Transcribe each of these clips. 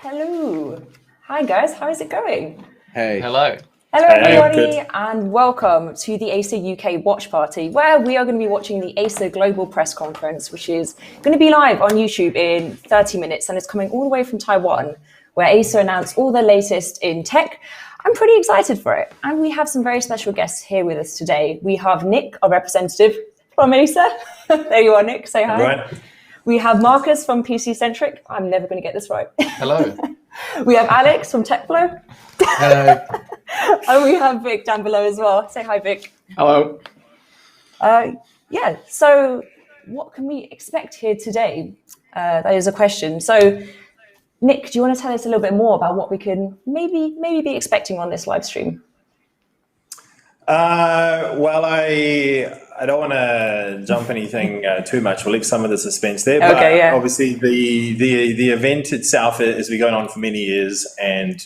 Hello. Hi guys, how is it going? Hey. Hello. Hello everybody, good. and welcome to the ACER UK watch party, where we are going to be watching the ACER Global Press Conference, which is going to be live on YouTube in 30 minutes, and it's coming all the way from Taiwan, where ACER announced all the latest in tech. I'm pretty excited for it, and we have some very special guests here with us today. We have Nick, our representative from ACER. There you are, Nick, say hi. Right. We have Marcus from PC Centric. I'm never going to get this right. Hello. We have Alex from TechFlow. Hello. And we have Vic down below as well. Say hi, Vic. Hello. So what can we expect here today? That is a question. So, Nick, do you want to tell us a little bit more about what we can maybe be expecting on this live stream? Well, I don't want to jump anything too much. We'll leave some of the suspense there. But Okay, yeah. obviously, the event itself has been going on for many years, and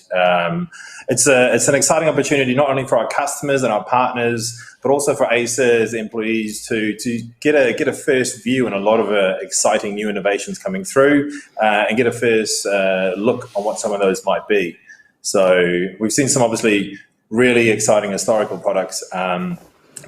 it's an exciting opportunity not only for our customers and our partners, but also for ACER's employees to get a first view on a lot of exciting new innovations coming through, and get a first look on what some of those might be. So we've seen some obviously really exciting historical products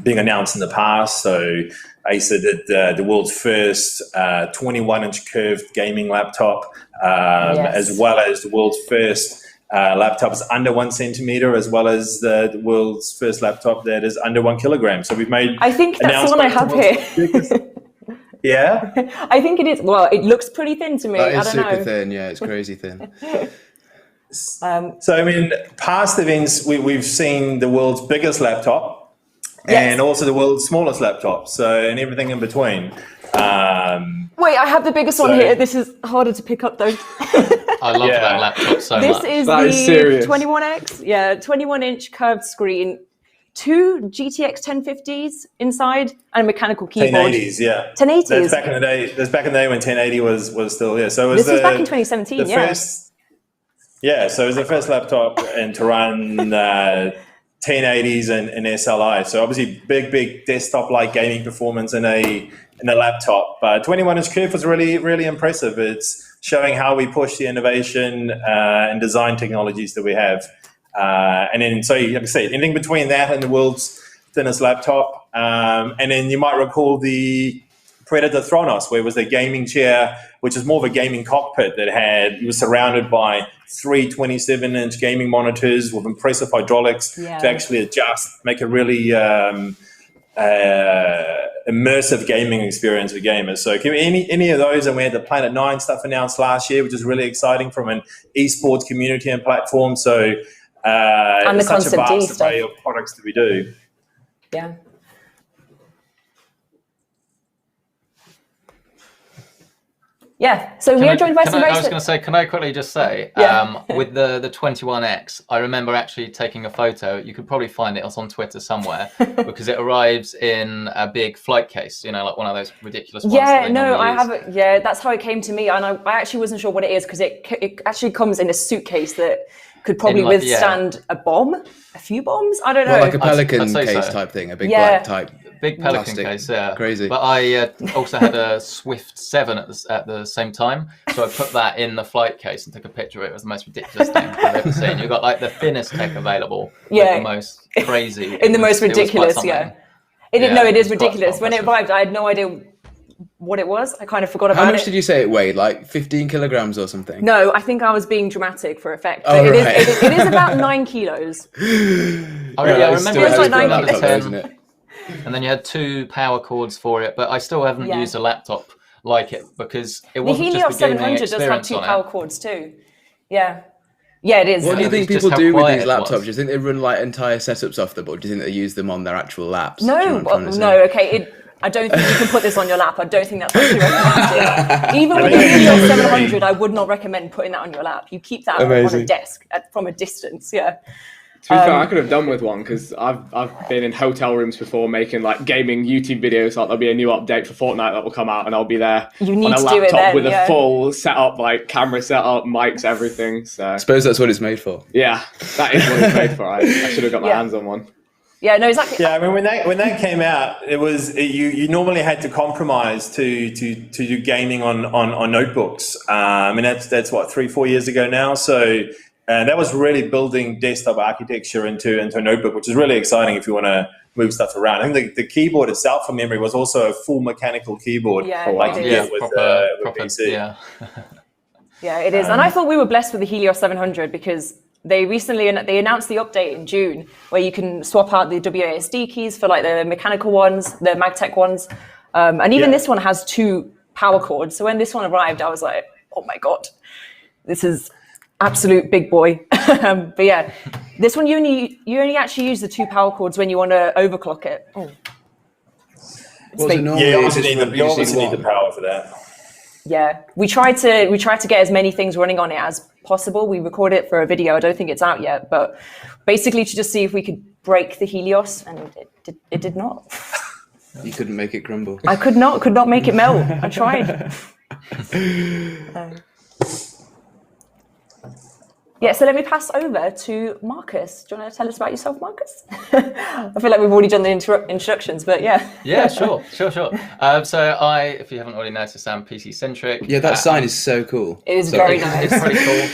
being announced in the past. So ACER did the world's first 21-inch curved gaming laptop, Yes. as well as the world's first laptops under 1 centimeter, as well as the world's first laptop that is under 1 kilogram. So we've made. I think that's the one I have here. Yeah. I think it is. Well, it looks pretty thin to me. That I is don't super know. thin, yeah, it's crazy thin. So, I mean, past events, we've seen the world's biggest laptop and also the world's smallest laptop, and everything in between. Wait, I have the biggest one here. This is harder to pick up, though. I love that laptop so This much. is That is the serious. 21X, 21-inch curved screen, 2 GTX 1050s inside, and a mechanical keyboard. 1080s, yeah. 1080s. That's back in the day. That's back in the day when 1080 was still there. So it was This was back in 2017, the yeah. first. Yeah, so it was the first laptop and to run 1080s and SLI. So obviously big desktop-like gaming performance in a laptop. But 21-inch curve was really impressive. It's showing how we push the innovation and design technologies that we have. And then, so like I said, anything between that and the world's thinnest laptop. And then you might recall the Predator Thronos, where it was a gaming chair, which is more of a gaming cockpit you were surrounded by 3 27-inch gaming monitors with impressive hydraulics to actually adjust, make a really immersive gaming experience for gamers. So any of those, and we had the Planet 9 stuff announced last year, which is really exciting from an esports community and platform. So and it's the such a Concept D vast stuff. array of products that we do. Yeah. Yeah, so we are joined by some I very... was going to say, can I quickly just say, with the 21X, I remember actually taking a photo. You could probably find it on Twitter somewhere because it arrives in a big flight case, like one of those ridiculous ones. Yeah, no, I have it. Yeah, that's how it came to me. And I actually wasn't sure what it is because it actually comes in a suitcase that could probably withstand a bomb, a few bombs. I don't know. Well, like a Pelican I'd say case so. type thing, a big black type. Big Pelican plastic. case, yeah. Crazy. But I also had a Swift 7 at the same time, so I put that in the flight case and took a picture of it. It was the most ridiculous thing I've ever seen. You've got like the thinnest tech available, with the most crazy, in the most ridiculous, it is ridiculous. When it impressive. arrived, I had no idea what it was. I kind of forgot about it. How much did you say it weighed? Like 15 kilograms or something? No, I think I was being dramatic for effect. Oh, But right. it is about 9 kilos. Oh, yeah, I remember It's like it 9 was kilos. about isn't it? and then you had 2 power cords for it, but I still haven't used a laptop like it because it The wasn't Helios just the gaming 700 does have experience 2 on power it. cords too. Yeah, it is. What do you think just people how do with quiet these it was. laptops? Do you think they run like entire setups off them, or do you think they use them on their actual laps? No, Do you know what I'm trying to say? okay. I don't think you can put this on your lap. I don't think that's actually recommended. Even with the Helios 700, I would not recommend putting that on your lap. You keep that on a desk from a distance, yeah. To be fair, I could have done with one because I've been in hotel rooms before making like gaming YouTube videos. Like there'll be a new update for Fortnite that will come out, and I'll be there You need on a to do it laptop then, with yeah. a full setup, like camera setup, mics, everything. So I suppose that's what it's made for. yeah, that is what it's made for. I should have got my hands on one. Yeah, no, exactly. Yeah, I mean, when that came out, it was you normally had to compromise to do gaming on notebooks. And that's what 3-4 years ago now. So that was really building desktop architecture into a notebook, which is really exciting if you want to move stuff around. I think the keyboard itself, from memory, was also a full mechanical keyboard, like you get with PC. Yeah. Yeah, it is. And I thought we were blessed with the Helios 700 because they recently announced the update in June where you can swap out the WASD keys for like the mechanical ones, the MagTech ones. And even this one has 2 power cords. So when this one arrived, I was like, oh my God, this is absolute big boy. But yeah, this one, you only actually use the 2 power cords when you want to overclock it. Oh. You obviously need the power for that. Yeah, we tried to get as many things running on it as possible. We recorded it for a video. I don't think it's out yet, but basically to just see if we could break the Helios, and it did not. You couldn't make it crumble. I could not make it melt. I tried. Yeah, so let me pass over to Marcus. Do you want to tell us about yourself, Marcus? I feel like we've already done the introductions, but yeah. Yeah, sure. So if you haven't already noticed, I'm PC centric. Yeah, that sign is so cool. It is very nice. It's pretty cool.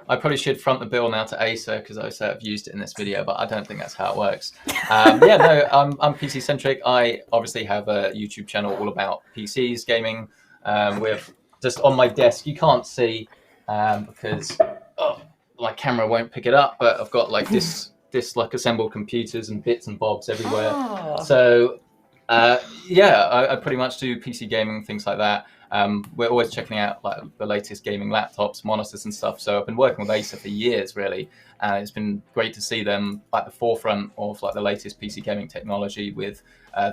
I probably should front the bill now to ACER because I say I've used it in this video, but I don't think that's how it works. I'm PC centric. I obviously have a YouTube channel all about PCs, gaming. With just on my desk, you can't see because my camera won't pick it up, but I've got like this like assembled computers and bits and bobs everywhere. Oh. So I pretty much do PC gaming, things like that. We're always checking out like the latest gaming laptops, monitors and stuff. So I've been working with ACER for years, really. And it's been great to see them at the forefront of like the latest PC gaming technology with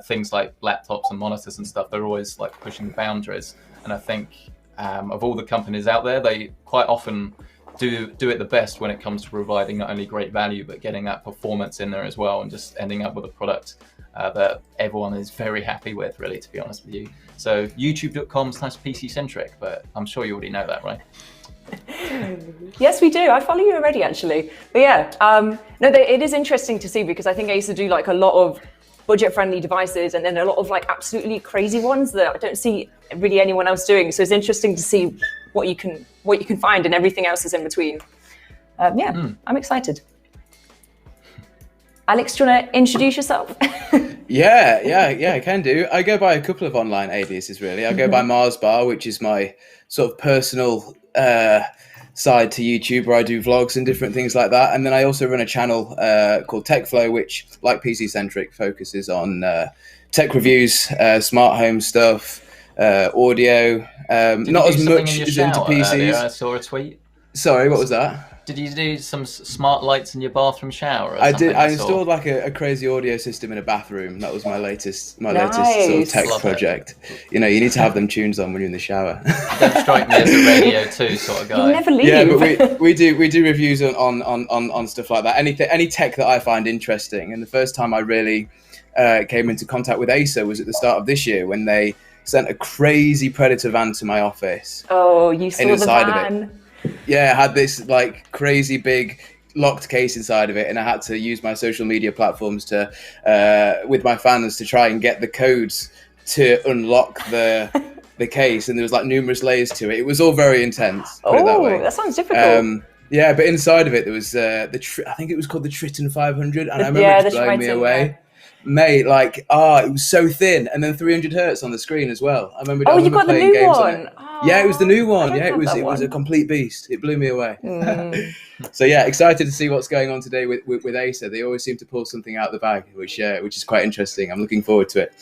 things like laptops and monitors and stuff. They're always like pushing the boundaries. And I think of all the companies out there, they quite often do it the best when it comes to providing not only great value, but getting that performance in there as well and just ending up with a product that everyone is very happy with, really, to be honest with you. So youtube.com/PC-centric, but I'm sure you already know that, right? Yes, we do. I follow you already, actually. But yeah, it is interesting to see because I think ACER do like a lot of budget-friendly devices and then a lot of like absolutely crazy ones that I don't see really anyone else doing. So it's interesting to see what you can find and everything else is in between. I'm excited. Alex, do you want to introduce yourself? Yeah, I can do. I go by a couple of online aliases, really. I go by Mars Bar, which is my sort of personal side to YouTube where I do vlogs and different things like that. And then I also run a channel called TechFlow, which, like PC Centric, focuses on tech reviews, smart home stuff, audio, not as much as into PCs. Earlier, I saw a tweet. Sorry, what was that? Did you do some smart lights in your bathroom shower? I did. I installed like a crazy audio system in a bathroom. That was my latest sort of tech project. You know, you need to have them tunes on when you're in the shower. Don't strike me as a Radio 2 sort of guy. You never leave. Yeah, but we do reviews on stuff like that. Any tech that I find interesting. And the first time I really came into contact with ACER was at the start of this year when they sent a crazy Predator van to my office. Oh, you saw the van. Yeah, it had this like crazy big locked case inside of it, and I had to use my social media platforms to, with my fans, to try and get the codes to unlock the case. And there was like numerous layers to it. It was all very intense. Put it that way. That sounds difficult. Yeah, but inside of it there was I think it was called the Triton 500, and I remember it blowing me away. Mate, like, it was so thin, and then 300 hertz on the screen as well. I remember. You got the new one. Yeah, it was the new one. Yeah, it was a complete beast. It blew me away. So yeah, excited to see what's going on today with ACER. They always seem to pull something out of the bag, which is quite interesting. I'm looking forward to it.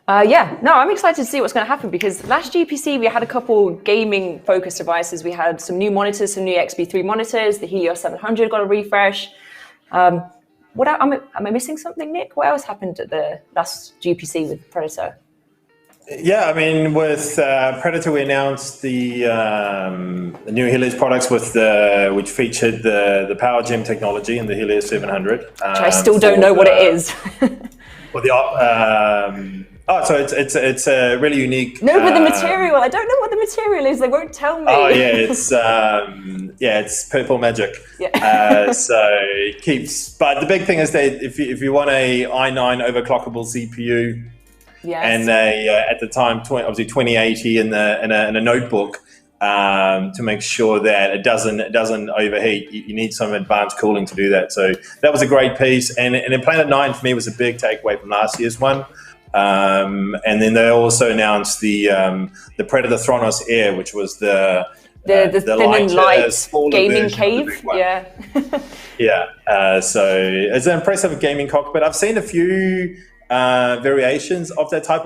I'm excited to see what's going to happen because last GPC we had a couple gaming focused devices. We had some new monitors, some new XB3 monitors. The Helios 700 got a refresh. Am I missing something, Nick? What else happened at the last GPC with Predator? Yeah, I mean, with Predator, we announced the new Helios products which featured the Power Gem technology in the Helios 700. Which I still don't know what it is. For the Oh, so it's a really unique. No, but the material. I don't know what the material is. They won't tell me. Oh yeah, it's purple magic. Yeah. So it keeps. But the big thing is that if you want a i9 overclockable CPU, Yes. and at the time obviously 2080 in a notebook, to make sure that it doesn't overheat, you need some advanced cooling to do that. So that was a great piece, and in Planet 9 for me was a big takeaway from last year's one. And then they also announced the Predator Thronos Air, which was the thin and light gaming cave. Yeah. Yeah. So it's an impressive gaming cockpit. I've seen a few variations of that type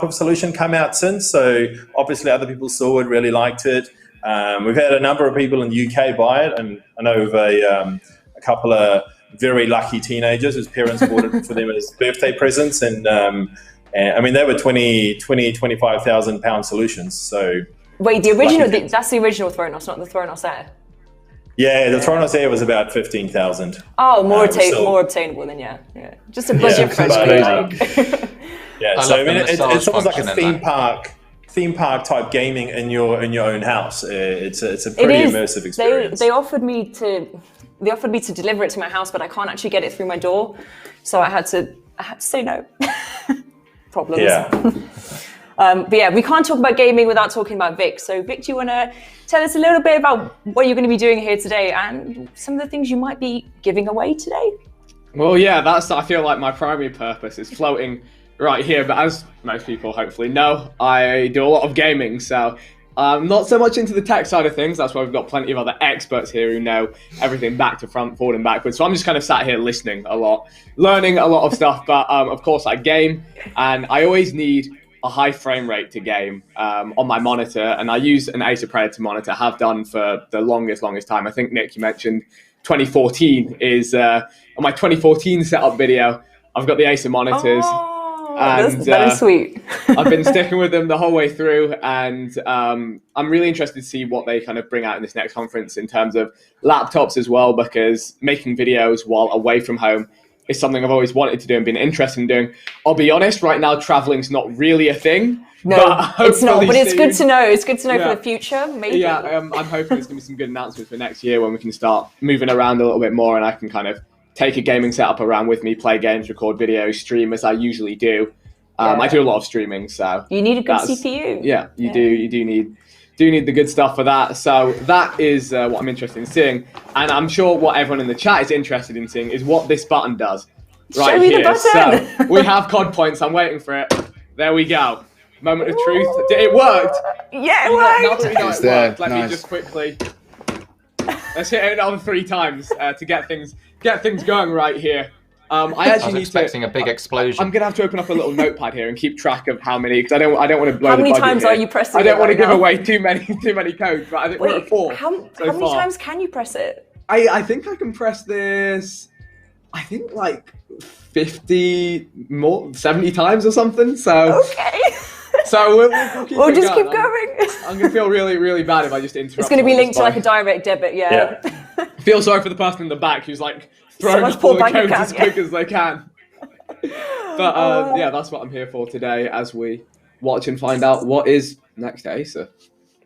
of solution come out since. So obviously other people saw it, really liked it. We've had a number of people in the UK buy it, and I know of a couple of very lucky teenagers whose parents bought it for them as birthday presents, and I mean they were 25,000 pound solutions. So wait, the original, that's the original Thronos, not the Thronos Air. Yeah, the Thronos Air was about 15,000. Oh, more obtainable than yeah. Just a budget friendly. Yeah, so I mean it's almost like a theme park type gaming in your own house. It's a pretty immersive experience. They offered me to deliver it to my house, but I can't actually get it through my door, so I had to say no. Problems. Yeah. But yeah, we can't talk about gaming without talking about Vic. So Vic, do you want to tell us a little bit about what you're going to be doing here today and some of the things you might be giving away today? Well, yeah, I feel like my primary purpose is floating right here. But as most people hopefully know, I do a lot of gaming. So I'm not so much into the tech side of things. That's why we've got plenty of other experts here who know everything back to front, forward and backwards. So I'm just kind of sat here listening a lot, learning a lot of stuff. But of course, I game, and I always need a high frame rate to game on my monitor, and I use an ACER Predator monitor, have done for the longest time. I think, Nick, you mentioned 2014 is on my 2014 setup video. I've got the ACER monitors. And that's very sweet. I've been sticking with them the whole way through, and I'm really interested to see what they kind of bring out in this next conference in terms of laptops as well, because making videos while away from home is something I've always wanted to do and been interested in doing. I'll be honest, right now traveling's not really a thing. No, it's not, but it's good to know. It's good to know for the future, maybe. Yeah, I'm hoping there's going to be some good announcements for next year when we can start moving around a little bit more, and I can kind of take a gaming setup around with me, play games, record videos, stream as I usually do. I do a lot of streaming, so you need a good CPU. Yeah, you do need the good stuff for that. So that is what I'm interested in seeing, and I'm sure what everyone in the chat is interested in seeing is what this button does. Right Show me here. the button. So we have COD points. I'm waiting for it. There we go. Moment of truth. It worked. Yeah, it worked. Now that we know it worked, let Nice. me just quickly. Let's hit it on 3 times to get things going right here. I actually was expecting a big explosion. I'm gonna have to open up a little notepad here and keep track of how many, because I don't want to blow How the many budget times here. are you pressing I don't want to give now? away too many codes, but I think we're at 4. How so many far. times can you press it? I think I can press this. I think like 70 times or something. So Okay. So we'll keep We'll it just going. keep going. I'm gonna feel really, really bad if I just interrupt. It's going to be someone linked to like a direct debit, yeah. Feel sorry for the person in the back who's like throwing Someone's up all the pulled bank codes as account, quick as they can. But yeah, that's what I'm here for today as we watch and find out what is next to ACER.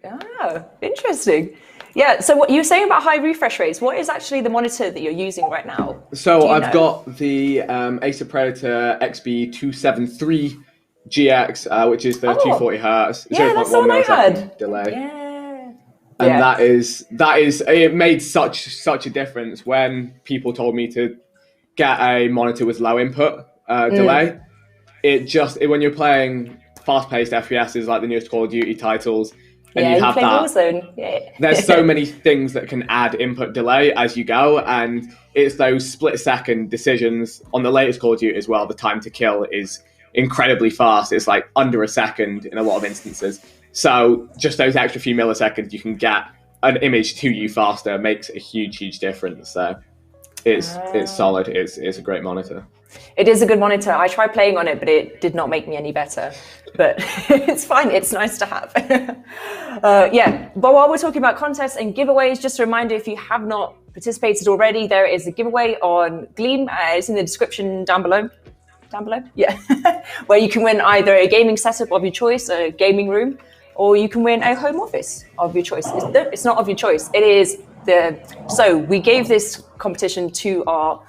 Ah, interesting. Yeah, so what you were saying about high refresh rates, what is actually the monitor that you're using right now? So I've got the ACER Predator XB273 GX, which is the 240 hertz, Yeah, that's the one I had. delay. Yeah. And that is it made such a difference when people told me to get a monitor with low input delay. When you're playing fast-paced FPSs like the newest Call of Duty titles, and you have that, Warzone. Yeah. there's so many things that can add input delay as you go, and it's those split-second decisions on the latest Call of Duty as well. The time to kill is incredibly fast. It's like under a second in a lot of instances. So just those extra few milliseconds you can get an image to you faster makes a huge difference. So it's solid. It's a great monitor. It is a good monitor. I tried playing on it, but it did not make me any better. But it's fine. It's nice to have. Yeah. But while we're talking about contests and giveaways, just a reminder, if you have not participated already, there is a giveaway on Gleam. It's in the description down below. down below. Yeah, where you can win either a gaming setup of your choice, a gaming room, or you can win a home office of your choice. It's not of your choice. It is so we gave this competition to our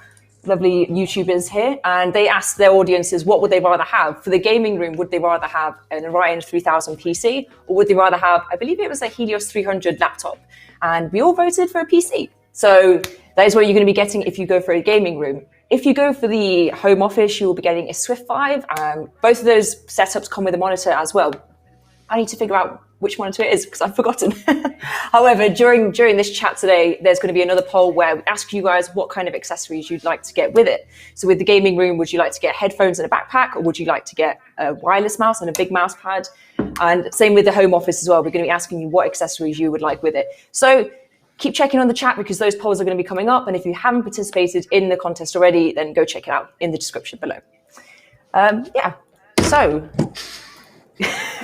lovely YouTubers here, and they asked their audiences what would they rather have. For the gaming room, would they rather have an Orion 3000 PC, or would they rather have, I believe it was a Helios 300 laptop? And we all voted for a PC. So that is what you're going to be getting if you go for a gaming room. If you go for the home office, you will be getting a Swift 5. Both of those setups come with a monitor as well. I need to figure out which monitor it is because I've forgotten. However, during this chat today, there's going to be another poll where we ask you guys what kind of accessories you'd like to get with it. So with the gaming room, would you like to get headphones and a backpack, or would you like to get a wireless mouse and a big mouse pad? And same with the home office as well. We're going to be asking you what accessories you would like with it. So keep checking on the chat because those polls are going to be coming up. And if you haven't participated in the contest already, then go check it out in the description below. Yeah, so...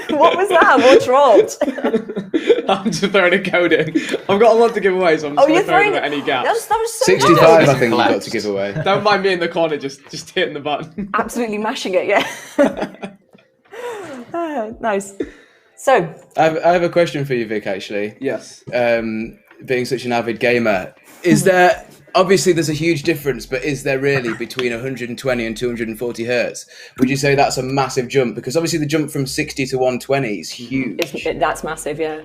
What was that? What dropped? I'm just throwing a code in. I've got a lot to give away, so I'm just going to throw them at any gaps. That was so 65, nice. I think you've got to give away. Don't mind me in the corner, just hitting the button. Absolutely mashing it, yeah. Nice. So, I have a question for you, Vic, actually. Yes. Being such an avid gamer, is there... Obviously, there's a huge difference, but is there really between 120 and 240 hertz? Would you say that's a massive jump? Because obviously the jump from 60 to 120 is huge. That's massive, yeah.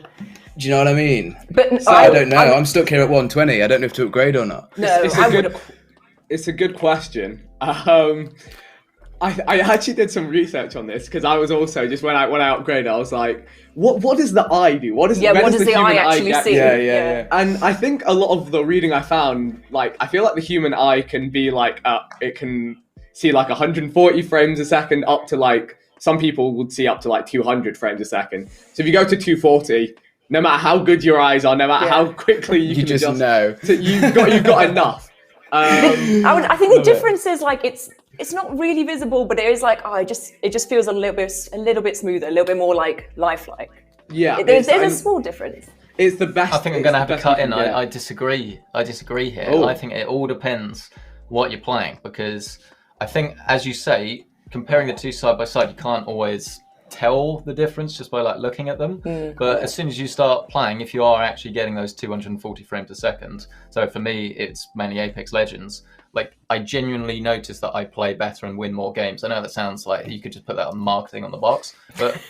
Do you know what I mean? But so I don't know. I'm stuck here at 120. I don't know if to upgrade or not. No, it's a good question. I actually did some research on this because I was also just when I upgraded, I was like, what does the eye do? What does the eye actually see? Yeah. And I think a lot of the reading I found, like, I feel like the human eye can be like, it can see like 140 frames a second up to like, some people would see up to like 200 frames a second. So if you go to 240, no matter how good your eyes are, no matter how quickly you can just adjust, know. you've got enough. I think the difference is like it's not really visible, but it is like it just feels a little bit smoother, a little bit more like lifelike. Yeah, there's a small difference. It's the best. I think I'm going to have to cut in. I disagree. I disagree here. Oh. I think it all depends what you're playing, because I think, as you say, comparing the two side by side, you can't always tell the difference just by like looking at them. But as soon as you start playing, if you are actually getting those 240 frames a second, so for me it's mainly Apex Legends, like I genuinely notice that I play better and win more games. I know that sounds like you could just put that on marketing on the box, but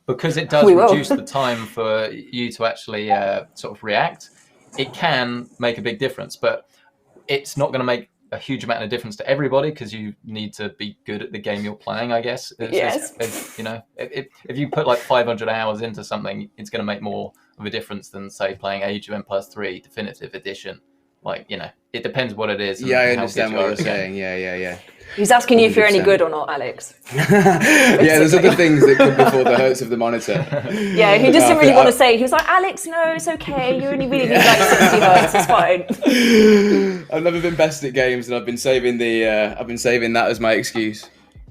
because it does reduce the time for you to actually sort of react, it can make a big difference. But it's not going to make a huge amount of difference to everybody because you need to be good at the game you're playing, I guess. You know, if you put like 500 hours into something, it's going to make more of a difference than, say, playing Age of Empires 3 Definitive Edition. Like, you know, it depends what it is. Yeah, I understand what you're saying. Yeah. He's asking you if you're any good or not, Alex. Yeah, there's other things that come before the hertz of the monitor. Yeah, he just didn't really want to say. He was like, Alex, no, it's okay. You only really need like 60 hertz. It's fine. I've never been best at games, and I've been saving that as my excuse.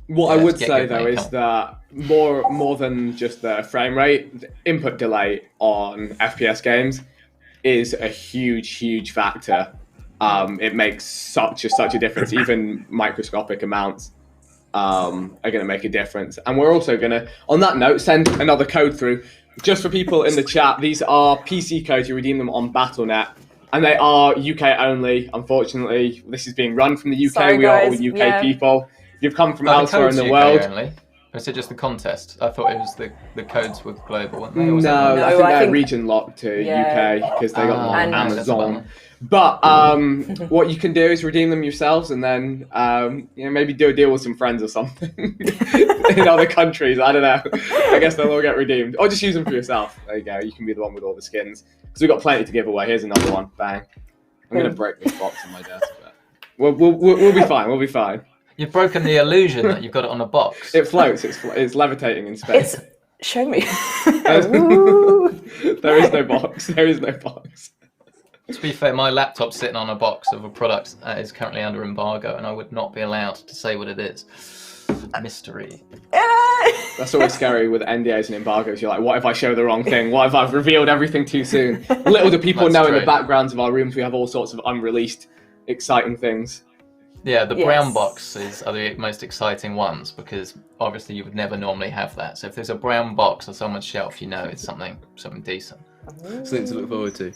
What I would say though is that more than just the frame rate, the input delay on FPS games is a huge factor. It makes such a difference. Even microscopic amounts are going to make a difference. And we're also going to, on that note, send another code through just for people in the chat. These are PC codes. You redeem them on Battle.net, and they are UK only. Unfortunately, this is being run from the UK. Sorry, we are all guys. UK people. You've come from elsewhere in the world. Only? Or is it just the contest? I thought it was the codes were global. Weren't they? No, I think they're region locked to UK because they got them on Amazon. But what you can do is redeem them yourselves, and then maybe do a deal with some friends or something in other countries. I don't know. I guess they'll all get redeemed, or just use them for yourself. There you go. You can be the one with all the skins because we've got plenty to give away. Here's another one. Bang! I'm gonna break this box on my desk. But we'll be fine. We'll be fine. You've broken the illusion that you've got it on a box. It floats. It's levitating in space. Show me. There is no box. There is no box. To be fair, my laptop's sitting on a box of a product that is currently under embargo, and I would not be allowed to say what it is. Mystery. That's always scary with NDAs and embargoes. You're like, what if I show the wrong thing? What if I've revealed everything too soon? Little do people know in the backgrounds of our rooms we have all sorts of unreleased, exciting things. Yeah, the Yes. brown boxes are the most exciting ones because obviously you would never normally have that. So if there's a brown box on someone's shelf, you know it's something decent. Something to look forward to.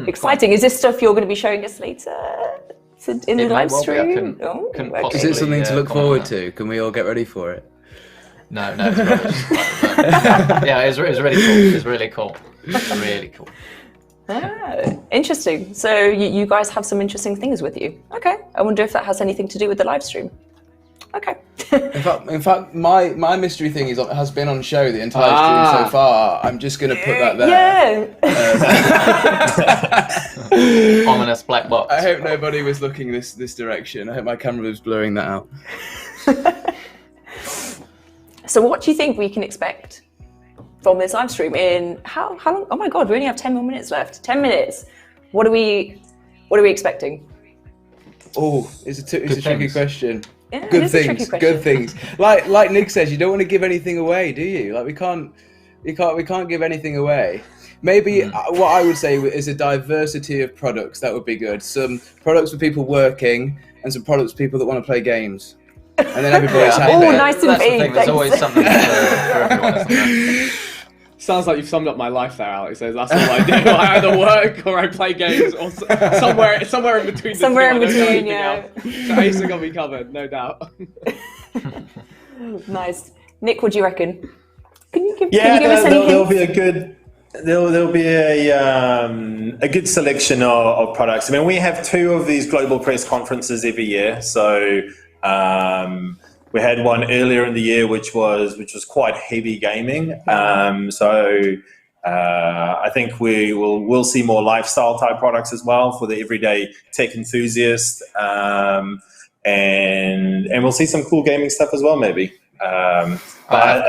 Exciting. Is this stuff you're going to be showing us later in the It may live well be. I stream? couldn't Okay. Is it something to look comment on forward that. to? Can we all get ready for it? No, it's rubbish. Yeah, it's really cool. It's really cool. Really cool. Interesting. So you guys have some interesting things with you. Okay. I wonder if that has anything to do with the live stream. Okay. In fact, my mystery thing has been on show the entire stream so far. I'm just going to put that there. Yeah. Ominous black box. I hope nobody was looking this direction. I hope my camera was blurring that out. So what do you think we can expect from this live stream in how long? Oh my God, we only have 10 more minutes left. 10 minutes. What are we expecting? Oh, it's a tricky question. Yeah, it Good is a tricky things, question. good things. Like Nick says, you don't want to give anything away, do you? Like we can't give anything away. Maybe what I would say is a diversity of products. That would be good. Some products for people working and some products for people that want to play games. And then everybody's happy. Oh, nice and That's the vague. thing. There's Thanks. always something for everyone, isn't there? Sounds like you've summed up my life there, Alex. That's all I do. I either work or I play games, or somewhere in between. Somewhere in the two, I don't know between, anything yeah. else. So ACER got me covered, no doubt. Nice. Nick, what do you reckon? Can you give us any there'll hints? be a good. There'll be a good selection of products. I mean, we have 2 of these global press conferences every year. So we had one earlier in the year, which was quite heavy gaming. I think we'll see more lifestyle type products as well for the everyday tech enthusiast, and we'll see some cool gaming stuff as well, maybe. I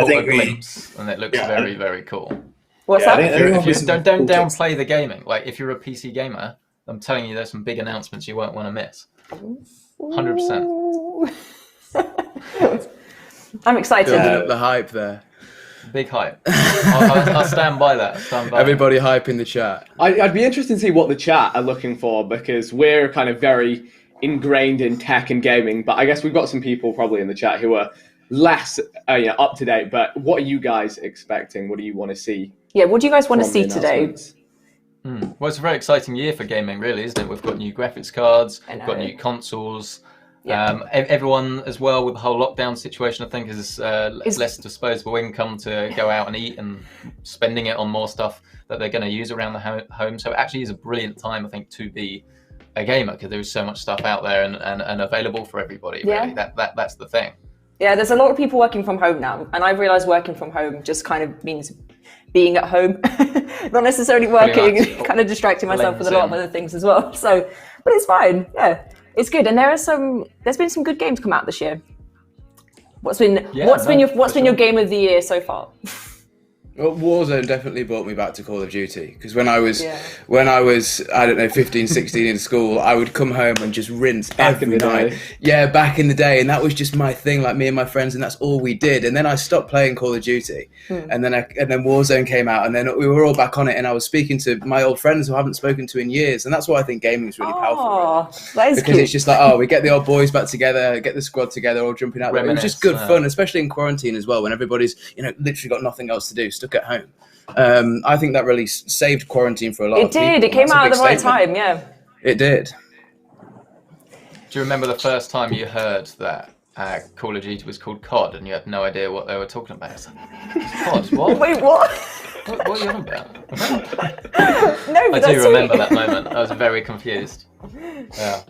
think a glimpse, and it looks very, very cool. What's Yeah, that? I think If you don't downplay the gaming. Like if you're a PC gamer, I'm telling you, there's some big announcements you won't want to miss. 100%. I'm excited. Building up the hype there. Big hype. I'll stand by that. Everybody hype in the chat. I'd be interested to see what the chat are looking for, because we're kind of very ingrained in tech and gaming, but I guess we've got some people probably in the chat who are less up to date. But what are you guys expecting? What do you want to see? Yeah, what do you guys want to from the see today? announcements? Well, it's a very exciting year for gaming, really, isn't it? We've got new graphics cards, I we've got know. new consoles. Yeah. Everyone as well with the whole lockdown situation, I think, is less disposable income to go out and eat and spending it on more stuff that they're going to use around the home. So it actually is a brilliant time, I think, to be a gamer, because there's so much stuff out there and available for everybody. Really, that's the thing. Yeah, there's a lot of people working from home now, and I've realised working from home just kind of means being at home, not necessarily working, kind of distracting myself with a lot of other things as well. So, but it's fine. Yeah, it's good. And there's been some good games come out this year. What's been your game of the year so far? Well, Warzone definitely brought me back to Call of Duty, because when I was I don't know 15, 16 in school, I would come home and just rinse Back in the night. day. Yeah, back in the day, and that was just my thing, like me and my friends, and that's all we did. And then I stopped playing Call of Duty, and then Warzone came out, and then we were all back on it. And I was speaking to my old friends who I haven't spoken to in years, and that's why I think gaming is really powerful. That is because cute. it's just like, we get the old boys back together, get the squad together, all jumping out there. It was just good fun, especially in quarantine as well, when everybody's literally got nothing else to do, stuck at home. I think that really saved quarantine for a lot of people. It came out at the right time, yeah. It did. Do you remember the first time you heard that Call of Duty was called COD and you had no idea what they were talking about? It's like, COD? What? Wait, what? What are you on about? No, but I do remember that moment. I was very confused. Yeah.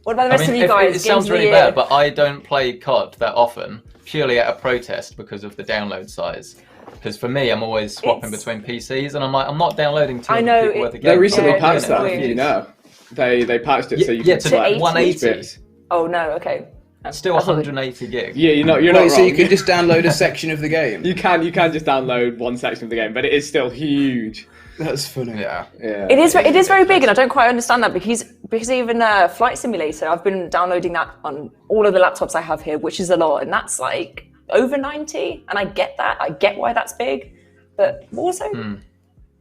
What about the rest of you guys? It sounds really bad, but I don't play COD that often, purely out of protest because of the download size. Because for me, I'm always swapping between PCs, and I'm like, I'm not downloading 200 people worth of games. They recently patched that, weird. you know. They patched it so you can can to select 180. bits. Oh no, okay. Still 180 gig. Yeah, you're not wrong. So you can just download a section of the game. You can just download one section of the game, but it is still huge. That's funny. Yeah. It is very big, and I don't quite understand that because even Flight Simulator, I've been downloading that on all of the laptops I have here, which is a lot, and that's like over 90, and I get that. I get why that's big, but Warzone,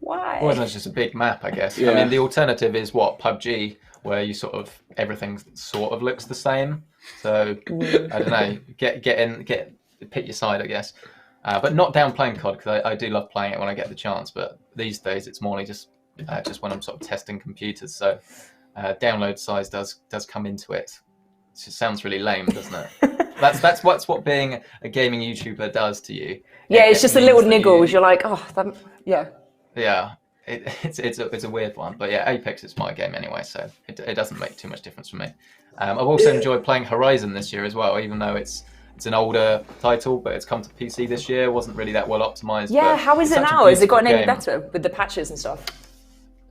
Why? Well, it's just a big map, I guess. Yeah. I mean, the alternative is what, PUBG, where you sort of everything sort of looks the same. So I don't know, pick your side, I guess. But not downplaying COD, because I do love playing it when I get the chance. But these days it's more just when I'm sort of testing computers. So download size does come into it. It just sounds really lame, doesn't it? That's what being a gaming YouTuber does to you. Yeah, it's just the little niggles. You're like, oh, yeah. Yeah, it's a weird one, but yeah, Apex is my game anyway, so it doesn't make too much difference for me. I've also enjoyed playing Horizon this year as well, even though it's an older title, but it's come to PC this year. It wasn't really that well optimized. Yeah, how is it now? Has it gotten any better with the patches and stuff?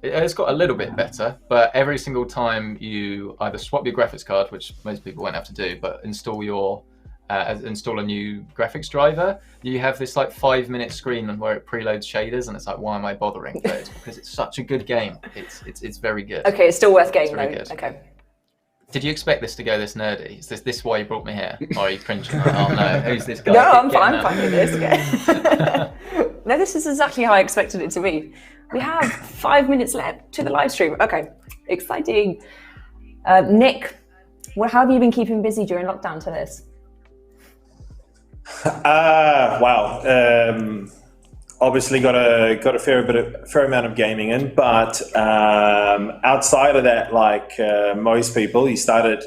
It's got a little bit better, but every single time you either swap your graphics card, which most people won't have to do, but install a new graphics driver, you have this like 5-minute screen where it preloads shaders, and it's like, why am I bothering? But it's because it's such a good game. It's very good. Okay, it's still worth getting though. Good. Okay. Did you expect this to go this nerdy? Is this why you brought me here? Or are you cringing? Like, oh no, who's this guy? No, I'm fine with this. Okay. No, this is exactly how I expected it to be. We have 5 minutes left to the live stream. Okay, exciting. Nick, how have you been keeping busy during lockdown to this? Wow. Obviously got a fair amount of gaming in, but outside of that, like most people, you started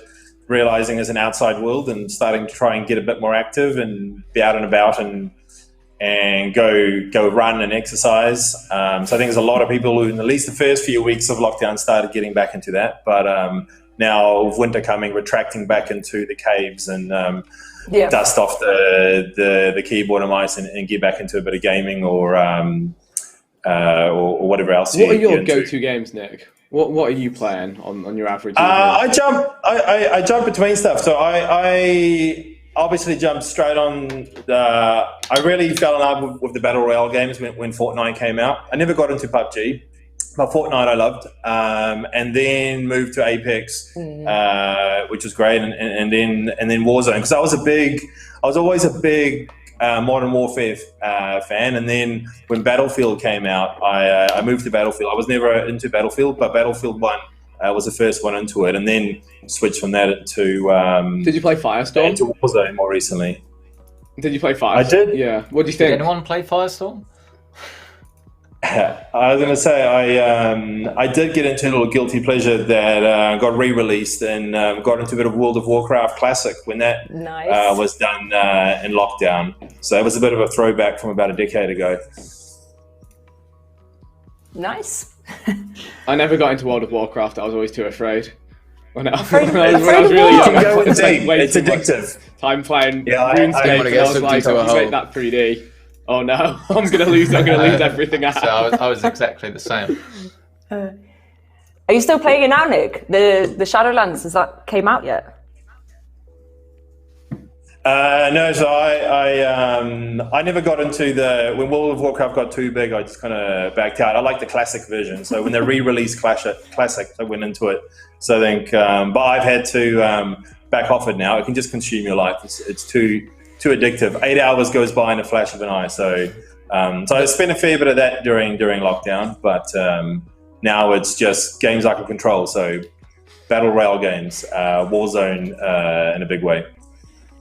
realizing there's an outside world and starting to try and get a bit more active and be out and about and go run and exercise. So I think there's a lot of people who, in at least the first few weeks of lockdown, started getting back into that. But now with winter coming, retracting back into the caves and dust off the keyboard and mice and get back into a bit of gaming or whatever else. What are your go-to games, Nick? What are you playing on your average? I jump between stuff. So I obviously jumped straight on. I really fell in love with the battle royale games when Fortnite came out. I never got into PUBG. But Fortnite I loved, and then moved to Apex, which was great, and then Warzone, because I was always a big Modern Warfare fan, and then when Battlefield came out, I moved to Battlefield. I was never into Battlefield, but Battlefield 1 was the first one into it, and then switched from that into. Did you play Firestorm? Into Warzone more recently. Did you play Firestorm? I did. Yeah. What do you think? Did anyone play Firestorm? I was going to say I did get into a little guilty pleasure that got re-released and got into a bit of World of Warcraft Classic when that was done in lockdown. So it was a bit of a throwback from about a decade ago. Nice. I never got into World of Warcraft. I was always too afraid. When I was Afraid really young, Go I insane. way It's too much addictive. time playing Yeah, RuneScape, I wanna and get I was sucked like, into a if you make hole. that 3D, oh no, I'm gonna lose everything out. So I was exactly the same. Are you still playing it now, Nick? The Shadowlands, has that came out yet? No, so I never got into when World of Warcraft got too big, I just kind of backed out. I like the classic version. So when they re-released Classic, I went into it. So I think, but I've had to back off it now. It can just consume your life. It's too addictive. 8 hours goes by in a flash of an eye. So I spent a fair bit of that during lockdown, but now it's just games I can control. So battle royale games, Warzone in a big way.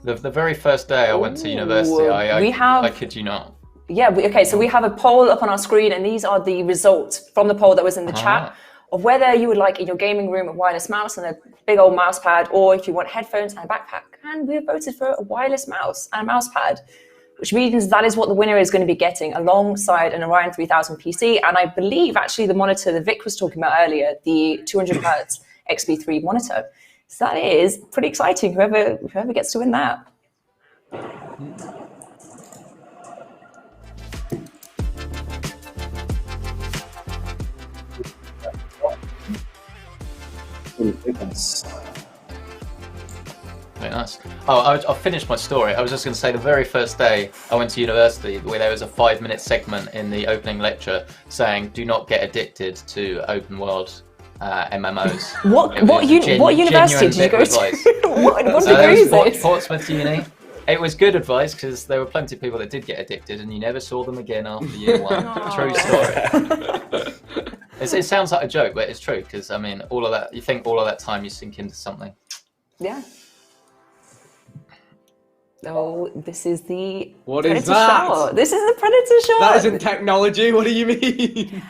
The very first day I went to university, I kid you not. Yeah, okay, so we have a poll up on our screen, and these are the results from the poll that was in the chat of whether you would like in your gaming room a wireless mouse and a big old mouse pad, or if you want headphones and a backpack. And we have voted for a wireless mouse and a mouse pad, which means that is what the winner is going to be getting alongside an Orion 3000 PC. And I believe actually the monitor that Vic was talking about earlier, the 200 Hz XP3 monitor. So that is pretty exciting, whoever gets to win that. Very nice. I'll finish my story. I was just going to say the very first day I went to university, where there was a 5-minute segment in the opening lecture saying, "Do not get addicted to open world MMOs." What university did you go to? What degree is this? Portsmouth Uni. It was good advice because there were plenty of people that did get addicted and you never saw them again after year one. True story. It sounds like a joke, but it's true because, I mean, all of that, you think all of that time you sink into something. Yeah. Oh, this is the What predator is that? shot. This is the predator shot. That isn't technology. What do you mean?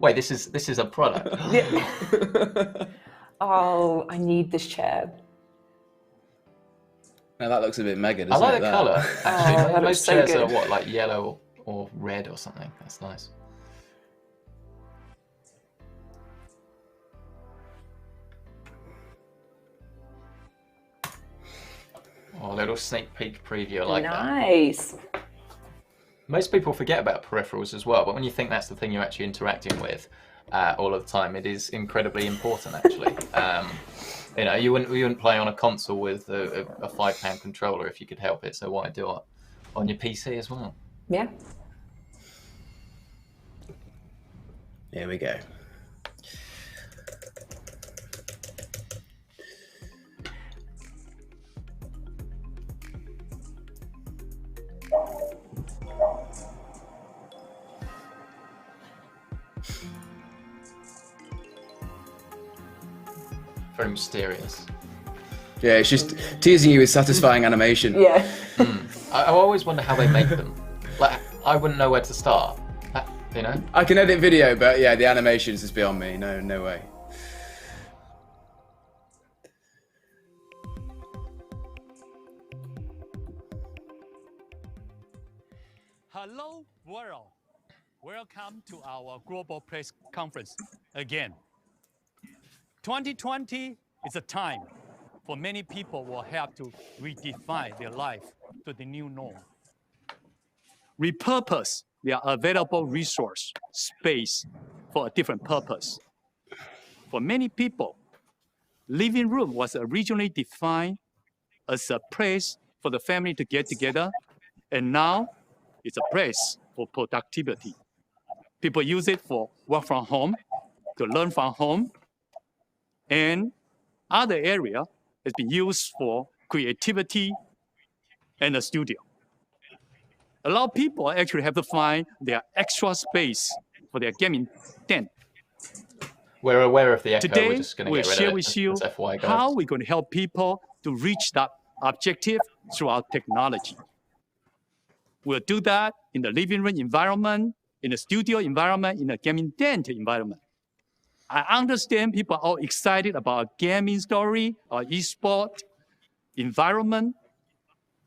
Wait, this is a product. Yeah. Oh, I need this chair. Now that looks a bit mega, I doesn't like it? the that? colour. Actually, that looks most so chairs good. are what, like yellow or red or something. That's nice. Oh, a little sneak peek preview, I like that. Nice. Most people forget about peripherals as well, but when you think that's the thing you're actually interacting with all of the time, it is incredibly important, actually. You know, you wouldn't play on a console with a £5 controller if you could help it, so why do it on your PC as well? Yeah. Here we go. Very mysterious. Yeah, it's just teasing you with satisfying animation. Yeah. I always wonder how they make them. Like, I wouldn't know where to start. You know? I can edit video, but yeah, the animations is beyond me. No way. Hello, world. Welcome to our global press conference again. 2020 is a time for many people will have to redefine their life to the new norm. Repurpose their available resource, space for a different purpose. For many people, living room was originally defined as a place for the family to get together, and now it's a place for productivity. People use it for work from home, to learn from home, and other area has been used for creativity and a studio. A lot of people actually have to find their extra space for their gaming tent. We're aware of the echo. Today, We're just going to we'll get rid share of it. with you That's FYI, guys. how we're going to help people to reach that objective through our technology. We'll do that in the living room environment, in the studio environment, in the gaming tent environment. I understand people are all excited about gaming story or esport environment,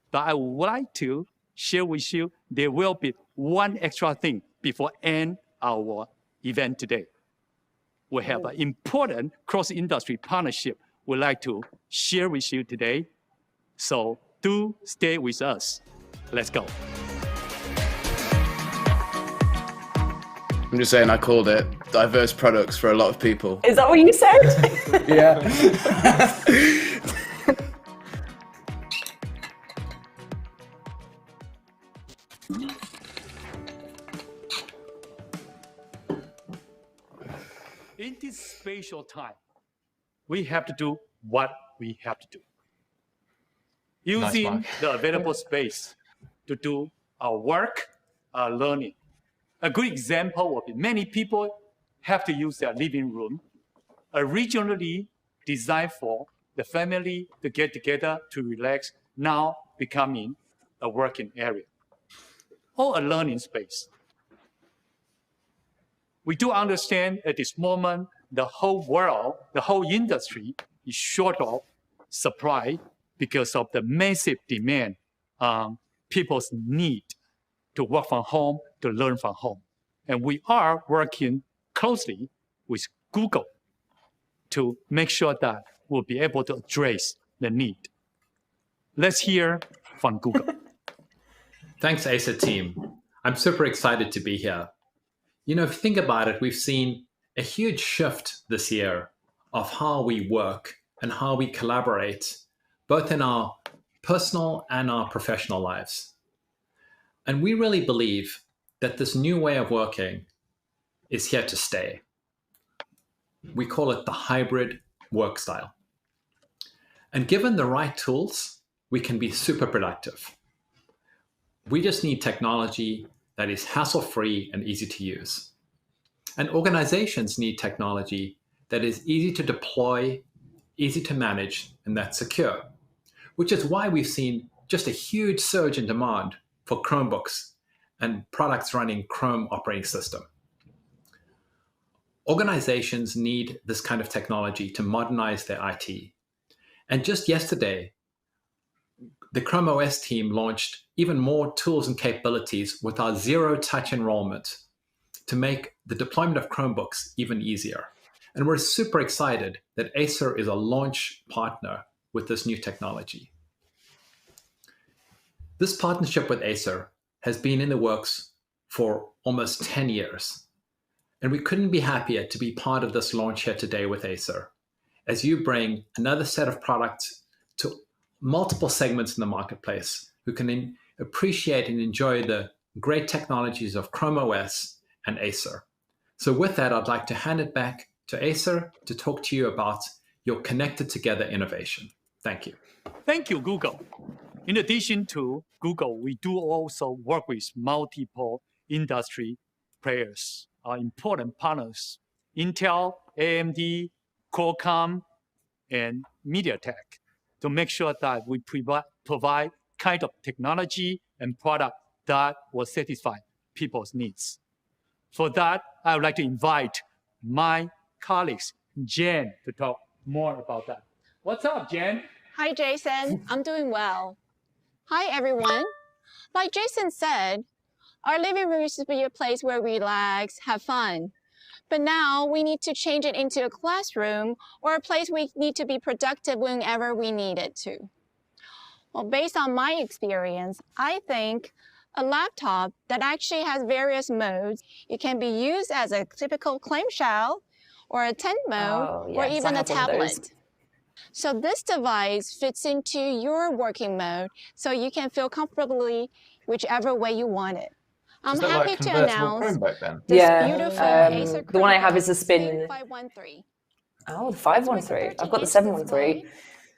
but I would like to share with you there will be one extra thing before end our event today. We have an important cross-industry partnership we'd like to share with you today. So do stay with us. Let's go. I'm just saying I called it diverse products for a lot of people. Is that what you said? Yeah. In this spatial time, we have to do what we have to do. Using Mark. the available space to do our work, our learning. A good example would be many people have to use their living room, originally designed for the family to get together to relax, now becoming a working area or a learning space. We do understand at this moment, the whole world, the whole industry is short of supply because of the massive demand on people's need to work from home, to learn from home. And we are working closely with Google to make sure that we'll be able to address the need. Let's hear from Google. Thanks, ACER team. I'm super excited to be here. You know, if you think about it, we've seen a huge shift this year of how we work and how we collaborate, both in our personal and our professional lives. And we really believe that this new way of working is here to stay. We call it the hybrid work style. And given the right tools we can be super productive. We just need technology that is hassle-free and easy to use. And organizations need technology that is easy to deploy, easy to manage, and that's secure, which is why we've seen just a huge surge in demand for Chromebooks and products running Chrome operating system. Organizations need this kind of technology to modernize their IT. And just yesterday, the Chrome OS team launched even more tools and capabilities with our zero-touch enrollment to make the deployment of Chromebooks even easier. And we're super excited that ACER is a launch partner with this new technology. This partnership with ACER has been in the works for almost 10 years. And we couldn't be happier to be part of this launch here today with ACER, as you bring another set of products to multiple segments in the marketplace who can appreciate and enjoy the great technologies of Chrome OS and ACER. So with that, I'd like to hand it back to ACER to talk to you about your connected together innovation. Thank you. Thank you, Google. In addition to Google, we do also work with multiple industry players, our important partners, Intel, AMD, Qualcomm, and MediaTek, to make sure that we provide kind of technology and product that will satisfy people's needs. For that, I would like to invite my colleagues, Jen, to talk more about that. What's up, Jen? Hi, Jason. I'm doing well. Hi, everyone. Like Jason said, our living room used to be a place where we relax, have fun. But now we need to change it into a classroom or a place we need to be productive whenever we need it to. Well, based on my experience, I think a laptop that actually has various modes, it can be used as a typical clamshell or a tent mode or even a tablet. So this device fits into your working mode so you can feel comfortably whichever way you want it. I'm happy to announce this beautiful ACER the one I have is the Spin 513. Oh, the 513. I've got the 713.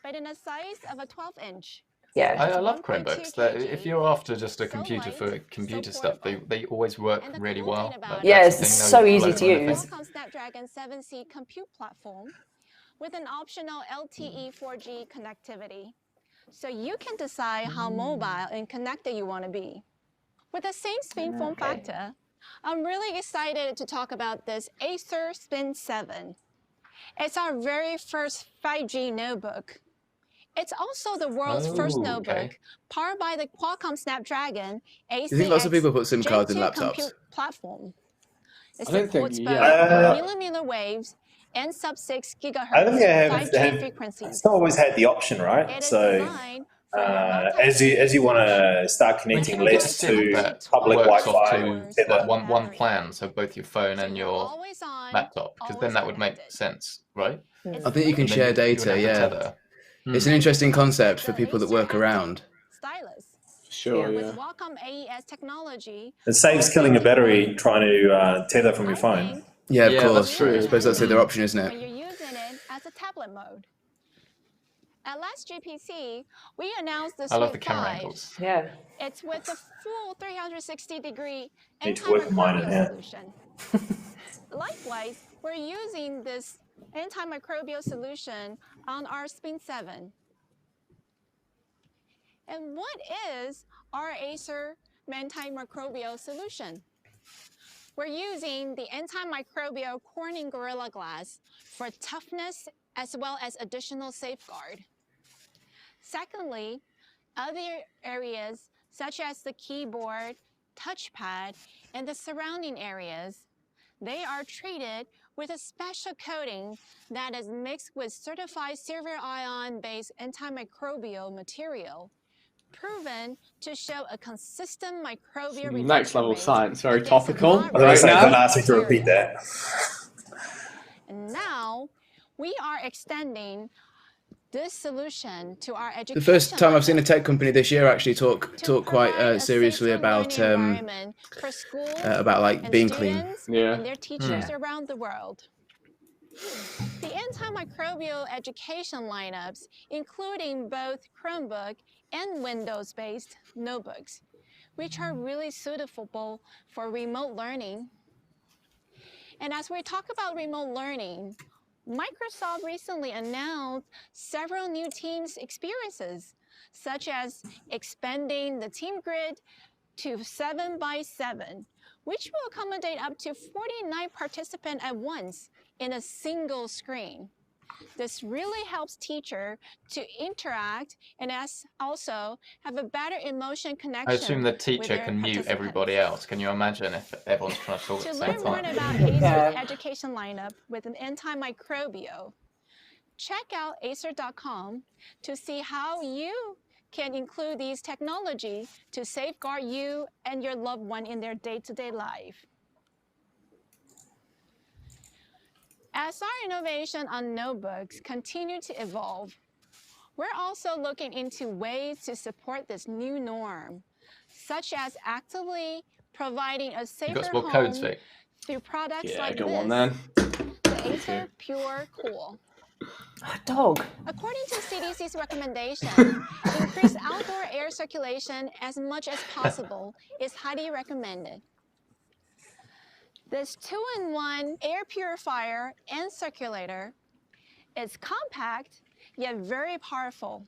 But in a size of a 12-inch. Yeah, I love Chromebooks. If you're after just a computer for computer stuff, they always work really well. Yeah, it's so easy to use. Qualcomm Snapdragon 7C compute platform with an optional LTE 4G connectivity. So you can decide how mobile and connected you want to be. With the same spin form factor, I'm really excited to talk about this ACER Spin 7. It's our very first 5G notebook. It's also the world's first notebook powered by the Qualcomm Snapdragon ACER. Do you think lots of people put SIM cards in laptops? Platform. It I don't supports think, both millimeter waves and sub-6 gigahertz I don't think I 5G frequencies. It's not always had the option, right? So as you want to start connecting less to public Wi-Fi, like one plan, so both your phone and your laptop, because then that would make sense, right? I think you can share data, yeah. It's an interesting concept for people that work around. Stylus. Sure, With yeah. Wacom AES technology. it saves killing a battery trying to tether from your phone. Yeah, of course. that's true. I suppose that's the other option, isn't When it? you're using it as a tablet mode. At last GPC, we announced the I love the Suite camera 5. angles. Yeah. It's with a full 360-degree Need to work mine in here. solution. Likewise, we're using this antimicrobial solution on our Spin 7. And what is our ACER antimicrobial solution? We're using the antimicrobial Corning Gorilla Glass for toughness as well as additional safeguard. Secondly, other areas such as the keyboard, touchpad, and the surrounding areas, they are treated with a special coating that is mixed with certified silver ion-based antimicrobial material, proven to show a consistent microbial Next level rate science, very against topical. a I was Right going to now. ask me to repeat that. And now we are extending this solution to our education. The first time I've seen a tech company this year actually talk to quite provide a seriously safer about learning environment for schools like and being clean. students Yeah. and their teachers around the world. The antimicrobial education lineups, including both Chromebook and Windows-based notebooks, which are really suitable for remote learning. And as we talk about remote learning, Microsoft recently announced several new Teams experiences, such as expanding the team grid to 7x7, which will accommodate up to 49 participants at once in a single screen. This really helps teachers to interact and also have a better emotion connection. I assume the with teacher their can mute participants. everybody else. Can you imagine if everyone's trying to talk at To the learn same more time? about ACER's education lineup with an antimicrobial, check out acer.com to see how you can include these technologies to safeguard you and your loved one in their day-to-day life. As our innovation on notebooks continue to evolve, we're also looking into ways to support this new norm, such as actively providing a You safer got some home codes, Vic? through products Yeah, like go this, on then. the ACER Pure Cool. Dog. According to CDC's recommendation, increase outdoor air circulation as much as possible is highly recommended. This 2-in-1 air purifier and circulator is compact yet very powerful,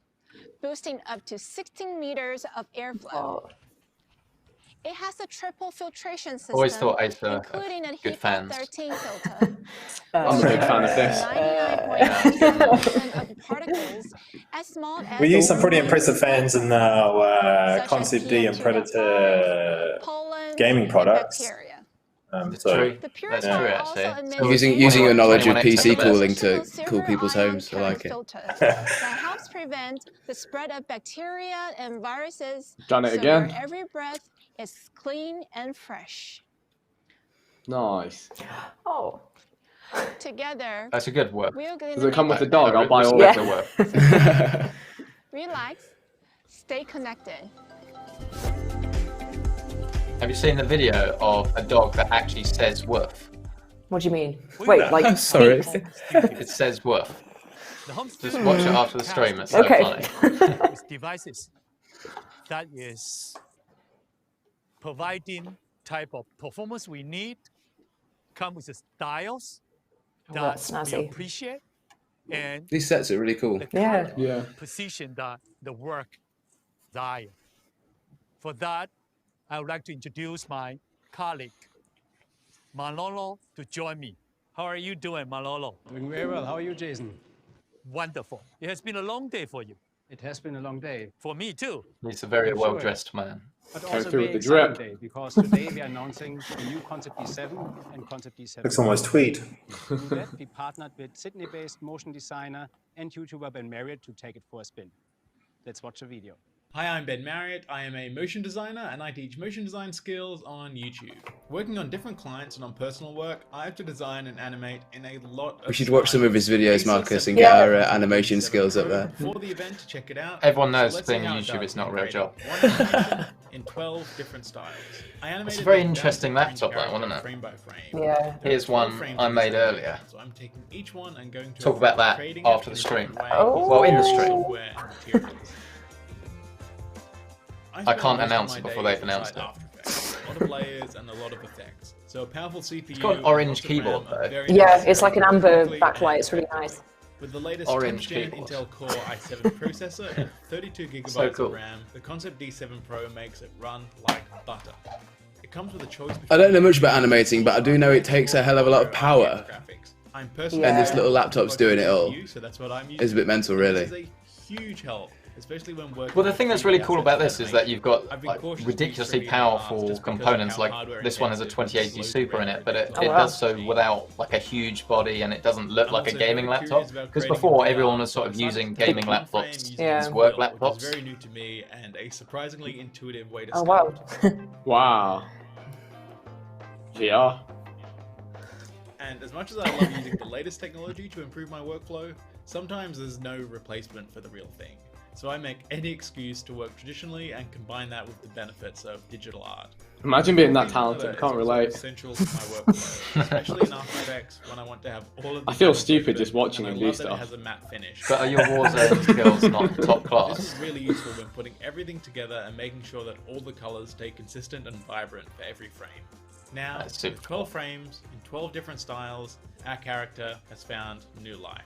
boosting up to 16 meters of airflow. Oh. It has a triple filtration system, Always thought ACER including a good HEPA fans. 13 filter. I'm a big fan of this. 99.9% of the particles as small as We use some pretty 1 impressive fans in our such as Concept D and PM2.5, Predator pollen, gaming and products. bacteria. It's So true. The That's purifier true, also actually. emits Using your knowledge of 21x PC extra cooling to additional cool people's silver-ion homes. I like it. filter that helps prevent the spread of bacteria and viruses. Done it so again. your every breath is clean and fresh. Nice. Oh. Together, That's a good work. we're going Does to it come make with the dog? I'll buy all Yeah. of them. Work. relax, stay connected. Have you seen the video of a dog that actually says woof? What do you mean? Wait, like Sorry. It says woof. The home Just watch it after the stream. It's so Okay. funny. with devices that is providing type of performance we need, come with the styles Oh, that that's we snazzy. appreciate, and These sets are really cool. the Yeah. color Yeah. position that the work desire. For that, I would like to introduce my colleague, Malolo, to join me. How are you doing, Malolo? Doing very well. How are you, Jason? Wonderful. It has been a long day for you. It has been a long day, For me too. He's a very I'm sure. well-dressed man. but Go also a through very with the exciting drip. day because today we are announcing the new Concept D7 and Concept D7. Looks almost tweet. To do that, we partnered with Sydney-based motion designer and YouTuber Ben Marriott to take it for a spin. Let's watch the video. Hi, I'm Ben Marriott. I am a motion designer and I teach motion design skills on YouTube. Working on different clients and on personal work, I have to design and animate in a lot of We should watch some of his videos, ACER Marcus, and 7 get our Pro animation skills up there. For the event to check it out. Everyone So knows let's being see how it YouTube does is not a in real creating job. one animation in 12 different styles. I animated a very them down to interesting the main laptop, that character one, isn't it? frame by frame. Yeah. There are Here's 12 one frames I in made this earlier. So I'm taking each one and going to Talk about that creating after it the in a stream. different way Oh. using Well, in the stream. software and materials. I spend can't most of announce my it before days they've announced inside it. After Effects. A lot of layers and a lot of effects. So a powerful CPU. It's got an and orange lots of keyboard, RAM are though. very Yeah, necessary it's like an to work amber quickly backlight. and It's really effectively. nice. With the latest Orange 10th gen keyboard. Intel Core i7 processor and 32 gigabytes So cool. of RAM, the Concept D7 Pro makes it run like butter. It comes with a choice. I don't know much about animating, but I do know it takes a hell of a lot of power. I'm personally And this little laptop's doing it all. So that's what I'm using. It's a bit mental, This is really. a huge help, especially when working. Well, the with thing that's 3D really cool about assets this is that you've got I've been like, cautious to use ridiculously 3D powerful just because of components. how Like hardware this one has a intensive and 2080 slow Super in it, but it, Oh, it wow. does so without like a huge body, and it doesn't look I'm like a also gaming very laptop. curious about Because creating before a everyone VR, was sort of so I using decided to gaming pick one frame laptops using Yeah. as work Unreal, which was laptops. very new to me and a surprisingly intuitive way to Oh sculpt. wow. Wow. VR. And as much as I love using the latest technology to improve my workflow, sometimes there's no replacement for the real thing. So I make any excuse to work traditionally and combine that with the benefits of digital art. Imagine being that It's talented. Can't also relate. essential to my workflow, especially in After Effects when I want to have all of the I feel panels stupid open, just watching and him I do love that it stuff. has a matte finish. But are your Warzone skills not top This class? is really useful when putting everything together and making sure that all the colors stay consistent and vibrant for every frame. Now, That's super with 12 frames in 12 different styles, our character has found new life.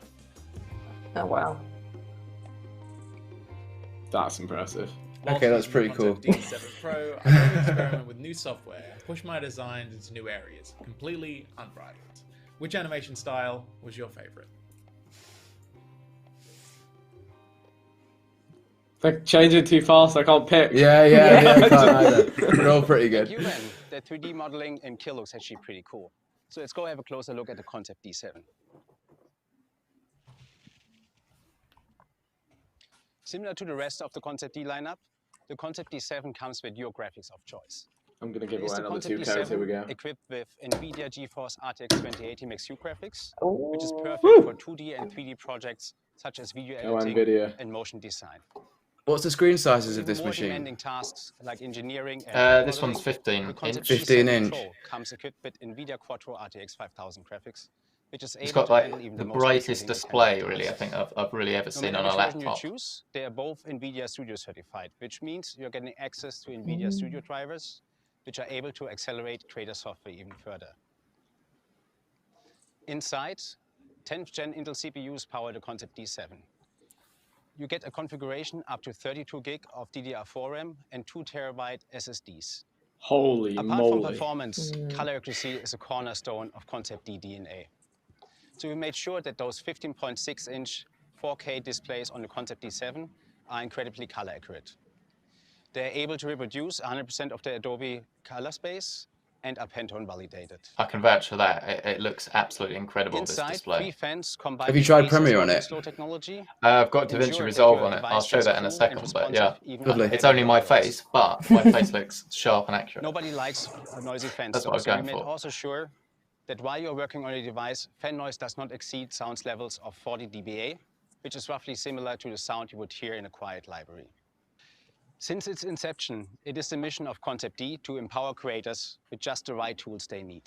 Oh, wow. That's impressive. Okay, that's pretty cool. D7 Pro, I want to experiment with new software and push my designs into new areas, completely unbridled. Which animation style was your favorite? They're changing too fast, I can't pick. Yeah, I can't either. They're all pretty good. Thank you, Ben. The 3D modeling in Kill looks actually pretty cool. So let's go have a closer look at the Concept D7. Similar to the rest of the Concept D lineup, the Concept D7 comes with your graphics of choice. I'm going to give It's away the another Concept 2 codes, here we D7 go. equipped with NVIDIA GeForce RTX 2080 Max-Q graphics, which is Ooh. perfect for 2D and 3D projects such as video Oh, editing NVIDIA. and motion design. What's the screen sizes of Even this more machine? demanding tasks like engineering and This one's modeling, 15 the Concept inch. 15 D7 inch. Pro comes equipped with NVIDIA Quattro RTX 5000 graphics, which is It's able got to handle like even the most brightest confusing display, mechanical really, I tasks. think I've really ever No seen matter on a which version laptop. you choose, they are both NVIDIA Studio certified, which means you're getting access to NVIDIA Studio drivers, which are able to accelerate creator software even further. Inside, 10th gen Intel CPUs power the Concept D7. You get a configuration up to 32 gig of DDR4 RAM and 2 terabyte SSDs. Holy Apart from moly. performance, color accuracy is a cornerstone of Concept D DNA. So we made sure that those 15.6 inch 4K displays on the Concept D7 are incredibly color accurate. They're able to reproduce 100% of the Adobe color space and are Pantone validated. I can vouch for that. It looks absolutely incredible, this Inside, display. 3 fans combine Have you tried ACER's Premiere on it? slow technology. I've got DaVinci Ensure that Resolve your on it. device I'll show stays that in a cool and second, but yeah. responsive even Lovely. under It's only heavy my rainfalls. face, but my face looks sharp and accurate. Nobody likes noisy fans, That's what I was so we going made for. also sure that while you're working on a device, fan noise does not exceed sound levels of 40 dBA, which is roughly similar to the sound you would hear in a quiet library. Since its inception, it is the mission of Concept D to empower creators with just the right tools they need.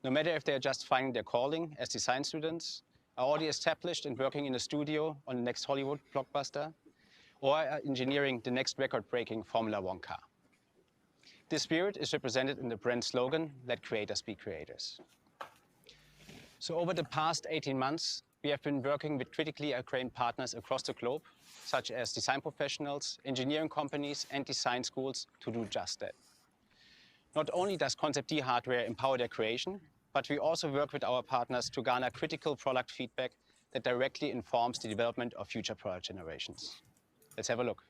No matter if they're just finding their calling as design students, are already established and working in a studio on the next Hollywood blockbuster, or are engineering the next record-breaking Formula One car. This spirit is represented in the brand slogan, "Let creators be creators." So over the past 18 months, we have been working with critically acclaimed partners across the globe, such as design professionals, engineering companies, and design schools to do just that. Not only does Concept D hardware empower their creation, but we also work with our partners to garner critical product feedback that directly informs the development of future product generations. Let's have a look.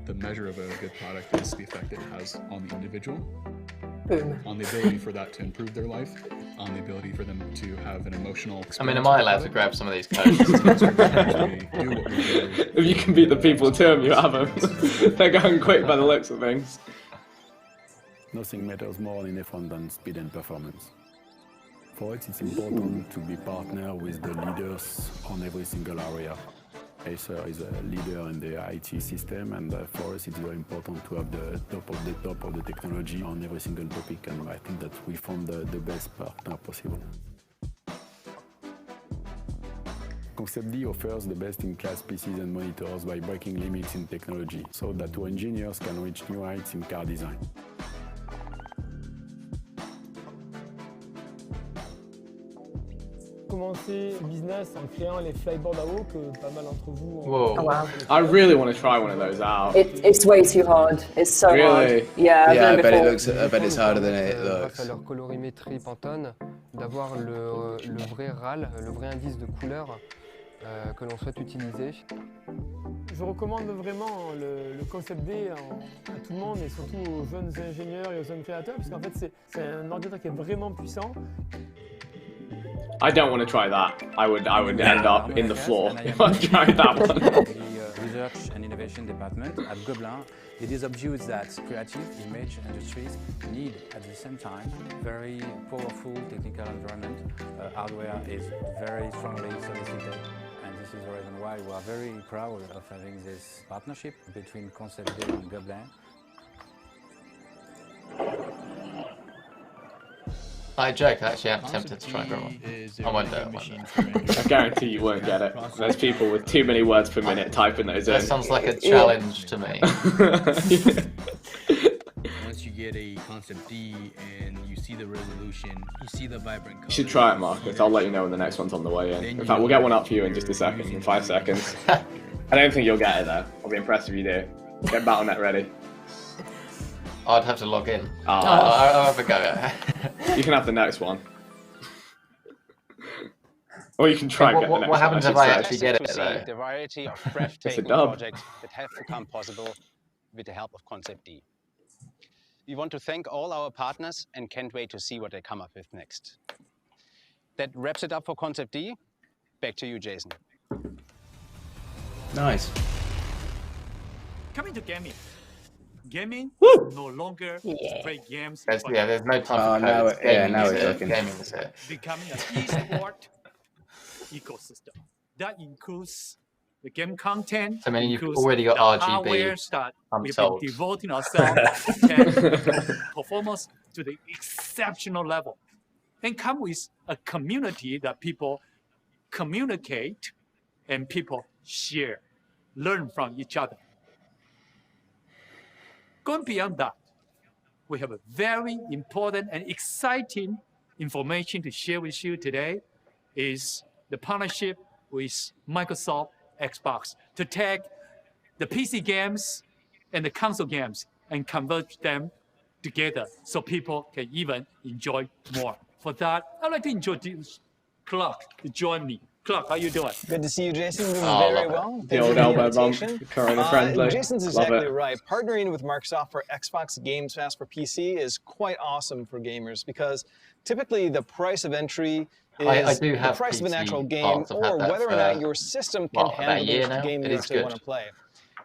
The measure of a good product is the effect it has on the individual, Boom. on the ability for that to improve their life, on the ability for them to have an emotional experience. I mean, am I allowed to grab some of these codes? We do what we do. If you can beat the people to them, you have them. They're going quick by the looks of things. Nothing matters more in F1 than speed and performance. For it, it's important to be partner with the leaders on every single area. ACER is a leader in the IT system, and for us it's very important to have the top of the technology on every single topic, and I think that we found the best partner possible. Concept D offers the best-in-class PCs and monitors by breaking limits in technology, so that our engineers can reach new heights in car design. Commencer le business en créant les flyboards à eau que pas mal d'entre vous ont. Whoa. Oh, wow. I really want to try one of those out. It's way too hard. It's so Really? hard. Yeah, I've done Yeah, it before. I bet it's harder than it Grâce looks. à leur colorimétrie Pantone, d'avoir le vrai RAL, le vrai indice de couleur que l'on souhaite utiliser. Je recommande vraiment le Concept D à tout le monde et surtout aux jeunes ingénieurs et aux jeunes créateurs parce qu'en fait c'est un ordinateur qui est vraiment puissant. I don't want to try that. I would end up in the floor if I tried that one. The Research and Innovation Department at Gobelin. It is obvious that creative image industries need at the same time very powerful technical environment. Hardware is very strongly solicited, and this this is the reason why we are very proud of having this partnership between Concept D and Gobelin. I joke, actually, I'm tempted to try and grow one. I won't do it. I guarantee you won't get it. There's people with too many words per minute typing those in. That sounds like a challenge to me. Once you get a Concept D and you see the resolution, you see the vibrant colors. You should try it, Marcus. I'll let you know when the next one's on the way in. In fact, we'll get one up for you in just a second, in 5 seconds. I don't think you'll get it though. I'll be impressed if you do. Get Battle.net ready. I'd have to log in. Oh. I'll have a go at it. You can have the next one. Or you can try and get the next one. What happens if I actually get it The though? variety of breathtaking dub. projects that have become possible with the help of Concept D. We want to thank all our partners and can't wait to see what they come up with next. That wraps it up for Concept D. Back to you, Jason. Nice. Coming to gaming. Gaming Woo! is no longer to play games. There's no time for now codes. now we're talking. Gaming is it. Becoming an e-sport ecosystem. That includes the game content. I mean, you've includes already got the RGB, hardware that I'm we've told. been devoting ourselves to take performance to the exceptional level. And come with a community that people communicate and people share, learn from each other. Going beyond that, we have a very important and exciting information to share with you today is the partnership with Microsoft Xbox to take the PC games and the console games and convert them together so people can even enjoy more. For that, I'd like to introduce Clark to join me. Clark, how you doing? Good to see you, Jason. Doing very well. The old elbow bump, current friendly. Jason's Love exactly it. right. Partnering with Microsoft for Xbox Games Pass for PC is quite awesome for gamers because typically the price of entry is I do the have price of an PC actual game parts. I've had or that whether or for, not your system can about a handle year the now. game It you is actually good. want to play.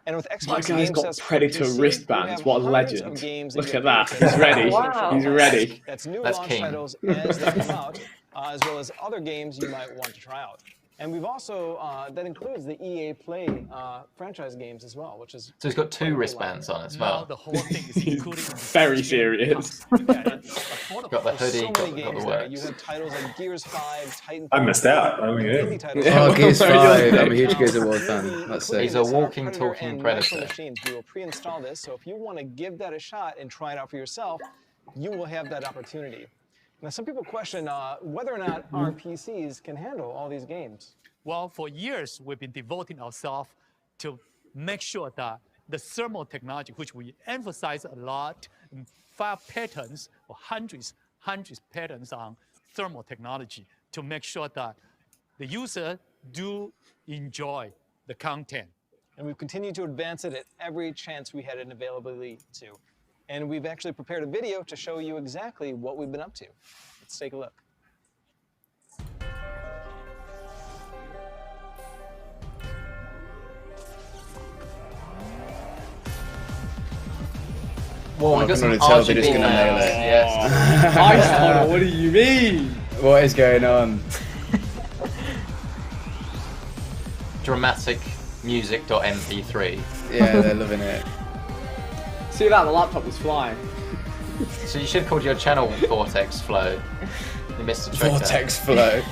And with My Xbox guy's Games got Pass for Predator PC, wristbands. you What a have hundreds legend. of games Look you at have that. to He's ready. Wow. He's ready. That's new That's launch king. titles as they come out, as well as other games you might want to try out. And we've also, that includes the EA Play franchise games as well, which is... So he's got 2 wristbands on as Now well. the whole thing is including Very serious. Got the hoodie, so many got games the there. You works. have titles like Gears 5, Titanfall... I missed out. Oh, yeah. indie titles. Oh, Gears 5. I'm a huge Gears Gears of War fan. That's sick. He's a walking, Predator talking and predator. Nitro Machines. We will pre-install this, so if you want to give that a shot and try it out for yourself, you will have that opportunity. Now, some people question whether or not our PCs can handle all these games. Well, for years, we've been devoting ourselves to make sure that the thermal technology, which we emphasize a lot, 5 patents or hundreds patents on thermal technology to make sure that the user do enjoy the content. And we've continued to advance it at every chance we had an availability to. And we've actually prepared a video to show you exactly what we've been up to. Let's take a look. Whoa, I can already tell they're just gonna nail it. Yes. Ice tunnel, what do you mean? What is going on? Dramatic music.mp3. Yeah, they're loving it. See that? The laptop was flying. So you should have called your channel Vortex Flow. You missed a trick there. Vortex Flow.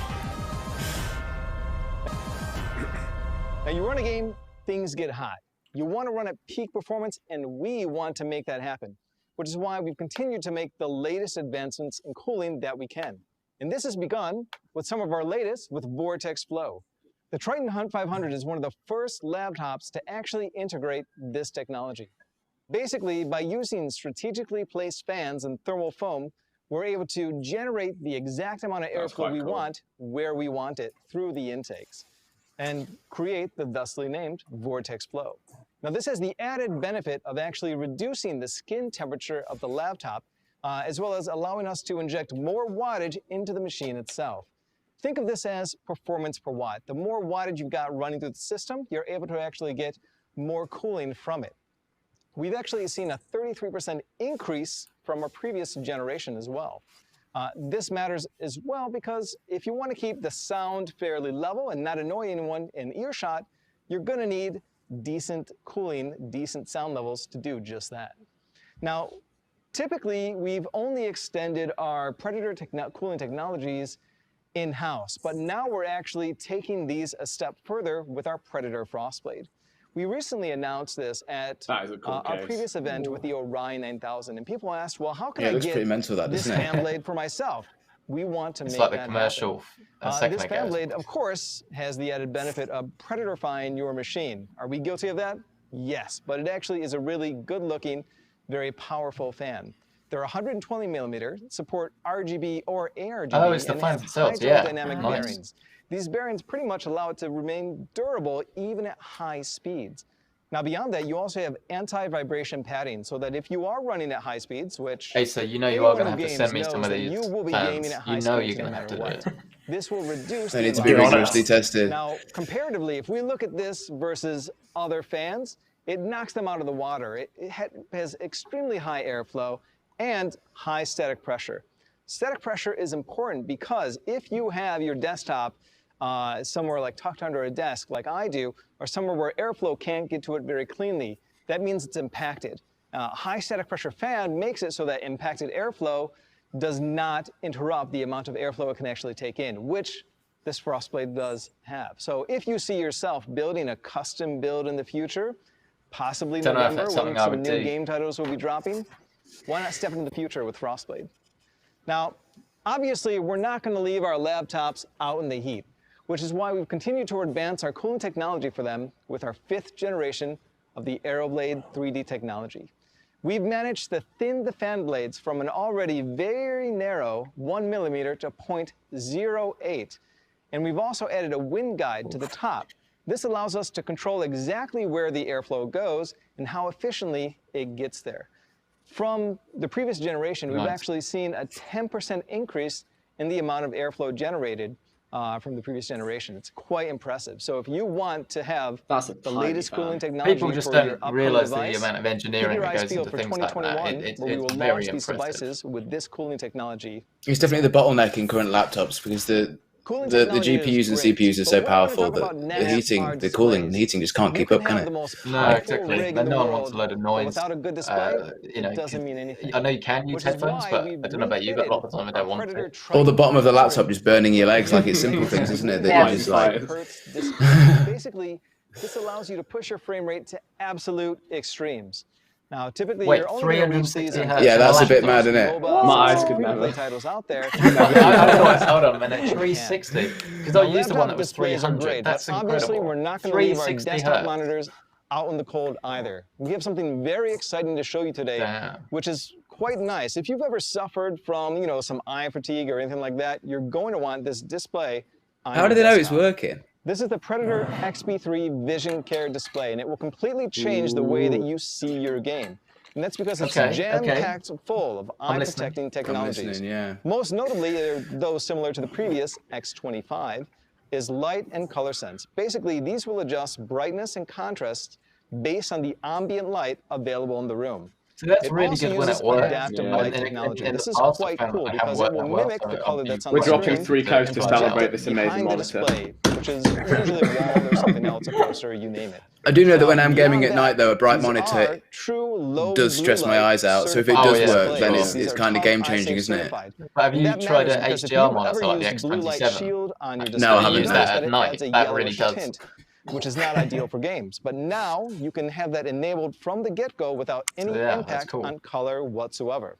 Now, you run a game, things get hot. You want to run at peak performance, and we want to make that happen, which is why we've continued to make the latest advancements in cooling that we can. And this has begun with some of our latest with Vortex Flow. The Triton Hunt 500 is one of the first laptops to actually integrate this technology. Basically, by using strategically placed fans and thermal foam, we're able to generate the exact amount of airflow we want where we want it through the intakes and create the thusly named Vortex Flow. Now, this has the added benefit of actually reducing the skin temperature of the laptop, as well as allowing us to inject more wattage into the machine itself. Think of this as performance per watt. The more wattage you've got running through the system, you're able to actually get more cooling from it. We've actually seen a 33% increase from our previous generation as well. This matters as well because if you want to keep the sound fairly level and not annoy anyone in earshot, you're going to need decent cooling, decent sound levels to do just that. Now, typically, we've only extended our Predator cooling technologies in-house, but now we're actually taking these a step further with our Predator Frostblade. We recently announced this at our previous event with the Orion 9000, and people asked, well, how can I get this fan blade for myself? We want to make that happen. It's like the commercial This fan blade, of course, has the added benefit of Predatorifying your machine. Are we guilty of that? Yes, but it actually is a really good-looking, very powerful fan. They're 120 millimeter, support RGB or ARGB, oh, it's the and fans have themselves, yeah. hydrodynamic bearings. These bearings pretty much allow it to remain durable even at high speeds. Now, beyond that, you also have anti-vibration padding, so that if you are running at high speeds, which so you know you are going to have to send me some of these you will be fans. gaming at high You know speeds you're no going to matter have to do what. it. This will reduce They need to be rigorously tested. Now, comparatively, if we look at this versus other fans, it knocks them out of the water. It has extremely high airflow and high static pressure. Static pressure is important because if you have your desktop somewhere like tucked under a desk like I do, or somewhere where airflow can't get to it very cleanly, that means it's impacted. High static pressure fan makes it so that impacted airflow does not interrupt the amount of airflow it can actually take in, which this Frostblade does have. So if you see yourself building a custom build in the future, possibly November when some new game titles will be dropping, why not step into the future with Frostblade? Now, obviously, we're not going to leave our laptops out in the heat, which is why we've continued to advance our cooling technology for them with our 5th generation of the AeroBlade 3D technology. We've managed to thin the fan blades from an already very narrow 1 millimeter to 0.08, and we've also added a wind guide to the top. This allows us to control exactly where the airflow goes and how efficiently it gets there. From the previous generation, we've actually seen a 10% increase in the amount of airflow generated from the previous generation. It's quite impressive. So if you want to have the latest cooling technology people just for your don't realize device, the amount of engineering that goes into things like that. It's where we will very launch these impressive. devices with this cooling technology. It's definitely the bottleneck in current laptops because the GPUs and CPUs are so powerful that the heating just can't keep up, can it? No, exactly. And no one wants a load of noise. Without a good display, you know, it doesn't mean anything. I know you can use headphones, but I don't know about you, but a lot of the time I don't want to. Or the bottom of the laptop just burning your legs, like it's simple things, isn't it? That you just like. Basically, this allows you to push your frame rate to absolute extremes. Now, typically, Wait, you're only going to reach these in yeah, that's a bit mad, isn't it? My eyes could never. Titles out there. Hold on a minute, 360. Because I used the one that was 300. That's incredible. Obviously, we're not going to leave our 360 desktop hertz. monitors out in the cold either. We have something very exciting to show you today, which is quite nice. If you've ever suffered from, you know, some eye fatigue or anything like that, you're going to want this display on How do your they know it's desktop. working? This is the Predator XP3 Vision Care display, and it will completely change the way that you see your game. And that's because it's jam-packed full of eye-protecting technologies. Most notably, though similar to the previous X25, is light and color sense. Basically, these will adjust brightness and contrast based on the ambient light available in the room. So that's really good when it works. Adaptive light technology. This is quite cool because it will mimic the color that's on We're the dropping screen 3 codes to and celebrate project this it amazing behind the monitor. display, which is usually a wall or something else, a poster, you name it. I do know that when I'm gaming at night, though, a bright monitor does stress my eyes out. So if it does work, then it's kind of game-changing, isn't it? But have you tried an HDR monitor like the X27? No, I haven't. Use that at night. That really does. Which is not ideal for games. But now you can have that enabled from the get-go without any impact on color whatsoever.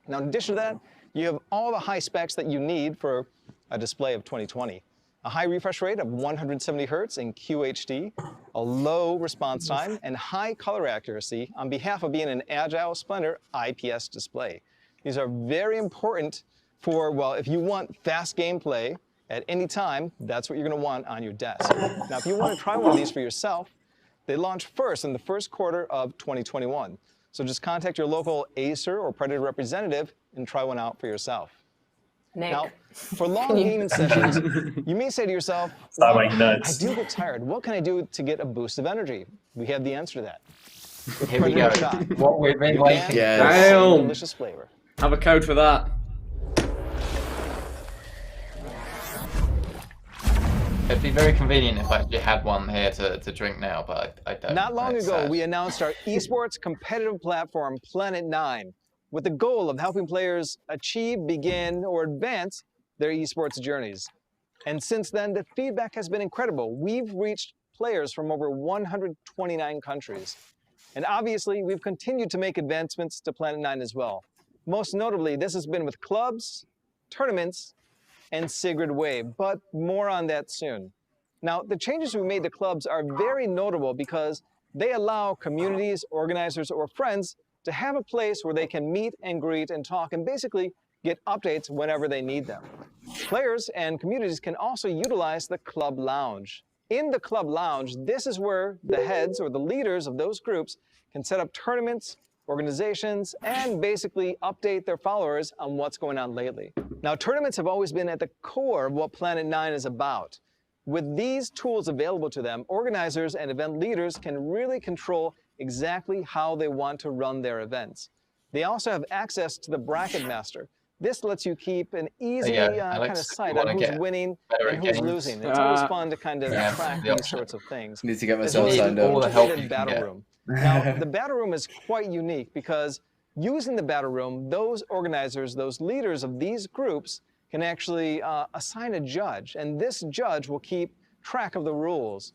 Now, in addition to that, you have all the high specs that you need for a display of 2020. A high refresh rate of 170 Hz in QHD, a low response time, and high color accuracy on behalf of being an agile Splendor IPS display. These are very important for, well, if you want fast gameplay at any time, that's what you're going to want on your desk. Now, if you want to try one of these for yourself, they launch first in the first quarter of 2021. So just contact your local ACER or Predator representative and try one out for yourself. Nick. Now, for long gaming sessions, you may say to yourself, Stop making notes. I do get tired. What can I do to get a boost of energy? We have the answer to that. Here we go. What we've been waiting. Delicious flavor. Have a code for that. It'd be very convenient if I actually had one here to drink now, but I don't. Not long That's ago, sad. we announced our esports competitive platform, Planet 9, with the goal of helping players achieve, begin, or advance their esports journeys. And since then, the feedback has been incredible. We've reached players from over 129 countries. And obviously, we've continued to make advancements to Planet 9 as well. Most notably, this has been with clubs, tournaments, and Sigrid Wave, but more on that soon. Now, the changes we made to clubs are very notable because they allow communities, organizers, or friends to have a place where they can meet and greet and talk and basically get updates whenever they need them. Players and communities can also utilize the Club Lounge. In the Club Lounge, this is where the heads or the leaders of those groups can set up tournaments, organizations, and basically update their followers on what's going on lately. Now, tournaments have always been at the core of what Planet 9 is about. With these tools available to them, organizers and event leaders can really control exactly how they want to run their events. They also have access to the Bracket Master. This lets you keep an easy kind of sight on who's winning and who's losing. It's always fun to kind of track these sorts of things. Need to get myself signed up. All the help battle room. Now, the battle room is quite unique because using the battle room, those organizers, those leaders of these groups can actually assign a judge, and this judge will keep track of the rules.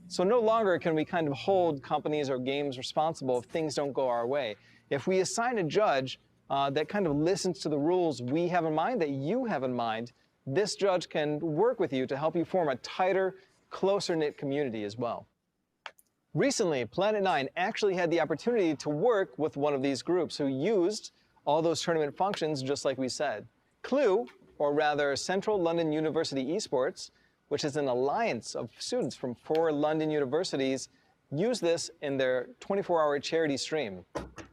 So no longer can we kind of hold companies or games responsible if things don't go our way. If we assign a judge that kind of listens to the rules we have in mind, that you have in mind, this judge can work with you to help you form a tighter, closer-knit community as well. Recently, Planet 9 actually had the opportunity to work with one of these groups who used all those tournament functions just like we said. Clue, or rather Central London University Esports, which is an alliance of students from 4 London universities, used this in their 24-hour charity stream.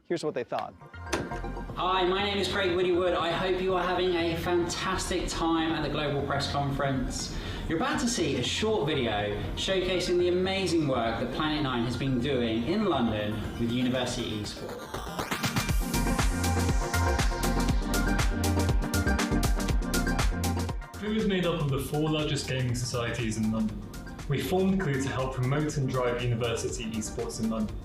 Here's what they thought. Hi, my name is Craig Woodywood. I hope you are having a fantastic time at the Global Press Conference. You're about to see a short video showcasing the amazing work that Planet 9 has been doing in London with University Esports. Clue is made up of the 4 largest gaming societies in London. We formed Clue to help promote and drive university esports in London.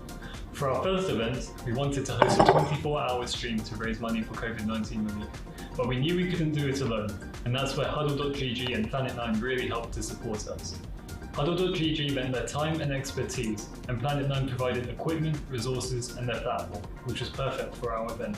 For our first event, we wanted to host a 24-hour stream to raise money for COVID-19 relief, but we knew we couldn't do it alone, and that's where Huddle.gg and Planet 9 really helped to support us. Huddle.gg lent their time and expertise, and Planet 9 provided equipment, resources, and their platform, which was perfect for our event.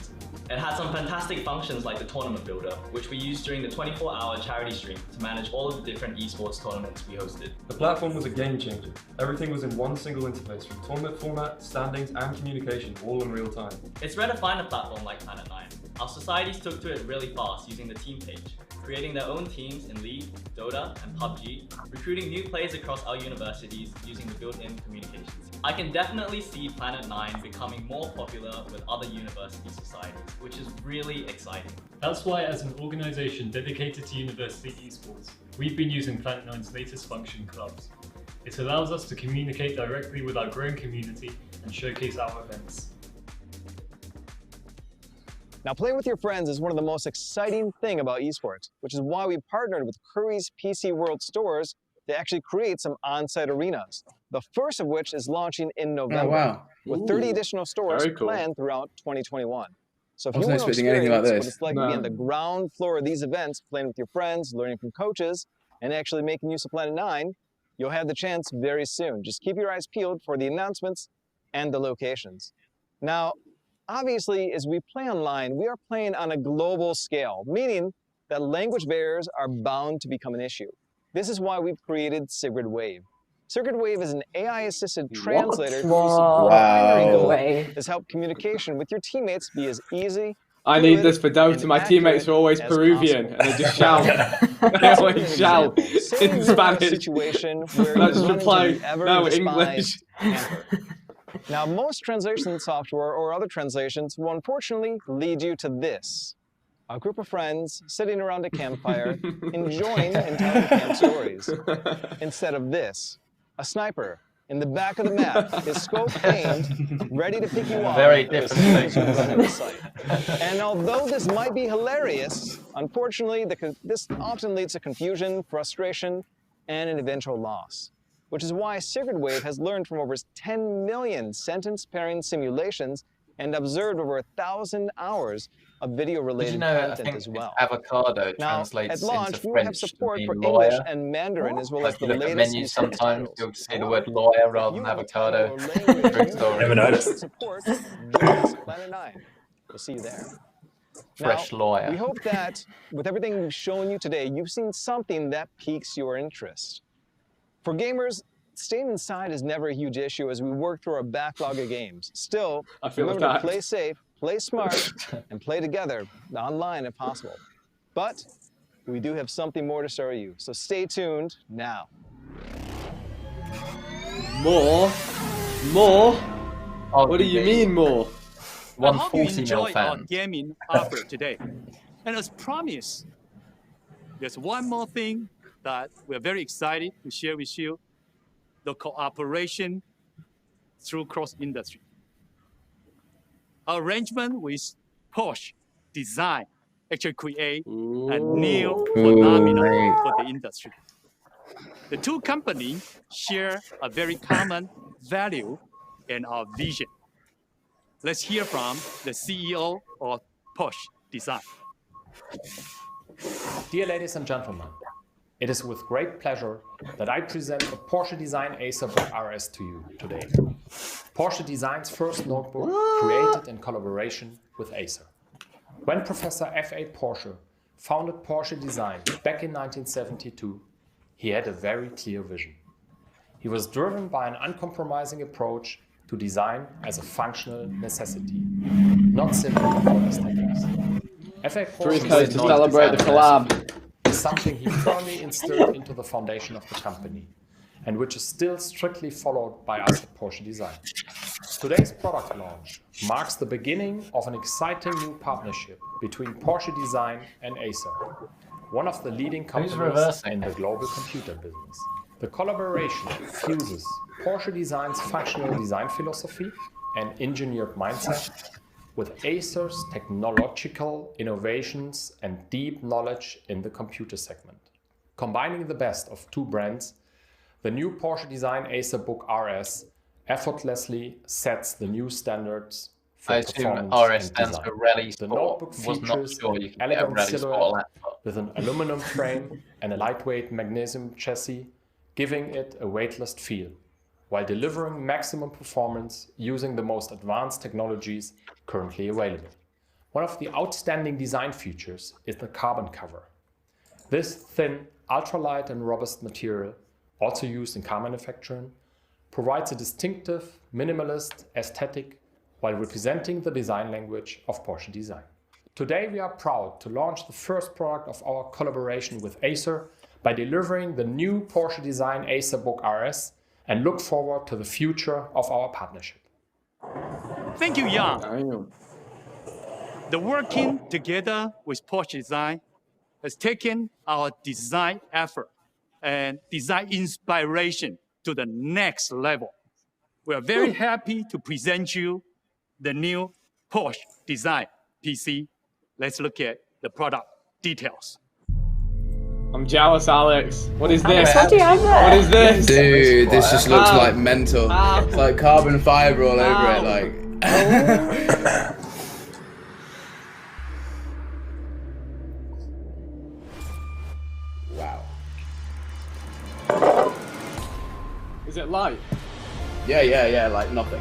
It had some fantastic functions like the tournament builder, which we used during the 24-hour charity stream to manage all of the different esports tournaments we hosted. The platform was a game changer. Everything was in one single interface, from tournament format, standings, and communication, all in real time. It's rare to find a platform like Planet 9. Our societies took to it really fast using the team page, creating their own teams in League, Dota, and PUBG, recruiting new players across our universities using the built-in communications. I can definitely see Planet 9 becoming more popular with other university societies, which is really exciting. That's why, as an organisation dedicated to university esports, we've been using Planet 9's latest function, Clubs. It allows us to communicate directly with our growing community and showcase our events. Now, playing with your friends is one of the most exciting things about esports, which is why we partnered with Curry's PC World stores to actually create some on-site arenas. The first of which is launching in November, with 30 additional stores planned throughout 2021. So if you want to experience what it's like to be on the ground floor of these events, playing with your friends, learning from coaches, and actually making use of Planet 9, you'll have the chance very soon. Just keep your eyes peeled for the announcements and the locations. Now, obviously, as we play online, we are playing on a global scale, meaning that language barriers are bound to become an issue. This is why we've created Sigrid Wave. Sigrid Wave is an AI-assisted translator whose primary goal is help communication with your teammates be as easy. I need this for Dota. My teammates are always Peruvian, and they just shout. They always shout in Spanish. Situation where I just reply, no, English. Now, most translation software or other translations will unfortunately lead you to this. A group of friends sitting around a campfire, enjoying and telling camp stories. Instead of this, a sniper in the back of the map, his scope aimed, ready to pick you off. Very different things. And although this might be hilarious, unfortunately, this often leads to confusion, frustration, and an eventual loss, which is why Secret Wave has learned from over 10 million sentence pairing simulations and observed over 1,000 hours of video-related content as well. Avocado Now, translates at launch, into we will have French to support be for lawyer. English and Mandarin, as well So as if the you look at latest menus, in sometimes you'll see the word lawyer rather than avocado. True story. Never noticed. Support, join us at Planet 9. We'll see you there. Fresh Now, lawyer. we hope that with everything we've shown you today, you've seen something that piques your interest. For gamers, staying inside is never a huge issue as we work through our backlog of games. Still, remember to play safe, play smart, and play together, online if possible. But we do have something more to show you, so stay tuned now. More? More? Oh, What do you mean more? I hope you enjoyed our gaming offer today. And as promised, there's one more thing that we're very excited to share with you, the cooperation through cross-industry. Our arrangement with Porsche Design actually create a new phenomenon for the industry. The two companies share a very common value and our vision. Let's hear from the CEO of Porsche Design. Dear ladies and gentlemen, it is with great pleasure that I present the Porsche Design ACER Book RS to you today. Porsche Design's first notebook created in collaboration with ACER. When Professor F.A. Porsche founded Porsche Design back in 1972, he had a very clear vision. He was driven by an uncompromising approach to design as a functional necessity, not simply for aesthetics. F.A. Porsche to celebrate the collab is something he firmly instilled into the foundation of the company, and which is still strictly followed by us at Porsche Design. Today's product launch marks the beginning of an exciting new partnership between Porsche Design and ACER, one of the leading companies in the global computer business. The collaboration fuses Porsche Design's functional design philosophy and engineered mindset with ACER's technological innovations and deep knowledge in the computer segment. Combining the best of two brands, the new Porsche Design ACER Book RS effortlessly sets the new standards for I assume performance RS and stands design. for Rally The Sport. notebook Was not features sure an you could get a elegant Rally Sport silhouette laptop. with an aluminum frame and a lightweight magnesium chassis, giving it a weightless feel, while delivering maximum performance using the most advanced technologies currently available. One of the outstanding design features is the carbon cover. This thin, ultralight and robust material, also used in car manufacturing, provides a distinctive, minimalist aesthetic while representing the design language of Porsche Design. Today we are proud to launch the first product of our collaboration with ACER by delivering the new Porsche Design ACER Book RS and look forward to the future of our partnership. Thank you, Jan. The working together with Porsche Design has taken our design effort and design inspiration to the next level. We are very happy to present you the new Porsche Design PC. Let's look at the product details. I'm jealous, Alex. What is this? What do you have there? What is this? Dude, this just looks Ow. like mental. Ow. It's like carbon fiber all over Ow. it. Like. Wow. Is it light? Yeah, like nothing.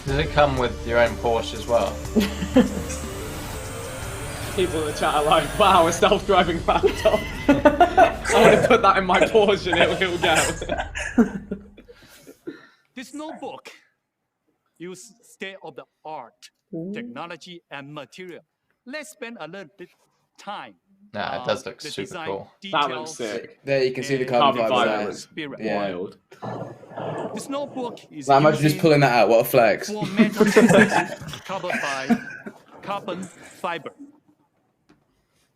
Does it come with your own Porsche as well? People in the chat are like, wow, a self-driving laptop. I want to put that in my Porsche and it'll go. This notebook uses state-of-the-art technology and material. Let's spend a little bit time. Nah, it does look the super design cool. That looks details sick. There you can see the and carbon fiber fiber there. looks spirit. Yeah. Wild. This notebook is Like, imagine just using pulling that out. What a flex. 4 metal pieces covered by carbon fiber.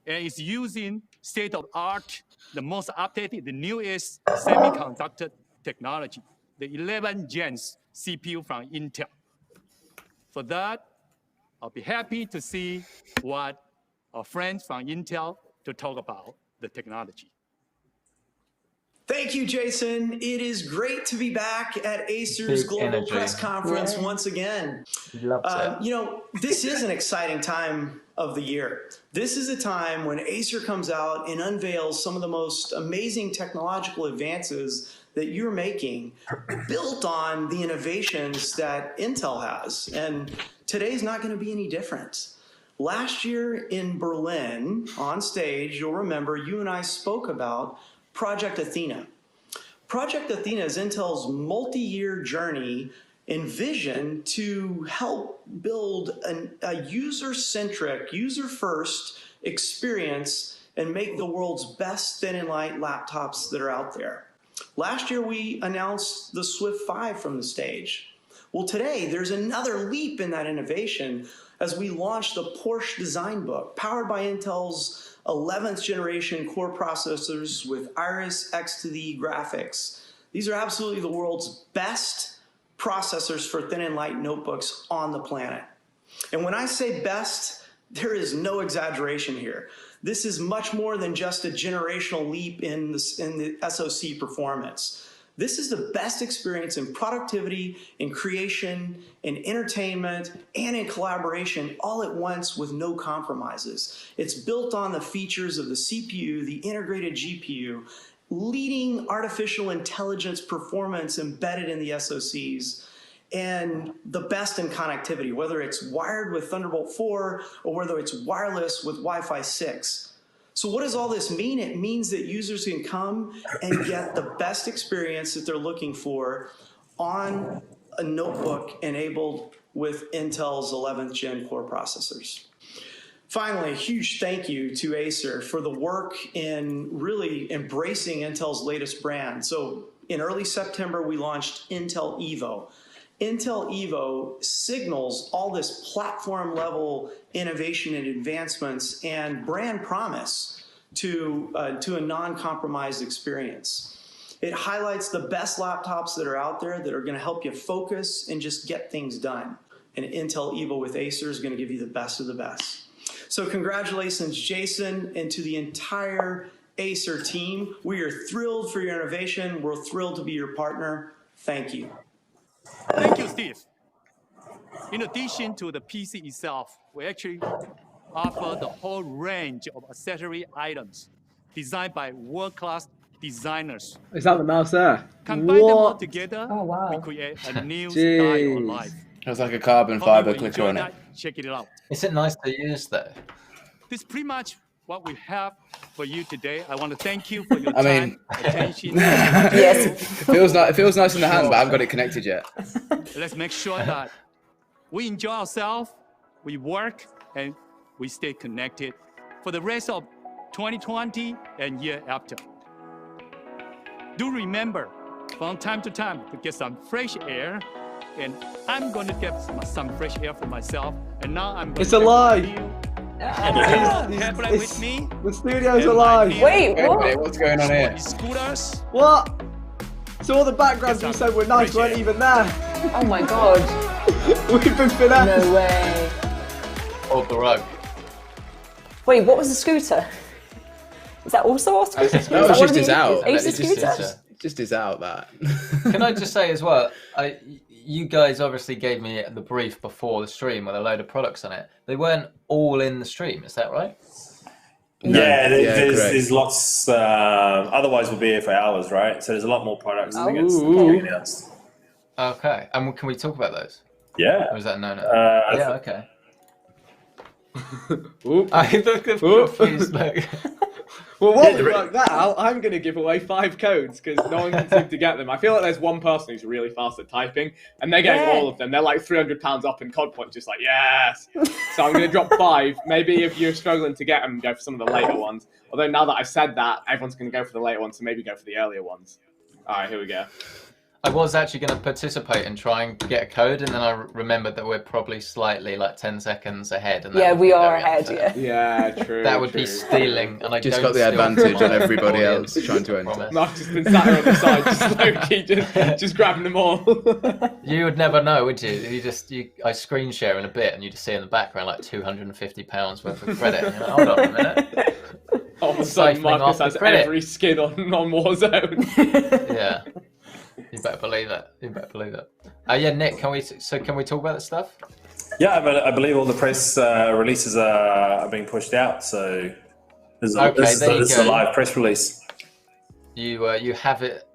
and it's using state-of-the-art, the most updated, the newest semiconductor technology, the 11th Gen CPU from Intel. For that, I'll be happy to see what our friends from Intel to talk about the technology. Thank you, Jason. It is great to be back at ACER's Big Global energy. Press Conference once again. He loves it. You know, this is an exciting time of the year. This is a time when ACER comes out and unveils some of the most amazing technological advances that you're making, built on the innovations that Intel has. And today's not going to be any different. Last year in Berlin, on stage, you'll remember you and I spoke about Project Athena. Project Athena is Intel's multi-year journey and vision to help build a user-centric, user-first experience and make the world's best thin and light laptops that are out there. Last year, we announced the Swift 5 from the stage. Well, today, there's another leap in that innovation as we launch the Porsche Design Book, powered by Intel's 11th generation core processors with Iris X to the graphics. These are absolutely the world's best processors for thin and light notebooks on the planet. And when I say best, there is no exaggeration here. This is much more than just a generational leap in the SoC performance. This is the best experience in productivity, in creation, in entertainment, and in collaboration all at once with no compromises. It's built on the features of the CPU, the integrated GPU, leading artificial intelligence performance embedded in the SoCs, and the best in connectivity, whether it's wired with Thunderbolt 4 or whether it's wireless with Wi-Fi 6. So what does all this mean? It means that users can come and get the best experience that they're looking for on a notebook enabled with Intel's 11th Gen core processors. Finally, a huge thank you to ACER for the work in really embracing Intel's latest brand. So in early September, we launched Intel Evo. Intel Evo signals all this platform-level innovation and advancements and brand promise to a non-compromised experience. It highlights the best laptops that are out there that are going to help you focus and just get things done. And Intel Evo with ACER is going to give you the best of the best. So congratulations, Jason, and to the entire ACER team. We are thrilled for your innovation. We're thrilled to be your partner. Thank you. Thank you, Steve. In addition to the PC itself, we actually offer the whole range of accessory items designed by world-class designers. Is that the mouse there? Combine them all together, we create a new style of life. It was like a carbon fiber clicker on it. Check it out. Is it nice to use though? This is pretty much what we have for you today. I want to thank you for your time, attention. Yes. It feels nice in the hand, but I haven't got it connected yet. Let's make sure that we enjoy ourselves, we work, and we stay connected for the rest of 2020 and year after. Do remember, from time to time, to get some fresh air. And I'm going to get some fresh air for myself. And now I'm going to a lie. With me. The studio's alive. Wait, what? What's going on here? Scooters. What? So all the backgrounds you said were nice weren't even there. Oh my god. We've been finessed. No way. Off the rug. Wait, what was the scooter? Is that also our scooter? No, it's just his out. Just his out, that. Can I just say as well, you guys obviously gave me the brief before the stream with a load of products on it. They weren't all in the stream, is that right? Yeah, there's lots. Otherwise, we'll be here for hours, right? So there's a lot more products that gets announced. Okay, and can we talk about those? Yeah. Or is that no? Yeah, okay. I look confused. Well, while we work that out, I'm going to give away 5 codes because no one can seem to get them. I feel like there's one person who's really fast at typing, and they're getting all of them. They're like £300 up in COD points, just like, yes! So I'm going to drop 5. Maybe if you're struggling to get them, go for some of the later ones. Although now that I've said that, everyone's going to go for the later ones, so maybe go for the earlier ones. All right, here we go. I was actually going to participate and trying to get a code, and then I remembered that we're probably slightly like 10 seconds ahead. And Yeah, we are ahead. Unfair. Yeah, true. That would be stealing, and I Just don't got the steal advantage from on my everybody audience, else trying to enter. promise. Mark's just been sat here on the side, just low-key, just grabbing them all. You would never know, would you? I screen share in a bit, and you just see in the background like £250 worth of credit. And you're like, hold on a minute. All of a sudden, Siphoning Marcus off the has credit. every skin on Warzone. Yeah, you better believe it. You better believe it. Yeah, Nick, can we talk about this stuff? Yeah, but I believe all the press releases are being pushed out. So this is a live press release. You have it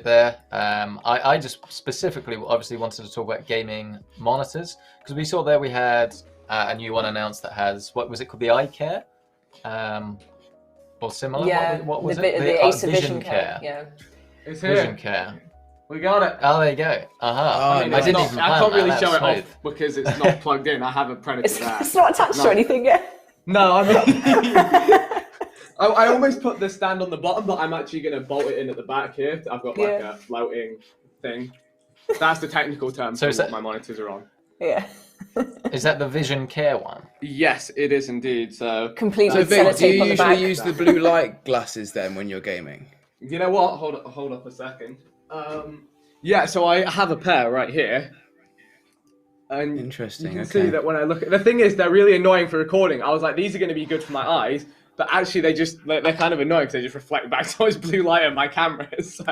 there. I just specifically obviously wanted to talk about gaming monitors because we saw there we had a new one announced that has, what was it called, the eye care, or similar. Yeah, what was the it? the ACER Vision Care. Yeah. It's here. Vision Care. We got it. Oh, there you go. I mean, I didn't even plan I can't really that. show it That's off because it's not plugged in. I haven't predated that. It's not attached to anything yet. No, I'm not. I almost put the stand on the bottom, but I'm actually going to bolt it in at the back here. I've got like a floating thing. That's the technical term for what my monitors are on. Yeah. Is that the Vision Care one? Yes, it is indeed. So completely. So Vic, do you usually use the blue light glasses then when you're gaming? You know what? Hold up a second. Yeah, so I have a pair right here. And interesting. You can see that when I look at the thing is they're really annoying for recording. I was like, these are going to be good for my eyes, but actually they're kind of annoying because they just reflect back towards blue light on my camera. So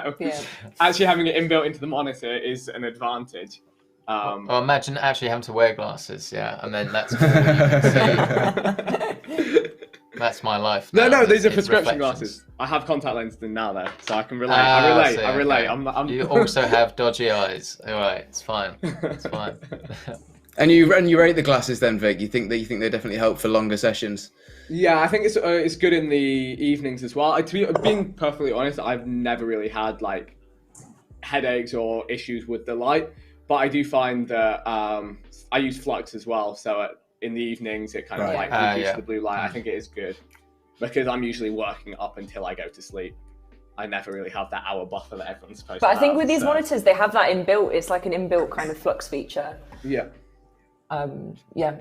actually having it inbuilt into the monitor is an advantage. Well, imagine actually having to wear glasses, and then that's all you can see. That's my life. No, these are prescription glasses. I have contact lenses in now, though, so I can relate. I relate. Okay. You also have dodgy eyes. All right, it's fine. It's fine. And you rate the glasses then, Vic? You think they definitely help for longer sessions? Yeah, I think it's good in the evenings as well. Being perfectly honest, I've never really had like headaches or issues with the light, but I do find that I use flux as well, so in the evenings it kind of like reduces the blue light. I think it is good because I'm usually working up until I go to sleep. I never really have that hour buffer that everyone's supposed to have. But I think with these monitors, they have that inbuilt. It's like an inbuilt kind of flux feature. Yeah.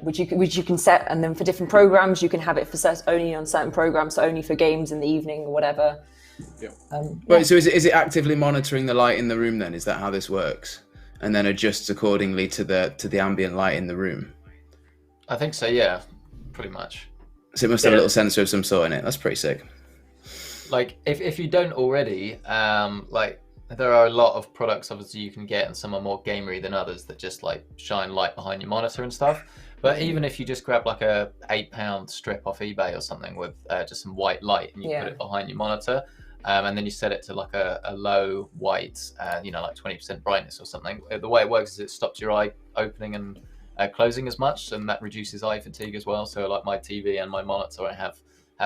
Which you can set, and then for different programs, you can have it for only on certain programs, so only for games in the evening or whatever. Yeah. Wait, so is it actively monitoring the light in the room then? Is that how this works? And then adjusts accordingly to the ambient light in the room? I think so, yeah, pretty much. So it must have a little sensor of some sort in it. That's pretty sick. Like, if you don't already, like, there are a lot of products obviously you can get, and some are more gamery than others that just like shine light behind your monitor and stuff. But even if you just grab like a £8 strip off eBay or something with just some white light, and you put it behind your monitor, and then you set it to like a low white, like 20% brightness or something. The way it works is it stops your eye opening and closing as much, and that reduces eye fatigue as well. So like my TV and my monitor, I have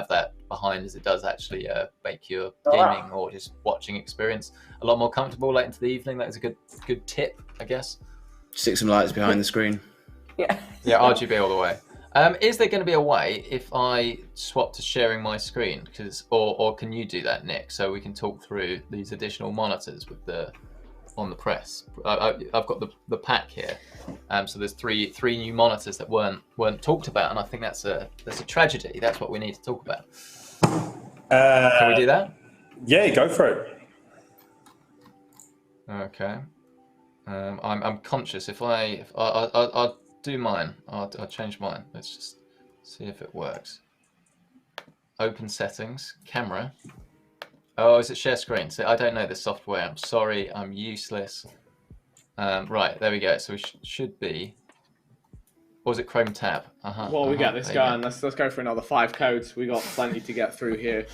that behind, as it does actually make your gaming or just watching experience a lot more comfortable late into the evening. That is a good tip, I guess. Stick some lights behind the screen. Yeah, RGB all the way. Is there going to be a way if I swap to sharing my screen? Or can you do that, Nick, so we can talk through these additional monitors on the press? I've got the pack here, so there's three new monitors that weren't talked about, and I think that's a tragedy. That's what we need to talk about. Can we do that? Yeah, go for it. Okay. I'm conscious. If I'll do mine. I'll change mine. Let's just see if it works. Open settings, camera. Oh, is it share screen? So I don't know the software. I'm sorry, I'm useless. Right, there we go. So we should be. Or is it Chrome tab? Well, we get this going. Let's go for another 5 codes. We got plenty to get through here.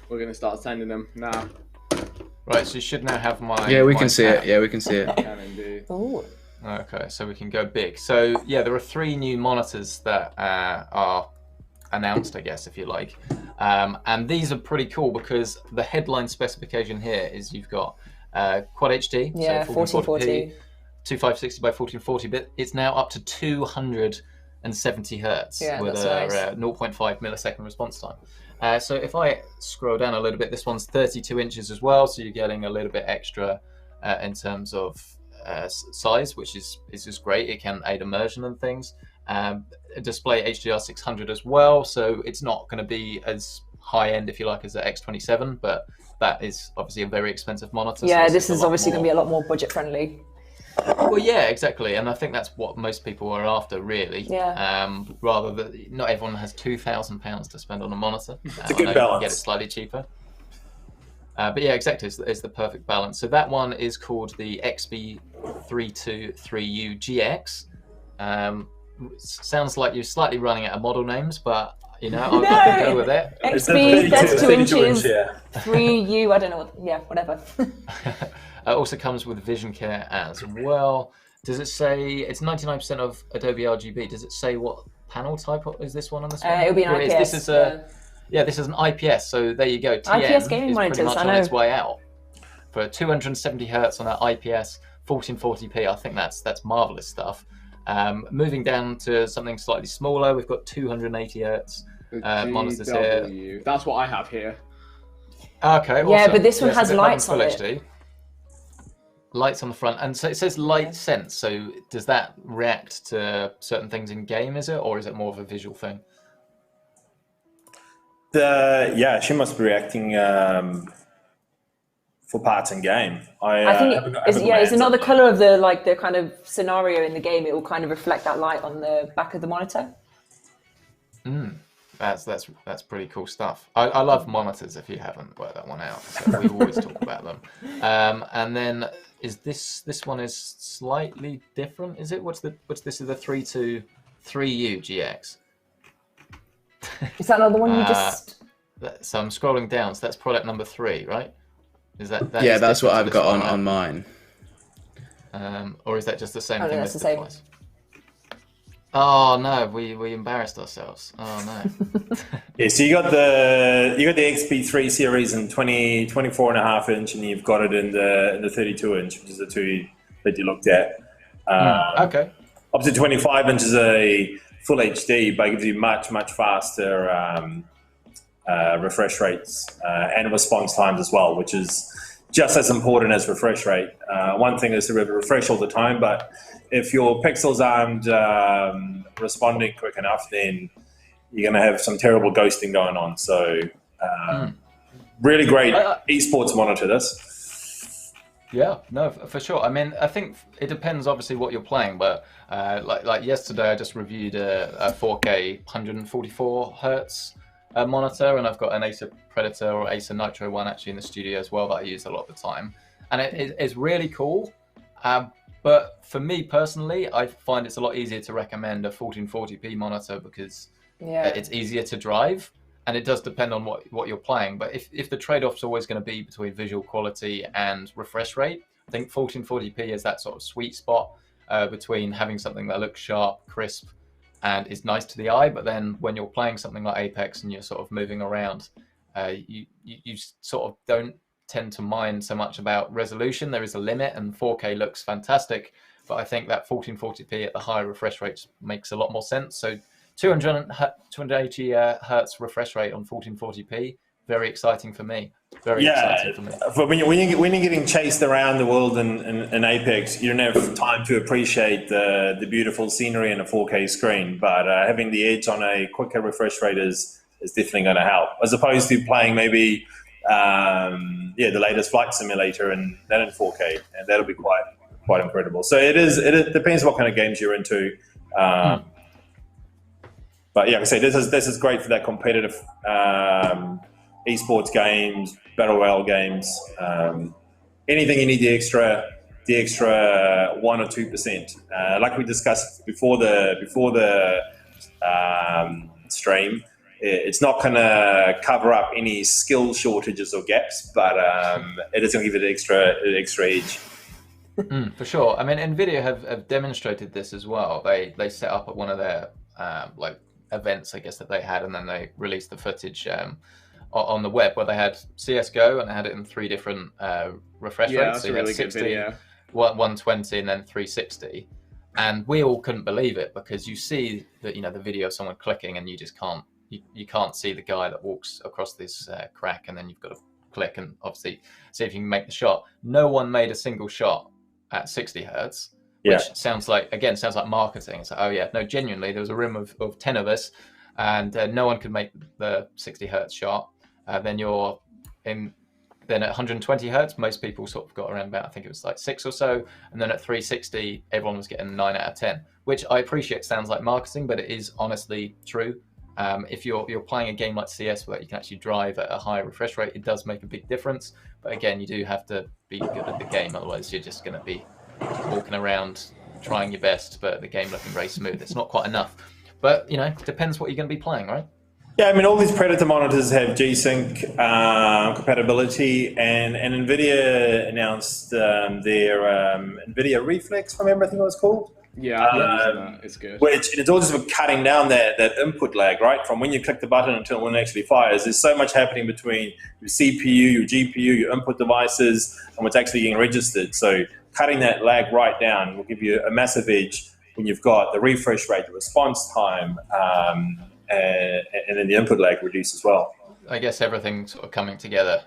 We're going to start sending them now. Right, so you should now have my. Yeah, we can see it. Yeah, we can see it. Can indeed. Oh. Okay, so we can go big. So yeah, there are 3 new monitors that are announced, I guess, if you like. And these are pretty cool because the headline specification here is you've got Quad HD, so 1440p, 2560 by 1440, but it's now up to 270 hertz with a 0.5 millisecond response time. So if I scroll down a little bit, this one's 32 inches as well, so you're getting a little bit extra in terms of size, which is just great. It can aid immersion and things. Display HDR 600 as well, so it's not going to be as high end, if you like, as the X27, but that is obviously a very expensive monitor. Yeah, so this is obviously going to be a lot more budget friendly. Well, yeah, exactly, and I think that's what most people are after, really. Yeah. Rather than not everyone has £2,000 to spend on a monitor. It's a good You balance. can get it slightly cheaper. But yeah, exactly, it's the perfect balance. So that one is called the XB323U GX. Sounds like you're slightly running out of model names, but you know, I'll go with it. XB 32 inches, 3U, I don't know, whatever. Also comes with Vision Care as well. Does it say it's 99% of Adobe RGB? Does it say what panel type is this one on this one? It'll be an IPS. This is this is an IPS. So there you go. TN IPS gaming is monitors, pretty much I on know. its way out for 270 hertz on that IPS, 1440p. I think that's marvelous stuff. Moving down to something slightly smaller, we've got 280 hertz monitors here. That's what I have here. Okay. Yeah, awesome. but this one has so lights Full on it. HD. Lights on the front, and so it says light sense. So does that react to certain things in game? Is it, or is it more of a visual thing? She must be reacting for parts in game. I think it's another color of the kind of scenario in the game. It will kind of reflect that light on the back of the monitor. That's pretty cool stuff. I love monitors. If you haven't worked that one out, so we always talk about them. And then is this one is slightly different? Is it? What's this? Is the 323U GX? Is that another one you just? So I'm scrolling down. So that's product number 3, right? Is that? Yeah, that's what I've got on mine. Or is that just the same Oh, thing? no, that's the same. Twice? Oh no, we embarrassed ourselves. Oh no. Yeah, so you got the XP3 series in 24.5 inch, and you've got it in the 32 inch, which is the two that you looked at. Okay. Up to 25 inch is a full HD, but it gives you much faster refresh rates and response times as well, which is just as important as refresh rate. One thing is to refresh all the time, but if your pixels aren't responding quick enough, then you're going to have some terrible ghosting going on. So really great esports monitor, this. Yeah, no, for sure. I mean, I think it depends obviously what you're playing, but like yesterday I just reviewed a 4K 144 hertz monitor, and I've got an Acer Predator or Acer Nitro one actually in the studio as well that I use a lot of the time, and it's really cool. But for me personally, I find it's a lot easier to recommend a 1440p monitor because it's easier to drive, and it does depend on what you're playing. But if the trade-off is always going to be between visual quality and refresh rate, I think 1440p is that sort of sweet spot between having something that looks sharp, crisp, and is nice to the eye, but then when you're playing something like Apex and you're sort of moving around, you sort of don't tend to mind so much about resolution. There is a limit, and 4K looks fantastic, but I think that 1440p at the higher refresh rates makes a lot more sense. So 280 hertz refresh rate on 1440p, very exciting for me. Very exciting for me. But when you're getting chased around the world in Apex, you don't have time to appreciate the beautiful scenery in a 4K screen. But having the edge on a quicker refresh rate is definitely going to help, as opposed to playing maybe the latest flight simulator and that in 4K, and that'll be quite incredible. So it depends what kind of games you're into. But yeah, like I say, this is great for that competitive esports games, battle royale games, anything you need the extra 1 or 2%. Like we discussed before the stream, it's not going to cover up any skill shortages or gaps, but it is going to give it an extra edge. For sure. I mean, NVIDIA have demonstrated this as well. They set up at one of their events, I guess, that they had, and then they released the footage on the web where they had CSGO and they had it in 3 different refresh rates. That's so a you really had good 60, video. 120, and then 360. And we all couldn't believe it because you see the video of someone clicking and you just can't see the guy that walks across this crack, and then you've got to click and obviously see if you can make the shot. No one made a single shot at 60 hertz, which sounds like marketing. It's like, oh yeah, no, genuinely, there was a room of 10 of us, and no one could make the 60 hertz shot. Then at 120 hertz, most people sort of got around about, I think it was like 6 or so. And then at 360, everyone was getting 9 out of 10, which I appreciate sounds like marketing, but it is honestly true. If you're playing a game like CS where you can actually drive at a higher refresh rate, it does make a big difference. But again, you do have to be good at the game. Otherwise, you're just going to be walking around trying your best, but the game looking very smooth. It's not quite enough. But, depends what you're going to be playing, right? Yeah, I mean, all these Predator monitors have G-Sync compatibility, and NVIDIA announced their NVIDIA Reflex, remember I think it was called? Yeah, it's good. And it's all just for cutting down that input lag, right? From when you click the button until when it actually fires. There's so much happening between your CPU, your GPU, your input devices, and what's actually getting registered. So cutting that lag right down will give you a massive edge when you've got the refresh rate, the response time, and then the input lag reduced as well. I guess everything's sort of coming together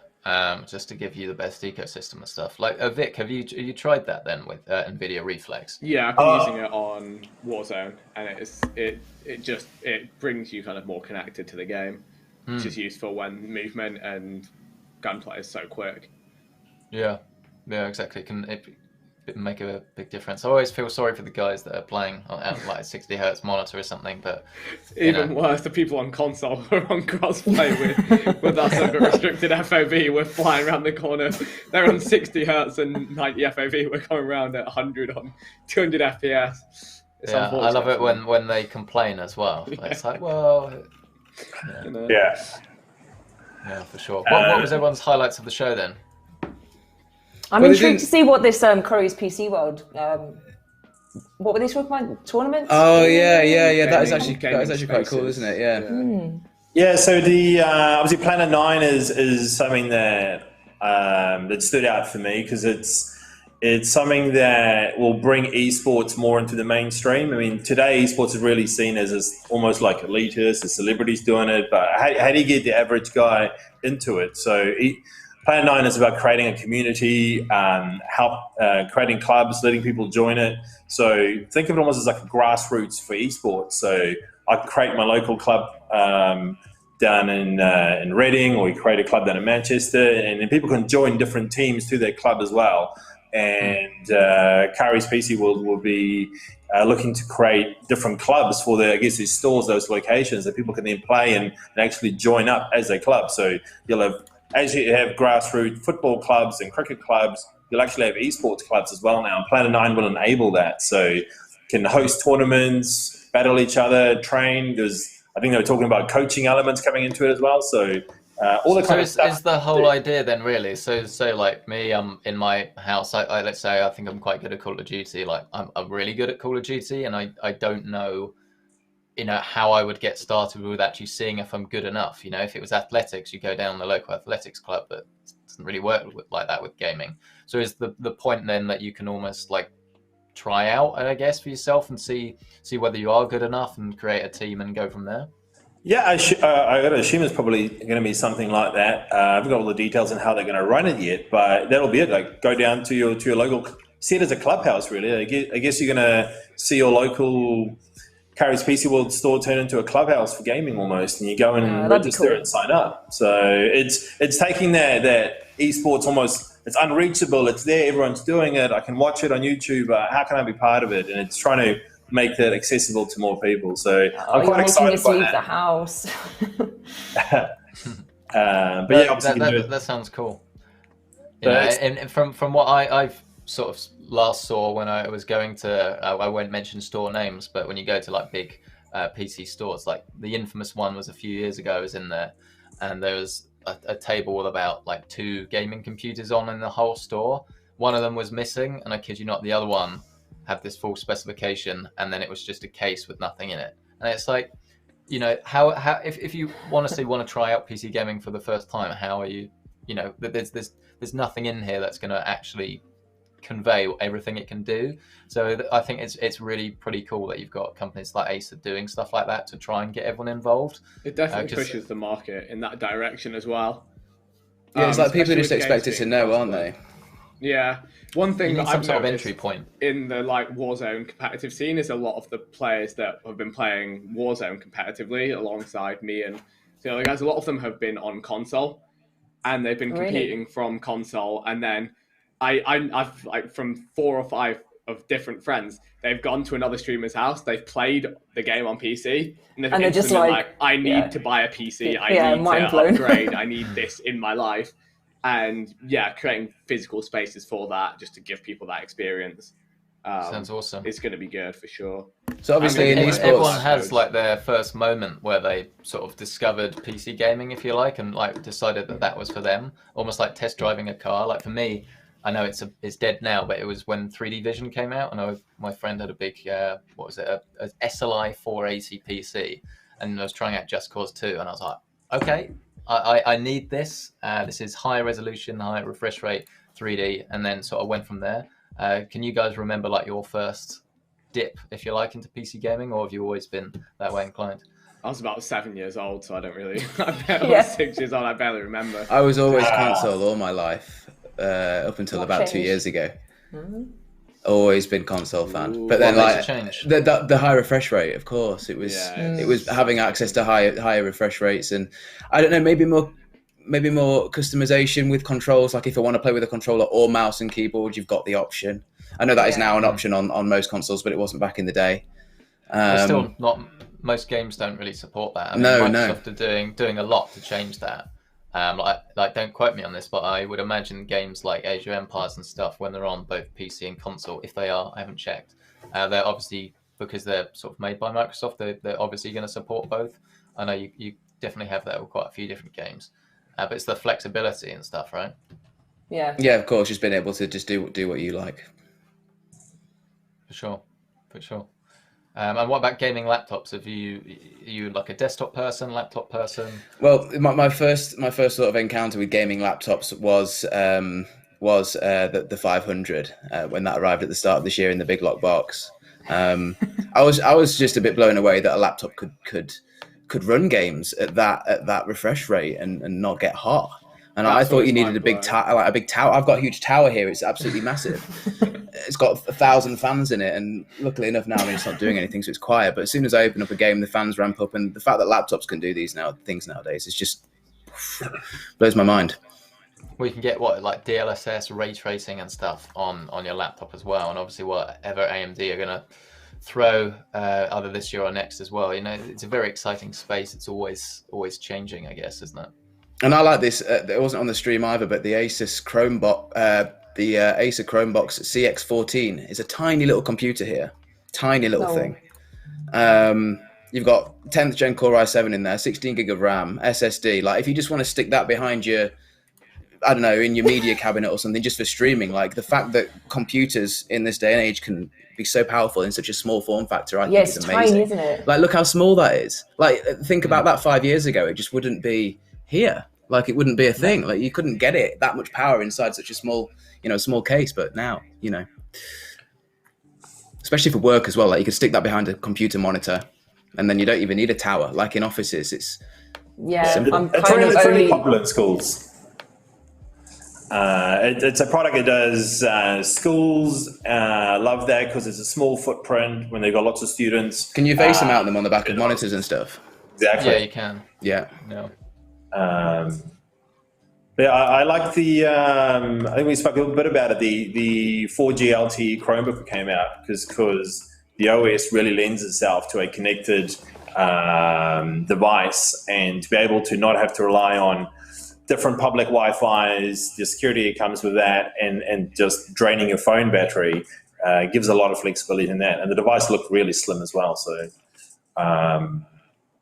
just to give you the best ecosystem and stuff. Like, Vic, have you tried that then with NVIDIA Reflex? Yeah, I've been using it on Warzone, and it brings you kind of more connected to the game, which is useful when movement and gunplay is so quick. Yeah, exactly. It make a big difference. I always feel sorry for the guys that are playing on like a 60 hertz monitor or something, but even worse, the people on console who are on crossplay with us under restricted FOV. We're flying around the corner. They're on 60 hertz and 90 FOV. We're coming around at 100 on 200 FPS. I love it when they complain as well. It's like, well, yeah, for sure. What was everyone's highlights of the show then? I'm intrigued to see what this Curry's PC World. What were they talking about? Tournaments? Oh yeah. That is actually quite cool, isn't it? Yeah. Yeah. So the obviously Planet 9 is something that that stood out for me because it's something that will bring esports more into the mainstream. I mean, today esports is really seen as almost like elitist, the celebrities doing it. But how do you get the average guy into it? So Planet 9 is about creating a community, creating clubs, letting people join it. So think of it almost as like a grassroots for esports. So I create my local club down in Reading, or we create a club down in Manchester, and then people can join different teams to their club as well. And Curry's PC World will be looking to create different clubs for these stores, those locations that people can then play and actually join up as a club. So you'll have, as you have grassroots football clubs and cricket clubs, you'll actually have esports clubs as well now. And Planet 9 will enable that. So you can host tournaments, battle each other, train. I think they were talking about coaching elements coming into it as well. So all the kind of stuff. Is the whole idea then really? So like me, in my house, let's say I think I'm quite good at Call of Duty. Like I'm really good at Call of Duty, and I don't know, how I would get started with actually seeing if I'm good enough. If it was athletics, you go down the local athletics club, but it doesn't really work like that with gaming. So is the point then that you can almost like try out, I guess, for yourself and see whether you are good enough and create a team and go from there? Yeah, I got to assume it's probably going to be something like that. I haven't got all the details on how they're going to run it yet, but that'll be it. Like, go down to your local, see it as a clubhouse, really. I guess you're going to see your local Curry's PC World store turn into a clubhouse for gaming almost, and you go and register and sign up. So it's taking that esports almost, it's unreachable. It's there, everyone's doing it. I can watch it on YouTube. How can I be part of it? And it's trying to make that accessible to more people. So I'm quite excited by leave the house. But yeah, obviously that sounds cool. And from what I've sort of last saw when I was going to, I won't mention store names, but when you go to like big PC stores, like the infamous one was a few years ago, I was in there, and there was a table with about like 2 gaming computers on in the whole store. One of them was missing, and I kid you not, the other one had this full specification, and then it was just a case with nothing in it. And it's like, how if you want to try out PC gaming for the first time, how are you? There's nothing in here that's going to actually convey everything it can do. So I think it's really pretty cool that you've got companies like ACER doing stuff like that to try and get everyone involved. It definitely pushes the market in that direction as well. Yeah, it's like people especially just with expect games it to being know, aren't they? Yeah. One thing You that need some I've sort of noticed entry point. in the like Warzone competitive scene is a lot of the players that have been playing Warzone competitively alongside me and the other guys, a lot of them have been on console, and they've been Really? competing from console. And then I've like from 4 or 5 of different friends, they've gone to another streamer's house, they've played the game on PC, and they're And they're just instantly like, I need yeah. to buy a PC, I Yeah, need mind to blown. upgrade, I need this in my life. And yeah, creating physical spaces for that, just to give people that experience. Sounds awesome. It's going to be good for sure. So obviously in esports, everyone has like their first moment where they sort of discovered PC gaming, if you like, and like decided that that was for them. Almost like test driving a car. Like for me, I know it's dead now, but it was when 3D Vision came out, and my friend had a big a SLI 480 PC, and I was trying out Just Cause 2, and I was like, okay, I need this. This is high resolution, high refresh rate, 3D, and then sort of went from there. Can you guys remember like your first dip, if you like, into PC gaming, or have you always been that way inclined? I was about 7 years old, so I don't really. I was 6 years old. I barely remember. I was always console all my life, up until What about 2 changed? years ago. Mm-hmm. Always been console fan, Ooh. but then What like makes it change? the high refresh rate, of course, it was Yeah, it was having access to higher refresh rates, and I don't know, maybe more customization with controls. Like if I want to play with a controller or mouse and keyboard, you've got the option. I know that is now an option on most consoles, but it wasn't back in the day. But still, not most games don't really support that. I mean, No. Microsoft are doing a lot to change that. Like don't quote me on this, but I would imagine games like Age of Empires and stuff, when they're on both PC and console, if they are, I haven't checked, they're obviously, because they're sort of made by Microsoft, they're obviously going to support both. I know you definitely have that with quite a few different games, but it's the flexibility and stuff, right? Yeah. Yeah, of course, just being able to just do what you like. For sure. And what about gaming laptops? Are you like a desktop person, laptop person? Well, my first sort of encounter with gaming laptops was the 500 when that arrived at the start of this year in the big lock box. I was just a bit blown away that a laptop could run games at that refresh rate and not get hot. And I thought you needed a big tower. I've got a huge tower here. It's absolutely massive. It's got 1,000 fans in it, and luckily enough now, I mean, it's not doing anything, so it's quiet. But as soon as I open up a game, the fans ramp up, and the fact that laptops can do these things nowadays, is just blows my mind. We can get like DLSS, ray tracing, and stuff on your laptop as well, and obviously whatever AMD are going to throw either this year or next as well. You know, it's a very exciting space. It's always changing, I guess, isn't it? And I like this. It wasn't on the stream either, but the Asus Chromebox, Acer Chromebox CX14 is a tiny little computer here, tiny little thing. You've got 10th Gen Core i7 in there, 16 gig of RAM, SSD. Like if you just want to stick that behind your, I don't know, in your media cabinet or something, just for streaming. Like the fact that computers in this day and age can be so powerful in such a small form factor, I think is amazing. Tiny, isn't it? Like look how small that is. Like think about that 5 years ago, it just wouldn't be here. Like it wouldn't be a thing. Like you couldn't get it that much power inside such a small case. But now, especially for work as well, like you could stick that behind a computer monitor, and then you don't even need a tower. Like in offices, it's simple. It's really popular in schools. It's a product that does schools love that because it's a small footprint when they've got lots of students. Can you vase them out them on the back of monitors and stuff? Exactly. Yeah, you can. Yeah. No. Yeah, I like the. I think we spoke a little bit about it. The 4G LTE Chromebook that came out because the OS really lends itself to a connected device, and to be able to not have to rely on different public Wi-Fi's, the security that comes with that, and just draining your phone battery gives a lot of flexibility in that. And the device looked really slim as well. So I'm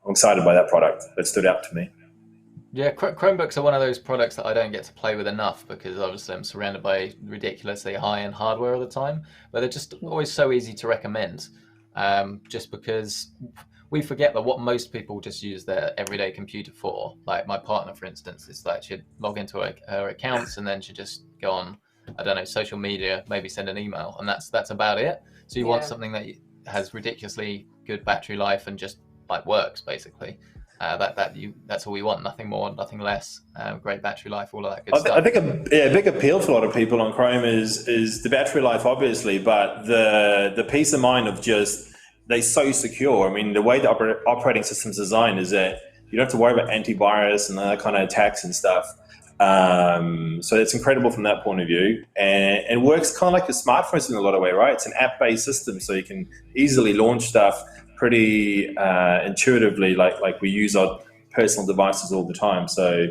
excited by that product. That stood out to me. Yeah, Chromebooks are one of those products that I don't get to play with enough because obviously I'm surrounded by ridiculously high-end hardware all the time, but they're just always so easy to recommend just because we forget that what most people just use their everyday computer for. Like my partner, for instance, is like she'd log into her accounts and then she'd just go on, I don't know, social media, maybe send an email, and that's about it. So you want something that has ridiculously good battery life and just like works basically. that's all we want, nothing more, nothing less. Great battery life, all of that good stuff. I think a big appeal for a lot of people on Chrome is the battery life, obviously, but the peace of mind of just, they're so secure. I mean, the way the operating system's designed is that you don't have to worry about antivirus and other kind of attacks and stuff. So it's incredible from that point of view, and it works kind of like your smartphones in a lot of way, right? It's an app-based system, so you can easily launch stuff pretty intuitively, like we use our personal devices all the time. So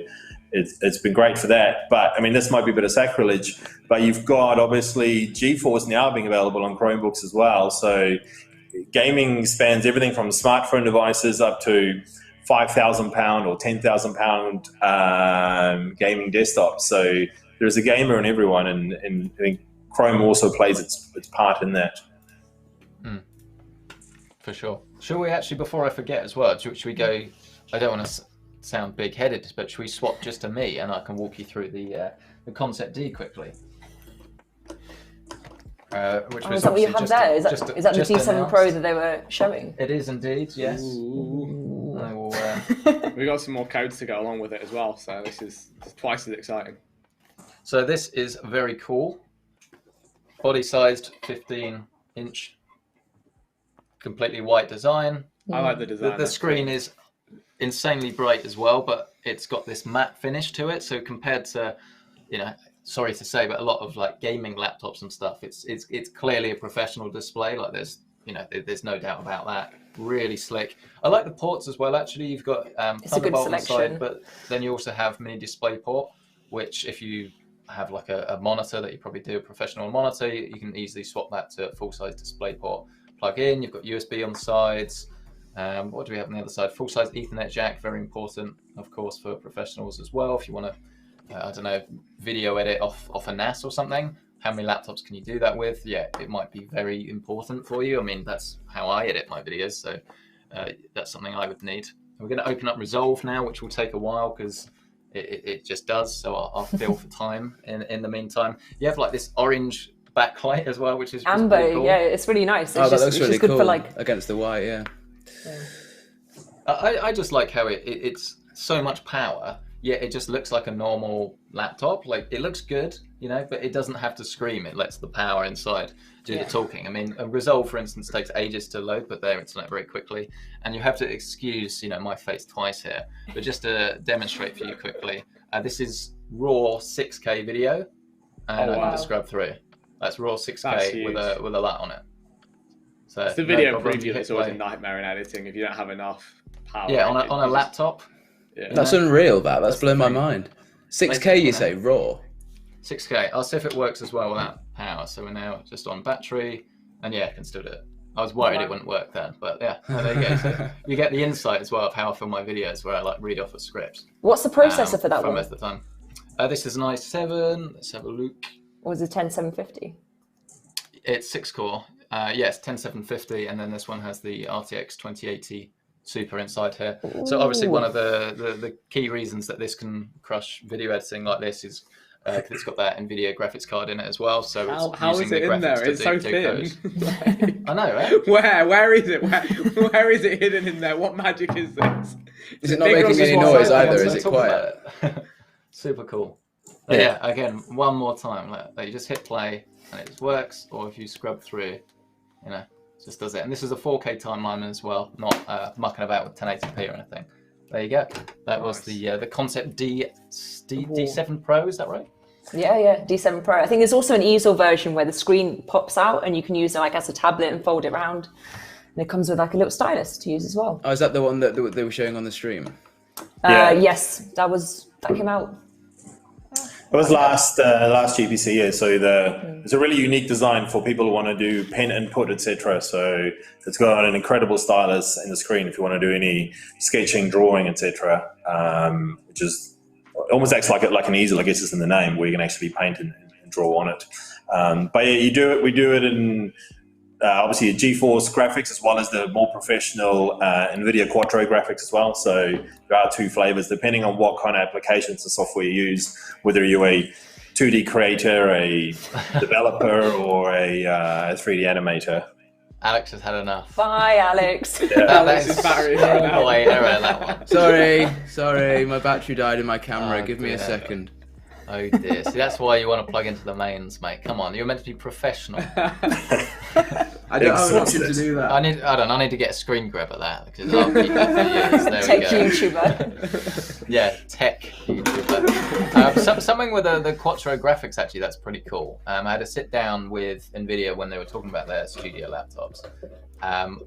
it's been great for that. But I mean, this might be a bit of sacrilege, but you've got obviously GeForce now being available on Chromebooks as well. So gaming spans everything from smartphone devices up to £5,000 or £10,000 gaming desktops. So there's a gamer in everyone, and I think Chrome also plays its part in that. For sure. Shall we actually, before I forget as well, should we go, I don't want to sound big-headed, but should we swap just to me and I can walk you through the Concept D quickly? Which was is that what you have there? Is that the D7 Pro that they were showing? It is indeed, yes. We got some more codes to go along with it as well, so this is twice as exciting. So this is very cool. Body-sized 15-inch. Completely white design. I like the design. The screen is insanely bright as well, but it's got this matte finish to it. So compared to, sorry to say, but a lot of like gaming laptops and stuff, it's clearly a professional display. Like there's no doubt about that. Really slick. I like the ports as well. Actually, you've got Thunderbolt on the side, but then you also have mini display port, which if you have like a monitor that you probably do, a professional monitor, you can easily swap that to a full-size display port. Plug in, you've got USB on the sides. What do we have on the other side? Full-size Ethernet jack, very important, of course, for professionals as well. If you want to, I don't know, video edit off a NAS or something, how many laptops can you do that with? Yeah, it might be very important for you. I mean, that's how I edit my videos, so that's something I would need. We're going to open up Resolve now, which will take a while because it just does, so I'll fill for time in the meantime. You have like this orange backlight as well, which is amber. Really cool. Yeah, it's really nice. That looks really cool. Good for like against the white. Yeah. I just like how it's so much power, yet it just looks like a normal laptop. Like it looks good, but it doesn't have to scream. It lets the power inside do the talking. I mean, a Resolve, for instance, takes ages to load, but there it's done it very quickly. And you have to excuse, my face twice here, but just to demonstrate for you quickly, this is raw 6K video, and I can just scrub through. That's raw 6K with a LUT on it. So it's the video preview that's always a nightmare in editing if you don't have enough power. Yeah, on a laptop. Yeah. That's unreal. That's blown my mind. 6K, you say raw? 6K. I'll see if it works as well without power. So we're now just on battery, and yeah, I can still do it. I was worried it wouldn't work then, but yeah, there you go. So you get the insight as well of how I film my videos, where I like read off a script. What's the processor for that one? Most of the time. This is an i7. Let's have a look. Or was it 10750? It's 6-core. Yes, 10750, and then this one has the RTX 2080 Super inside here. Ooh. So obviously one of the key reasons that this can crush video editing like this is because it's got that NVIDIA graphics card in it as well. So how is it in there? It's so thin. I know, right? Where is it? Where is it hidden in there? What magic is this? Is it not making any noise either? Is it quiet? Super cool. But yeah, again, one more time. Like you just hit play and it just works, or if you scrub through, it just does it. And this is a 4K timeline as well, not mucking about with 1080p or anything. There you go. That was the Concept D7 Pro, is that right? Yeah, D7 Pro. I think there's also an easel version where the screen pops out and you can use it like as a tablet and fold it around. And it comes with like a little stylus to use as well. Oh, is that the one that they were showing on the stream? Yes, that came out. It was last GPC year, so it's a really unique design for people who want to do pen input, etc. So it's got an incredible stylus in the screen if you want to do any sketching, drawing, etc. Which is almost acts like an easel, I guess is in the name, where you can actually paint and draw on it. But yeah, we do it in obviously a GeForce graphics as well as the more professional NVIDIA Quattro graphics as well. So there are two flavors depending on what kind of applications and software you use, whether you're a 2D creator, a developer, or a 3D animator. Alex has had enough. Bye, Alex. Alex's battery. Error, that one. Sorry, my battery died in my camera. Give me a second. Oh dear. See, that's why you want to plug into the mains, mate. Come on, you're meant to be professional. I don't have an option to do that. I need to get a screen grab at that because I'll keep it for years. There Tech we go. YouTuber. Yeah, tech YouTuber. Something with the Quattro graphics, actually, that's pretty cool. I had a sit down with NVIDIA when they were talking about their studio laptops.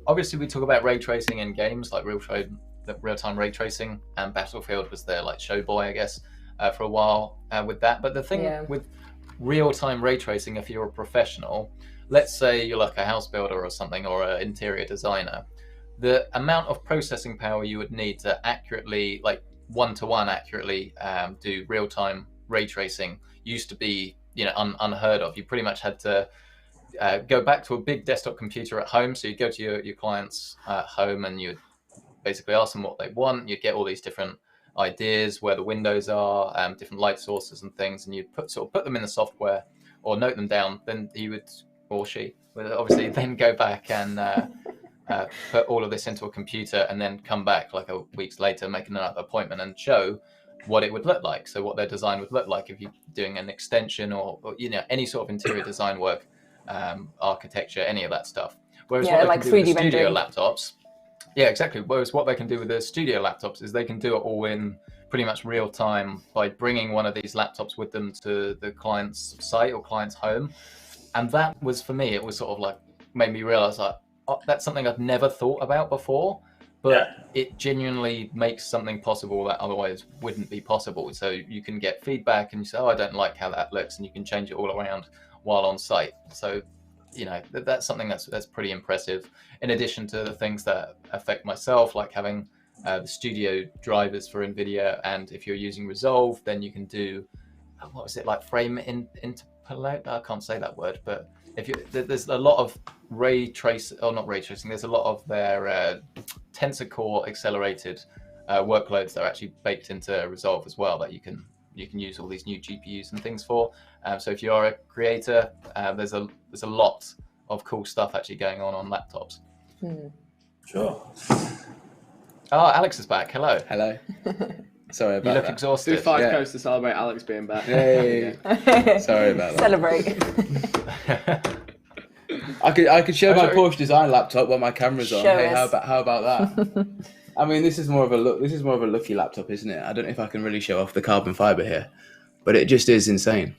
Obviously, we talk about ray tracing in games, like real-time ray tracing, and Battlefield was their like show boy, I guess, for a while with that. But the thing with real-time ray tracing, if you're a professional, let's say you're like a house builder or something, or an interior designer, the amount of processing power you would need to accurately, like one-to-one accurately do real-time ray tracing used to be, unheard of. You pretty much had to go back to a big desktop computer at home. So you'd go to your client's home and you'd basically ask them what they want. You'd get all these different ideas, where the windows are, different light sources and things, and you'd put them in the software or note them down. Then he would, or she would obviously then go back and put all of this into a computer and then come back like a weeks later, make another appointment and show what it would look like. So what their design would look like if you're doing an extension or any sort of interior design work, architecture, any of that stuff. Whereas what they can do with the studio laptops, exactly. Whereas what they can do with the studio laptops is they can do it all in pretty much real time by bringing one of these laptops with them to the client's site or client's home. And that was, for me, it was sort of like made me realize like, oh, that's something I've never thought about before, but it genuinely makes something possible that otherwise wouldn't be possible. So you can get feedback and you say, oh, I don't like how that looks, and you can change it all around while on site. So, that's something that's pretty impressive. In addition to the things that affect myself, like having the studio drivers for NVIDIA, and if you're using Resolve, then you can do, what was it, like frame interpolate? I can't say that word, but there's a lot of there's a lot of their tensor core accelerated workloads that are actually baked into Resolve as well, that you can use all these new GPUs and things for. So if you are a creator, there's a lot of cool stuff actually going on laptops. Sure. Oh, Alex is back. Hello. Hello. Sorry about that. You look exhausted. Do 5 codes to celebrate Alex being back. Hey. Sorry about that. Celebrate. I could show my Porsche Design laptop while my camera's on. Show Hey, us. how about that? I mean, this is more of a lucky laptop, isn't it? I don't know if I can really show off the carbon fiber here, but it just is insane.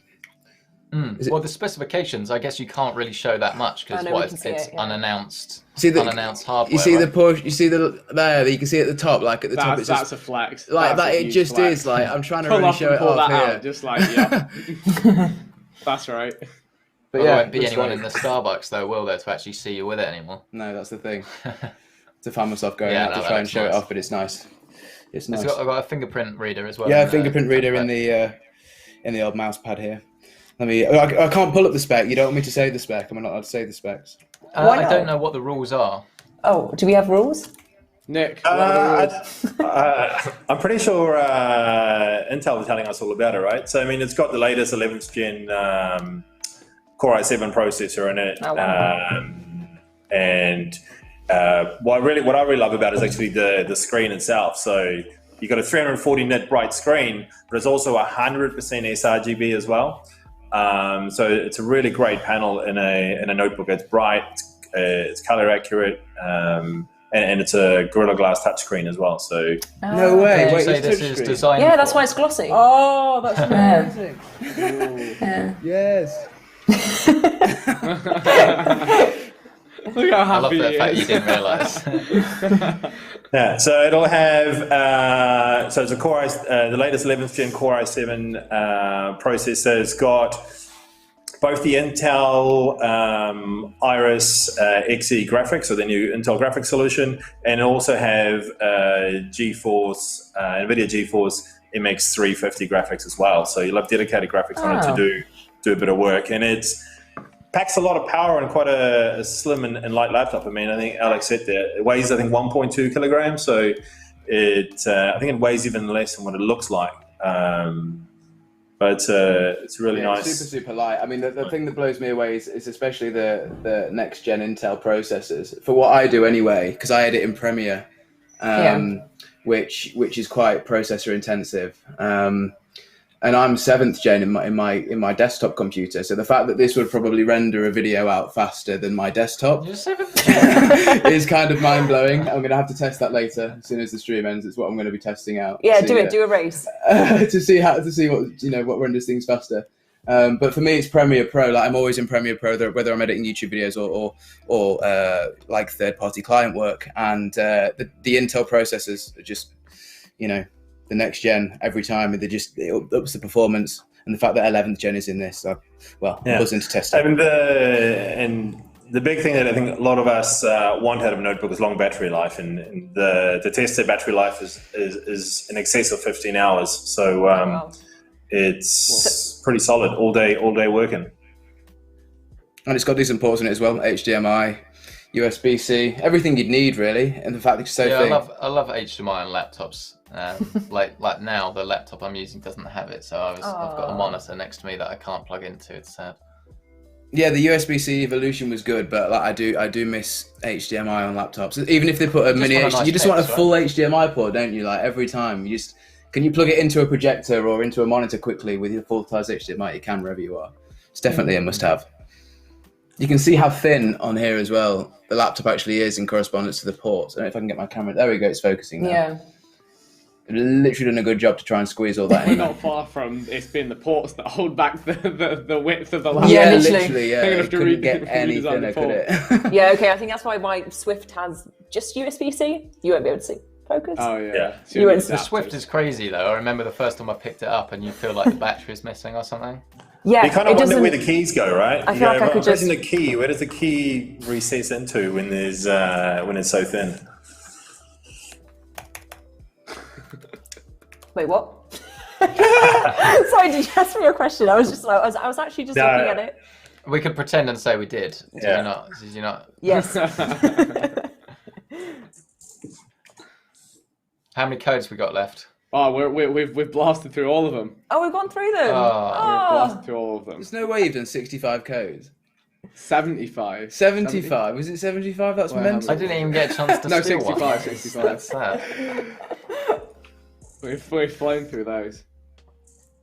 Well, the specifications, I guess you can't really show that much because it's unannounced. Unannounced hardware. You see the Porsche. You see there. You can see at the top, like at the top. That's a flex. Like that. It just is. Like I'm trying to really show it off here. Out, just like that's right. But there won't be anyone in the Starbucks though, will there, to actually see you with it anymore? No, that's the thing. To find myself going out to try and show it off, but it's nice. It's nice. I've got a fingerprint reader as well. Yeah, fingerprint reader in the old mouse pad here. I can't pull up the spec. You don't want me to say the spec? I'm not allowed to say the specs. I don't know what the rules are. Oh, do we have rules? Nick, what are the rules? I'm pretty sure Intel was telling us all about it, right? So, I mean, it's got the latest 11th gen Core i7 processor in it. Oh, wow. And what I really love about it is actually the screen itself. So you've got a 340 nit bright screen, but it's also 100% sRGB as well. So it's a really great panel in a notebook. It's bright, it's color accurate, and it's a Gorilla Glass touchscreen as well. So no way! Wait, say this is designed. Yeah, that's why it's glossy. Oh, that's amazing! Yes. Look how happy I love the fact you didn't realise. Yeah, so it'll have so it's a the latest 11th gen Core i7 processor. It's got both the Intel Iris Xe graphics, so the new Intel graphics solution, and also have GeForce NVIDIA GeForce MX 350 graphics as well. So you'll have dedicated graphics on it to do a bit of work, and it's packs a lot of power and quite a slim and light laptop. I mean, I think Alex said that it weighs, 1.2 kilograms. So I think it weighs even less than what it looks like. but it's really nice. Super light. I mean, the thing that blows me away is especially the next gen Intel processors. For what I do anyway, because I edit in Premiere, which is quite processor intensive. And I'm 7th gen in my desktop computer, so the fact that this would probably render a video out faster than my desktop is kind of mind blowing. I'm going to have to test that later as soon as the stream ends. It's what I'm going to be testing out. Yeah, do a race to see what renders things faster. But for me, it's Premiere Pro. Like I'm always in Premiere Pro, whether I'm editing YouTube videos or like third-party client work. And the Intel processors are just, the next gen every time. It ups the performance, and the fact that 11th gen is in this, I was into testing. I mean, and the big thing that I think a lot of us want out of a notebook is long battery life, and the tested battery life is in excess of 15 hours. So it's pretty solid all day working. And it's got decent ports in it as well, HDMI, USB-C, everything you'd need really, and the fact it's so thin. I love HDMI on laptops. Like now, the laptop I'm using doesn't have it, so I've got a monitor next to me that I can't plug into. It's sad. Yeah, the USB-C evolution was good, but I do miss HDMI on laptops. Even if they put a mini, you just want a full HDMI port, don't you? Like every time, can you plug it into a projector or into a monitor quickly with your full-size HDMI? You can wherever you are. It's definitely a must-have. You can see how thin on here as well the laptop actually is in correspondence to the ports. I don't know if I can get my camera. There we go. It's focusing now. Yeah. Literally done a good job to try and squeeze all that in. We're not far from it's been the ports that hold back the width of the laptop. Yeah, literally. Yeah, it couldn't get any thinner, could it? Yeah, okay. I think that's why my Swift has just USB-C. You won't be able to see. Focus. Oh yeah. The Swift is crazy though. I remember the first time I picked it up, and you feel like the battery's missing or something. Yeah, you kind of wonder where the keys go, right? I feel like I could just the key. Where does the key recess into when it's so thin? Wait, what? Sorry, did you ask me a question? I was actually just looking at it. We could pretend and say we did. Did you not? Yes. How many codes we got left? Oh, we've blasted through all of them. Oh, we've gone through them. We've blasted through all of them. There's no way you've done 65 codes. 75. 75? Was it 75? That's mental. I didn't even get a chance to no, steal 65, one. 65. That's sad. We've flown through those.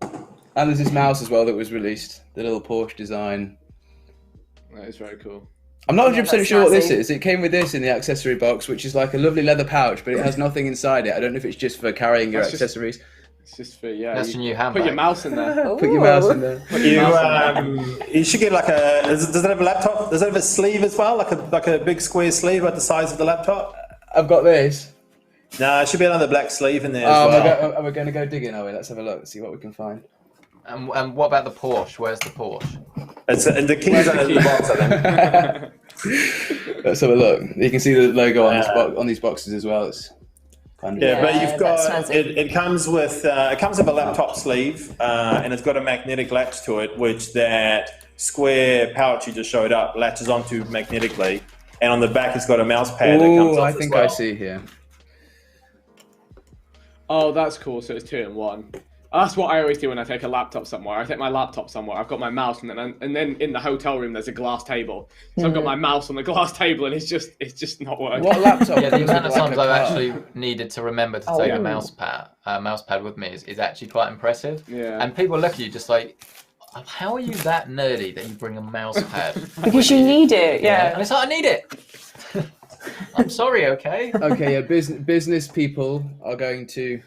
And there's this mouse as well that was released. The little Porsche design. That is very cool. I'm not 100% sure what this is. It came with this in the accessory box, which is like a lovely leather pouch, but it has nothing inside it. I don't know if it's just for carrying your accessories. It's just for, yeah. That's your new handbag. Put your mouse in there. Put your mouse in there. You should get like does it have a laptop? Does it have a sleeve as well? Like a big square sleeve at the size of the laptop? I've got this. No, it should be another black sleeve in there as well. Are we going to go digging, are we? Let's have a look, see what we can find. And what about the Porsche? Where's the Porsche? And the keys are in the box, I think. Let's have a look. You can see the logo on these boxes as well. It's kind of but you've got it comes with a laptop sleeve, and it's got a magnetic latch to it, which that square pouch you just showed up latches onto magnetically, and on the back it's got a mouse pad that comes off I think as well. I see here. Oh, that's cool. So it's 2 in 1. That's what I always do when I take a laptop somewhere. I take my laptop somewhere. I've got my mouse, and then in the hotel room there's a glass table. So I've got my mouse on the glass table, and it's just not working. What laptop? Yeah, the amount of times I've actually needed to remember to take a mouse pad with me is actually quite impressive. Yeah. And people look at you just like, how are you that nerdy that you bring a mouse pad? Because you need it. Yeah. And it's like, I need it. I'm sorry. Okay. Okay. Yeah. Business people are going to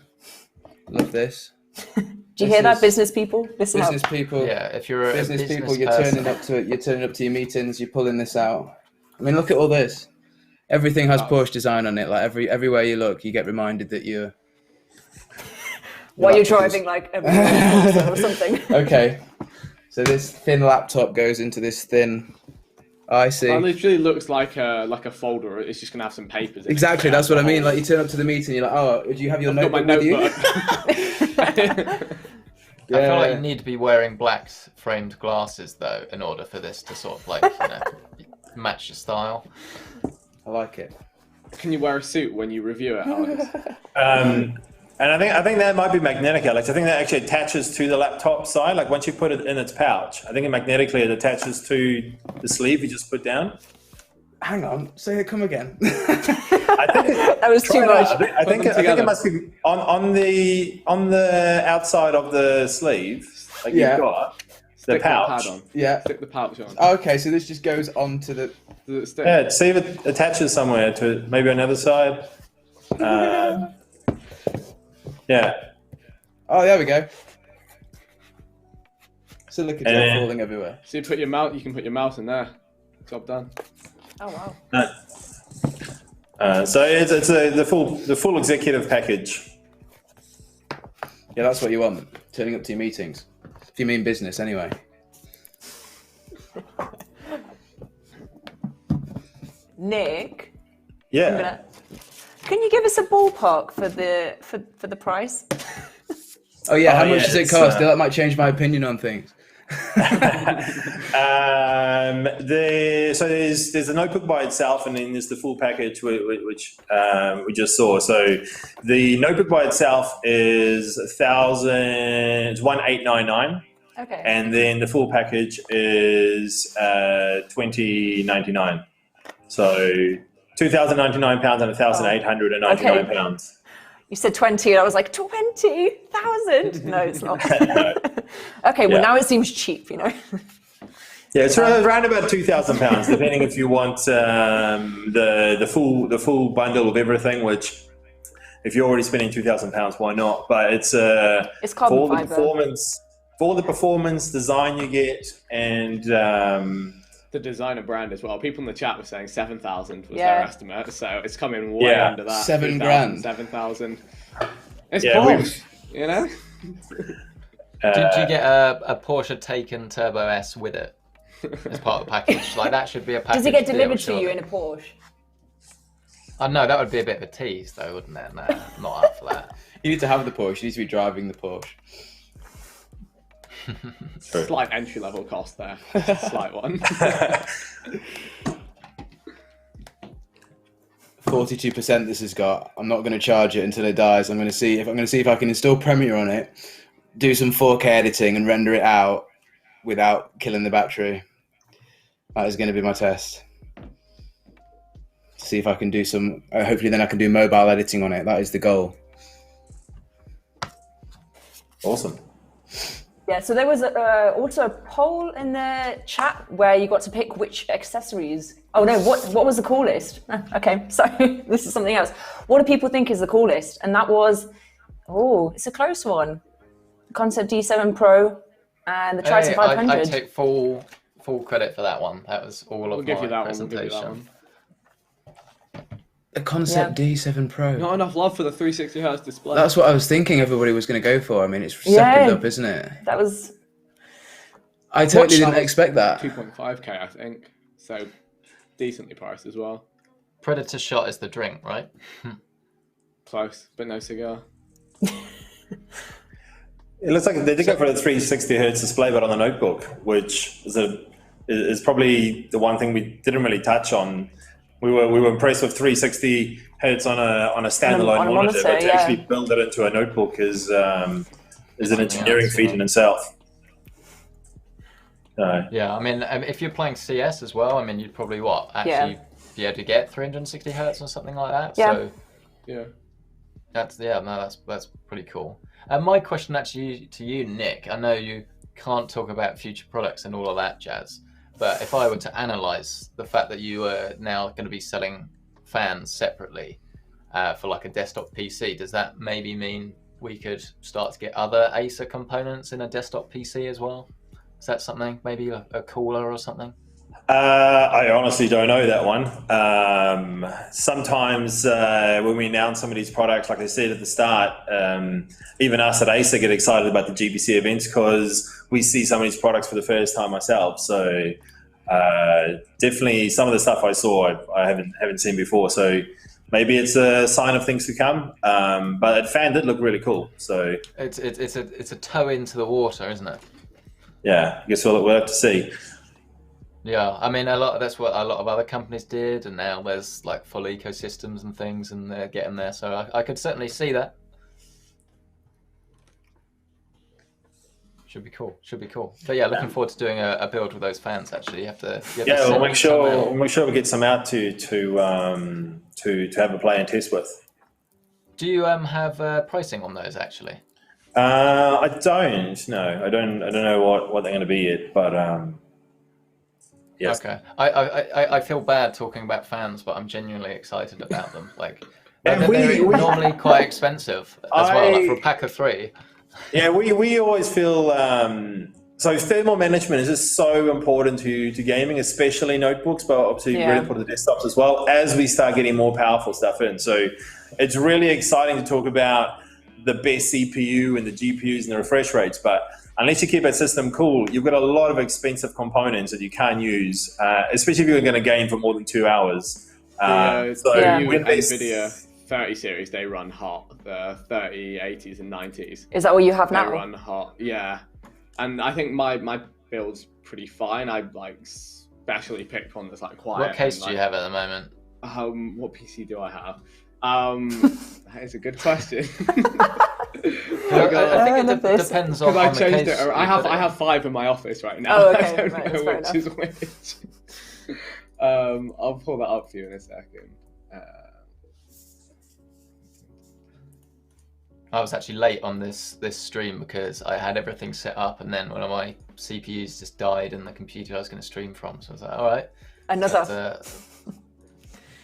love this. Do you hear that, business people? Listen business up. people. Yeah, if you're a business people, you're person. turning up to your meetings. You're pulling this out. I mean, look at all this. Everything has Porsche design on it. Like everywhere you look, you get reminded that you're. While you're driving, like or something. Okay, so this thin laptop goes into this thin. I see. It literally looks like a folder. It's just gonna have some papers. Exactly, that's what I mean. Like you turn up to the meeting, you're like, oh, do you have your notebook with you? I feel like you need to be wearing black framed glasses though, in order for this to sort of like match your style. I like it. Can you wear a suit when you review it, Alex? And I think that might be magnetic, Alex. I think that actually attaches to the laptop side. Like once you put it in its pouch, I think magnetically it attaches to the sleeve you just put down. Hang on, say it, come again. That was too much. I think it must be on the outside of the sleeve. Like you've got the pouch. Yeah. Stick the pouch on. Okay, so this just goes onto the stick. Yeah, see if it attaches somewhere to maybe another side. Yeah. Oh, there we go. Silica gel falling everywhere. So you can put your mouse in there. Job done. Oh wow. So it's the full executive package. Yeah, that's what you want. Turning up to your meetings. If you mean business, anyway. Nick. Yeah. Can you give us a ballpark for the price? Oh yeah, how much does it cost? That might change my opinion on things. So there's a notebook by itself, and then there's the full package which we just saw. So the notebook by itself is $1,899. Okay. And then the full package is $2,099. So £2,099 and £1,899. You said 20, and I was like, 20,000? No, it's not. Okay, well, now it seems cheap, you know. Yeah, it's around about £2,000, depending if you want the full bundle of everything. Which, if you're already spending £2,000, why not? But it's carbon fiber. For the performance design you get, and the designer brand as well. People in the chat were saying 7,000 was their estimate, so it's coming way under that. 7 grand, 7,000. It's Porsche, you know. Did you get a Porsche Taycan Turbo S with it as part of the package? Like that should be a package. Does it get delivered deal, to you in a Porsche? No, that would be a bit of a tease, though, wouldn't it? No, I'm not up for that. You need to have the Porsche. You need to be driving the Porsche. Slight entry level cost there. Slight one. 42% this has got. I'm not going to charge it until it dies. I'm going to see if I can install Premiere on it, do some 4K editing, and render it out without killing the battery. That is going to be my test. See if I can do some. Hopefully, then I can do mobile editing on it. That is the goal. Awesome. Yeah, so there was also a poll in the chat where you got to pick which accessories. Oh no, what was the coolest? Okay, so this is something else. What do people think is the coolest? And that was, it's a close one. The Concept D7 Pro and the Triton 500. I take full credit for that one. That was all of my presentation. The Concept D7 Pro. Not enough love for the 360Hz display. That's what I was thinking everybody was going to go for. I mean, it's second up, isn't it? That was... I totally didn't expect that. 2.5K, I think. So, decently priced as well. Predator Shot is the drink, right? Close, but no cigar. It looks like they did go for the 360Hz display, but on the notebook, which is probably the one thing we didn't really touch on. We were impressed with 360 hertz on a standalone monitor, but to actually build it into a notebook is an engineering feat in itself. Yeah, I mean, if you're playing CS as well, I mean, you'd probably be able to get 360 hertz or something like that. Yeah. So that's pretty cool. My question actually to you, Nick, I know you can't talk about future products and all of that jazz. But if I were to analyze the fact that you are now going to be selling fans separately for like a desktop PC, does that maybe mean we could start to get other ACER components in a desktop PC as well? Is that something, maybe a cooler or something? I honestly don't know that one. Sometimes when we announce some of these products, like I said at the start, even us at ACER get excited about the GBC events because we see some of these products for the first time ourselves. So definitely some of the stuff I saw I haven't seen before. So maybe it's a sign of things to come. But fan did look really cool. So it's a toe into the water, isn't it? Yeah, I guess we'll have to see. Yeah, I mean, that's what a lot of other companies did, and now there's like full ecosystems and things, and they're getting there. So I could certainly see that. Should be cool. But yeah, looking forward to doing a build with those fans. Actually, you have to we'll make sure we get some out to have a play and test with. Do you have pricing on those actually? I don't. No, I don't know what they're going to be yet, but yes. Okay. I feel bad talking about fans, but I'm genuinely excited about them. Like, they're normally quite expensive as well. Like for a pack of 3. Yeah, we always feel so thermal management is just so important to gaming, especially notebooks, but obviously really important to desktops as well as we start getting more powerful stuff in. So it's really exciting to talk about the best CPU and the GPUs and the refresh rates, but unless you keep that system cool, you've got a lot of expensive components that you can't use, especially if you're going to game for more than 2 hours. NVIDIA 30 series, they run hot. The 3080s and 90s. Is that what you have now? They run hot, yeah. And I think my build's pretty fine. I specially picked one that's like quiet. What case do you have at the moment? What PC do I have? That is a good question. I think it depends on I the changed case. it. I have 5 in my office right now. Oh, okay. I don't right, know which is which. I'll pull that up for you in a second. I was actually late on this stream because I had everything set up, and then one of my CPUs just died in the computer I was going to stream from. So I was like, all right. Another.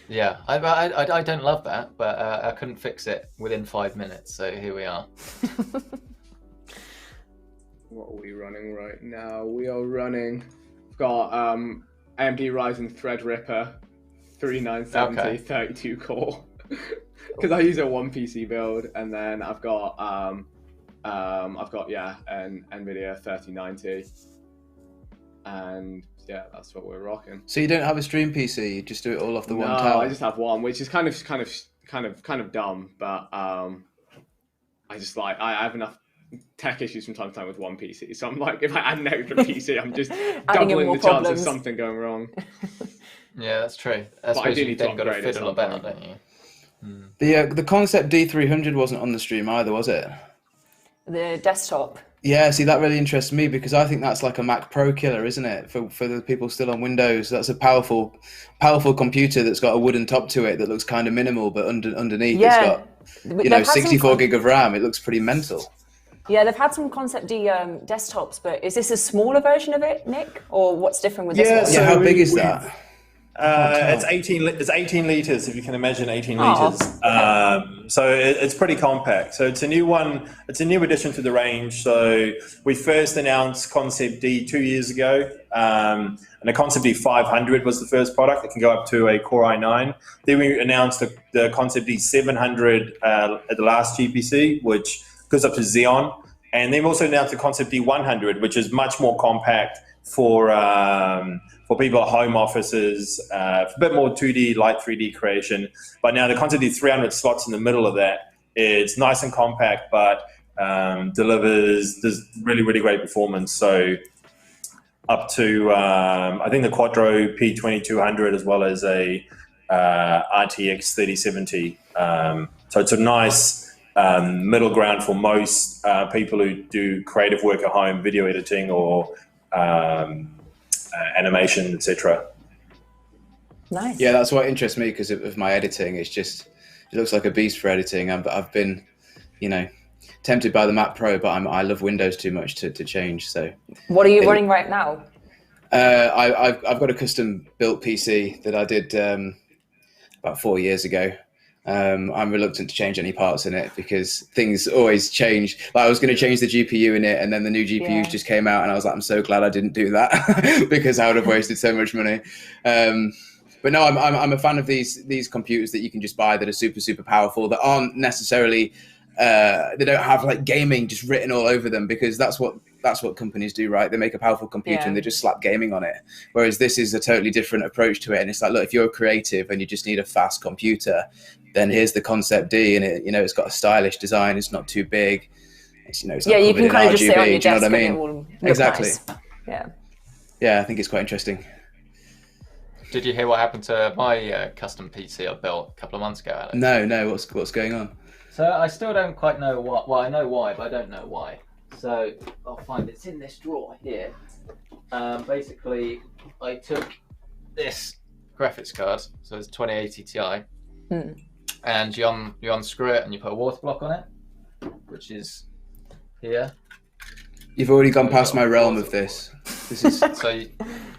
Yeah, I don't love that, but I couldn't fix it within 5 minutes. So here we are. What are we running right now? We are running. We've got AMD Ryzen Threadripper 3970 32 core. Because I use a 1 PC build, and then I've got an NVIDIA 3090, and yeah, that's what we're rocking. So you don't have a stream PC? You just do it all off the one tower? No, I just have one, which is kind of dumb. But I have enough tech issues from time to time with 1 PC, so I'm like, if I add an extra PC, I'm just doubling the chance of something going wrong. Yeah, that's true. I suppose you then got to fiddle about, don't you? The Concept D300 wasn't on the stream either, was it? The desktop. Yeah, see, that really interests me because I think that's like a Mac Pro killer, isn't it? For the people still on Windows, that's a powerful computer that's got a wooden top to it that looks kind of minimal, but underneath it's got 64 gig of RAM. It looks pretty mental. Yeah, they've had some Concept D desktops, but is this a smaller version of it, Nick, or what's different with this one? Yeah, how big is that? It's 18 liters, if you can imagine 18 liters. So it's pretty compact. So it's a new one. It's a new addition to the range. So we first announced Concept D 2 years ago, and the Concept D 500 was the first product. It can go up to a Core i9. Then we announced the Concept D 700 at the last GPC, which goes up to Xeon. And then we also announced the Concept D 100, which is much more compact for people at home offices, a bit more 2D, light 3D creation. But now the Concept D 300 slots in the middle of that. It's nice and compact, but delivers really, really great performance. So up to, I think the Quattro P2200 as well as a RTX 3070. So it's a nice middle ground for most people who do creative work at home, video editing or animation, etc. Nice. Yeah, that's what interests me because of my editing. It's just, it looks like a beast for editing. I've been, tempted by the Mac Pro, but I love Windows too much to change. So, what are you running right now? I've got a custom built PC that I did about 4 years ago. I'm reluctant to change any parts in it because things always change. Like I was going to change the GPU in it, and then the new GPUs just came out, and I was like, I'm so glad I didn't do that because I would have wasted so much money. But no, I'm a fan of these computers that you can just buy that are super, super powerful, that aren't necessarily they don't have like gaming just written all over them, because that's what companies do, right? They make a powerful computer and they just slap gaming on it. Whereas this is a totally different approach to it, and it's like, look, if you're creative and you just need a fast computer, then here's the Concept D, and it's got a stylish design. It's not too big. It's it's not you can kind of just sit on your desk and it will look exactly. Nice. Yeah, I think it's quite interesting. Did you hear what happened to my custom PC I built a couple of months ago, Alex? No. What's going on? So I still don't quite know what. Well, I know why, but I don't know why. So I'll find it's in this drawer here. Basically, I took this graphics card, so it's 2080 Ti, and you unscrew it and you put a water block on it, which is here. You've already gone past my realm of this. This is so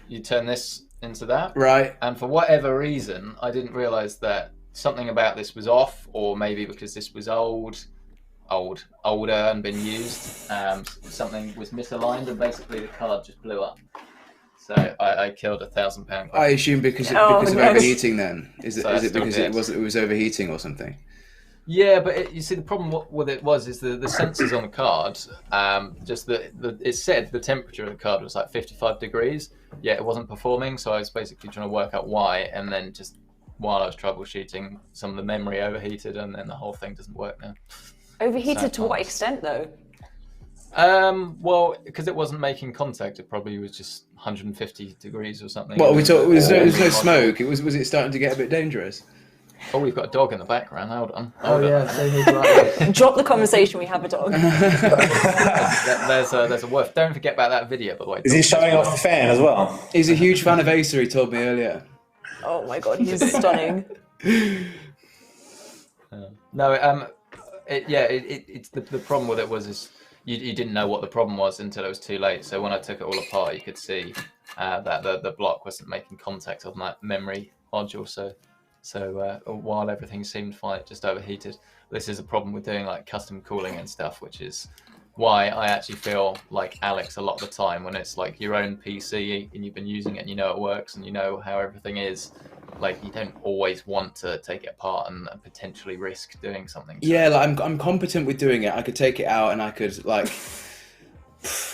you turn this into that, right? And for whatever reason, I didn't realise that something about this was off, or maybe because this was older and been used, something was misaligned, and basically the card just blew up. So I killed £1,000. I assume because of overheating. Then is it because it was overheating or something? Yeah, but you see, the problem with it is the sensors on the card. It said the temperature of the card was like 55 degrees. Yeah, it wasn't performing, so I was basically trying to work out why, and then just while I was troubleshooting, some of the memory overheated, and then the whole thing doesn't work now. Overheated to what extent, though? Well, because it wasn't making contact, it probably was just 150 degrees or something. Well, there's no smoke. Was it starting to get a bit dangerous? Oh, we've got a dog in the background. Hold on. Drop the conversation. We have a dog. There's a wolf. Don't forget about that video, by the way. Is he showing off the fan as well? He's a huge fan of ACER. He told me earlier. Oh my god, he's stunning. It's the problem with it was you didn't know what the problem was until it was too late. So when I took it all apart, you could see that the block wasn't making contact on that memory module. So while everything seemed fine, it just overheated. This is a problem with doing like custom cooling and stuff, which is why I actually feel like Alex a lot of the time when it's like your own PC and you've been using it and you know it works and you know how everything is. Like, you don't always want to take it apart and potentially risk doing something. Yeah, like I'm competent with doing it. I could take it out and I could like.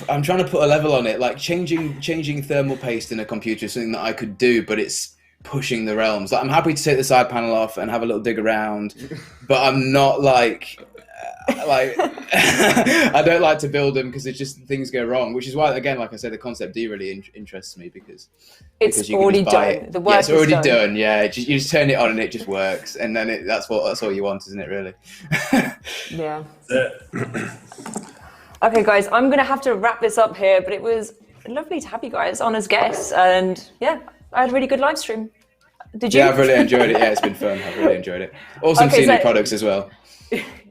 I'm trying to put a level on it. Like changing thermal paste in a computer is something that I could do, but it's pushing the realms. Like, I'm happy to take the side panel off and have a little dig around, but I'm not like I don't like to build them because it's just things go wrong. Which is why, again, like I said, the concept D really interests me because it's you already can just buy done. it. The work it's already is done. Yeah, you just turn it on and it just works, and then that's all you want, isn't it? Really? Yeah. Okay, guys, I'm gonna have to wrap this up here, but it was lovely to have you guys on as guests, and yeah, I had a really good live stream. Did you? Yeah, I've really enjoyed it. Yeah, it's been fun. I've really enjoyed it. Awesome seeing new products as well.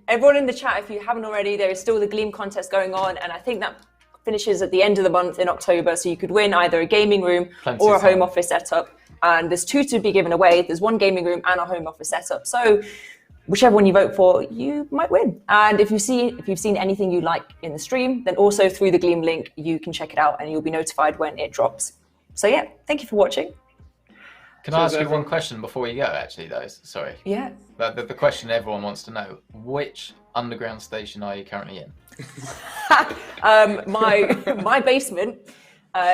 Everyone in the chat, if you haven't already, there is still the Gleam contest going on, and I think that finishes at the end of the month in October, so you could win either a gaming room or a home office setup, and there's 2 to be given away. There's 1 gaming room and a home office setup, so whichever one you vote for, you might win. And if you've seen anything you like in the stream, then also through the Gleam link, you can check it out and you'll be notified when it drops. So yeah, thank you for watching. Can I ask you one question before we go, actually, though? Sorry. Yeah. The question everyone wants to know, which underground station are you currently in? My basement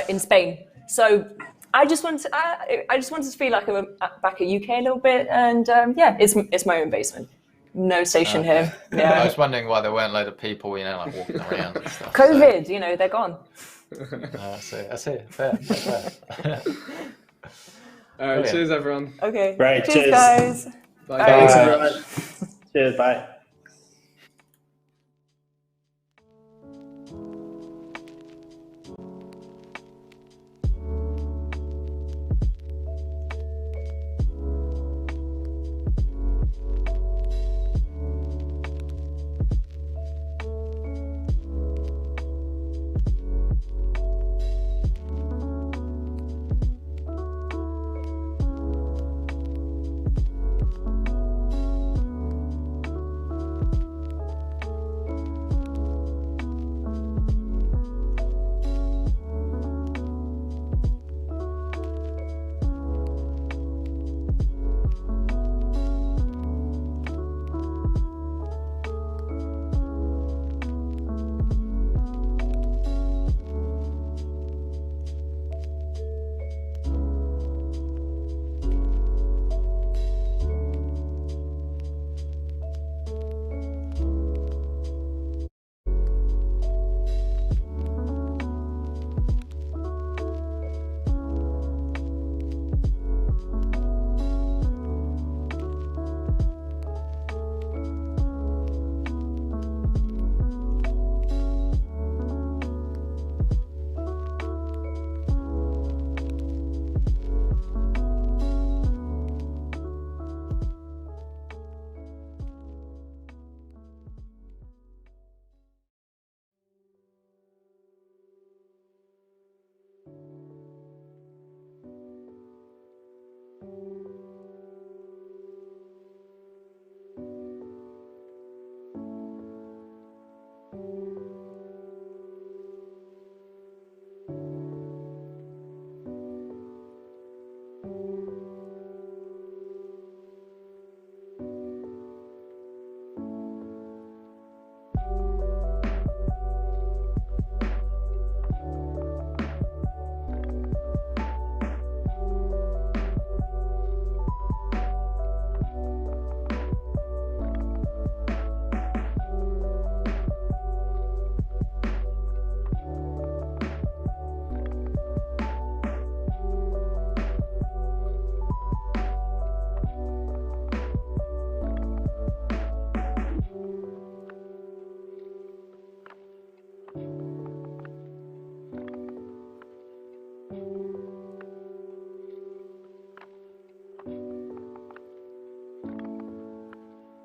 in Spain. So I just wanted to feel like I'm back at UK a little bit, and yeah, it's my own basement. No station here. Yeah. I was wondering why there weren't a load of people, like walking around and stuff. COVID, they're gone. I see. Fair. Cheers, everyone. Okay. Great. Cheers, guys. Bye. Thanks, everyone. Cheers. Bye.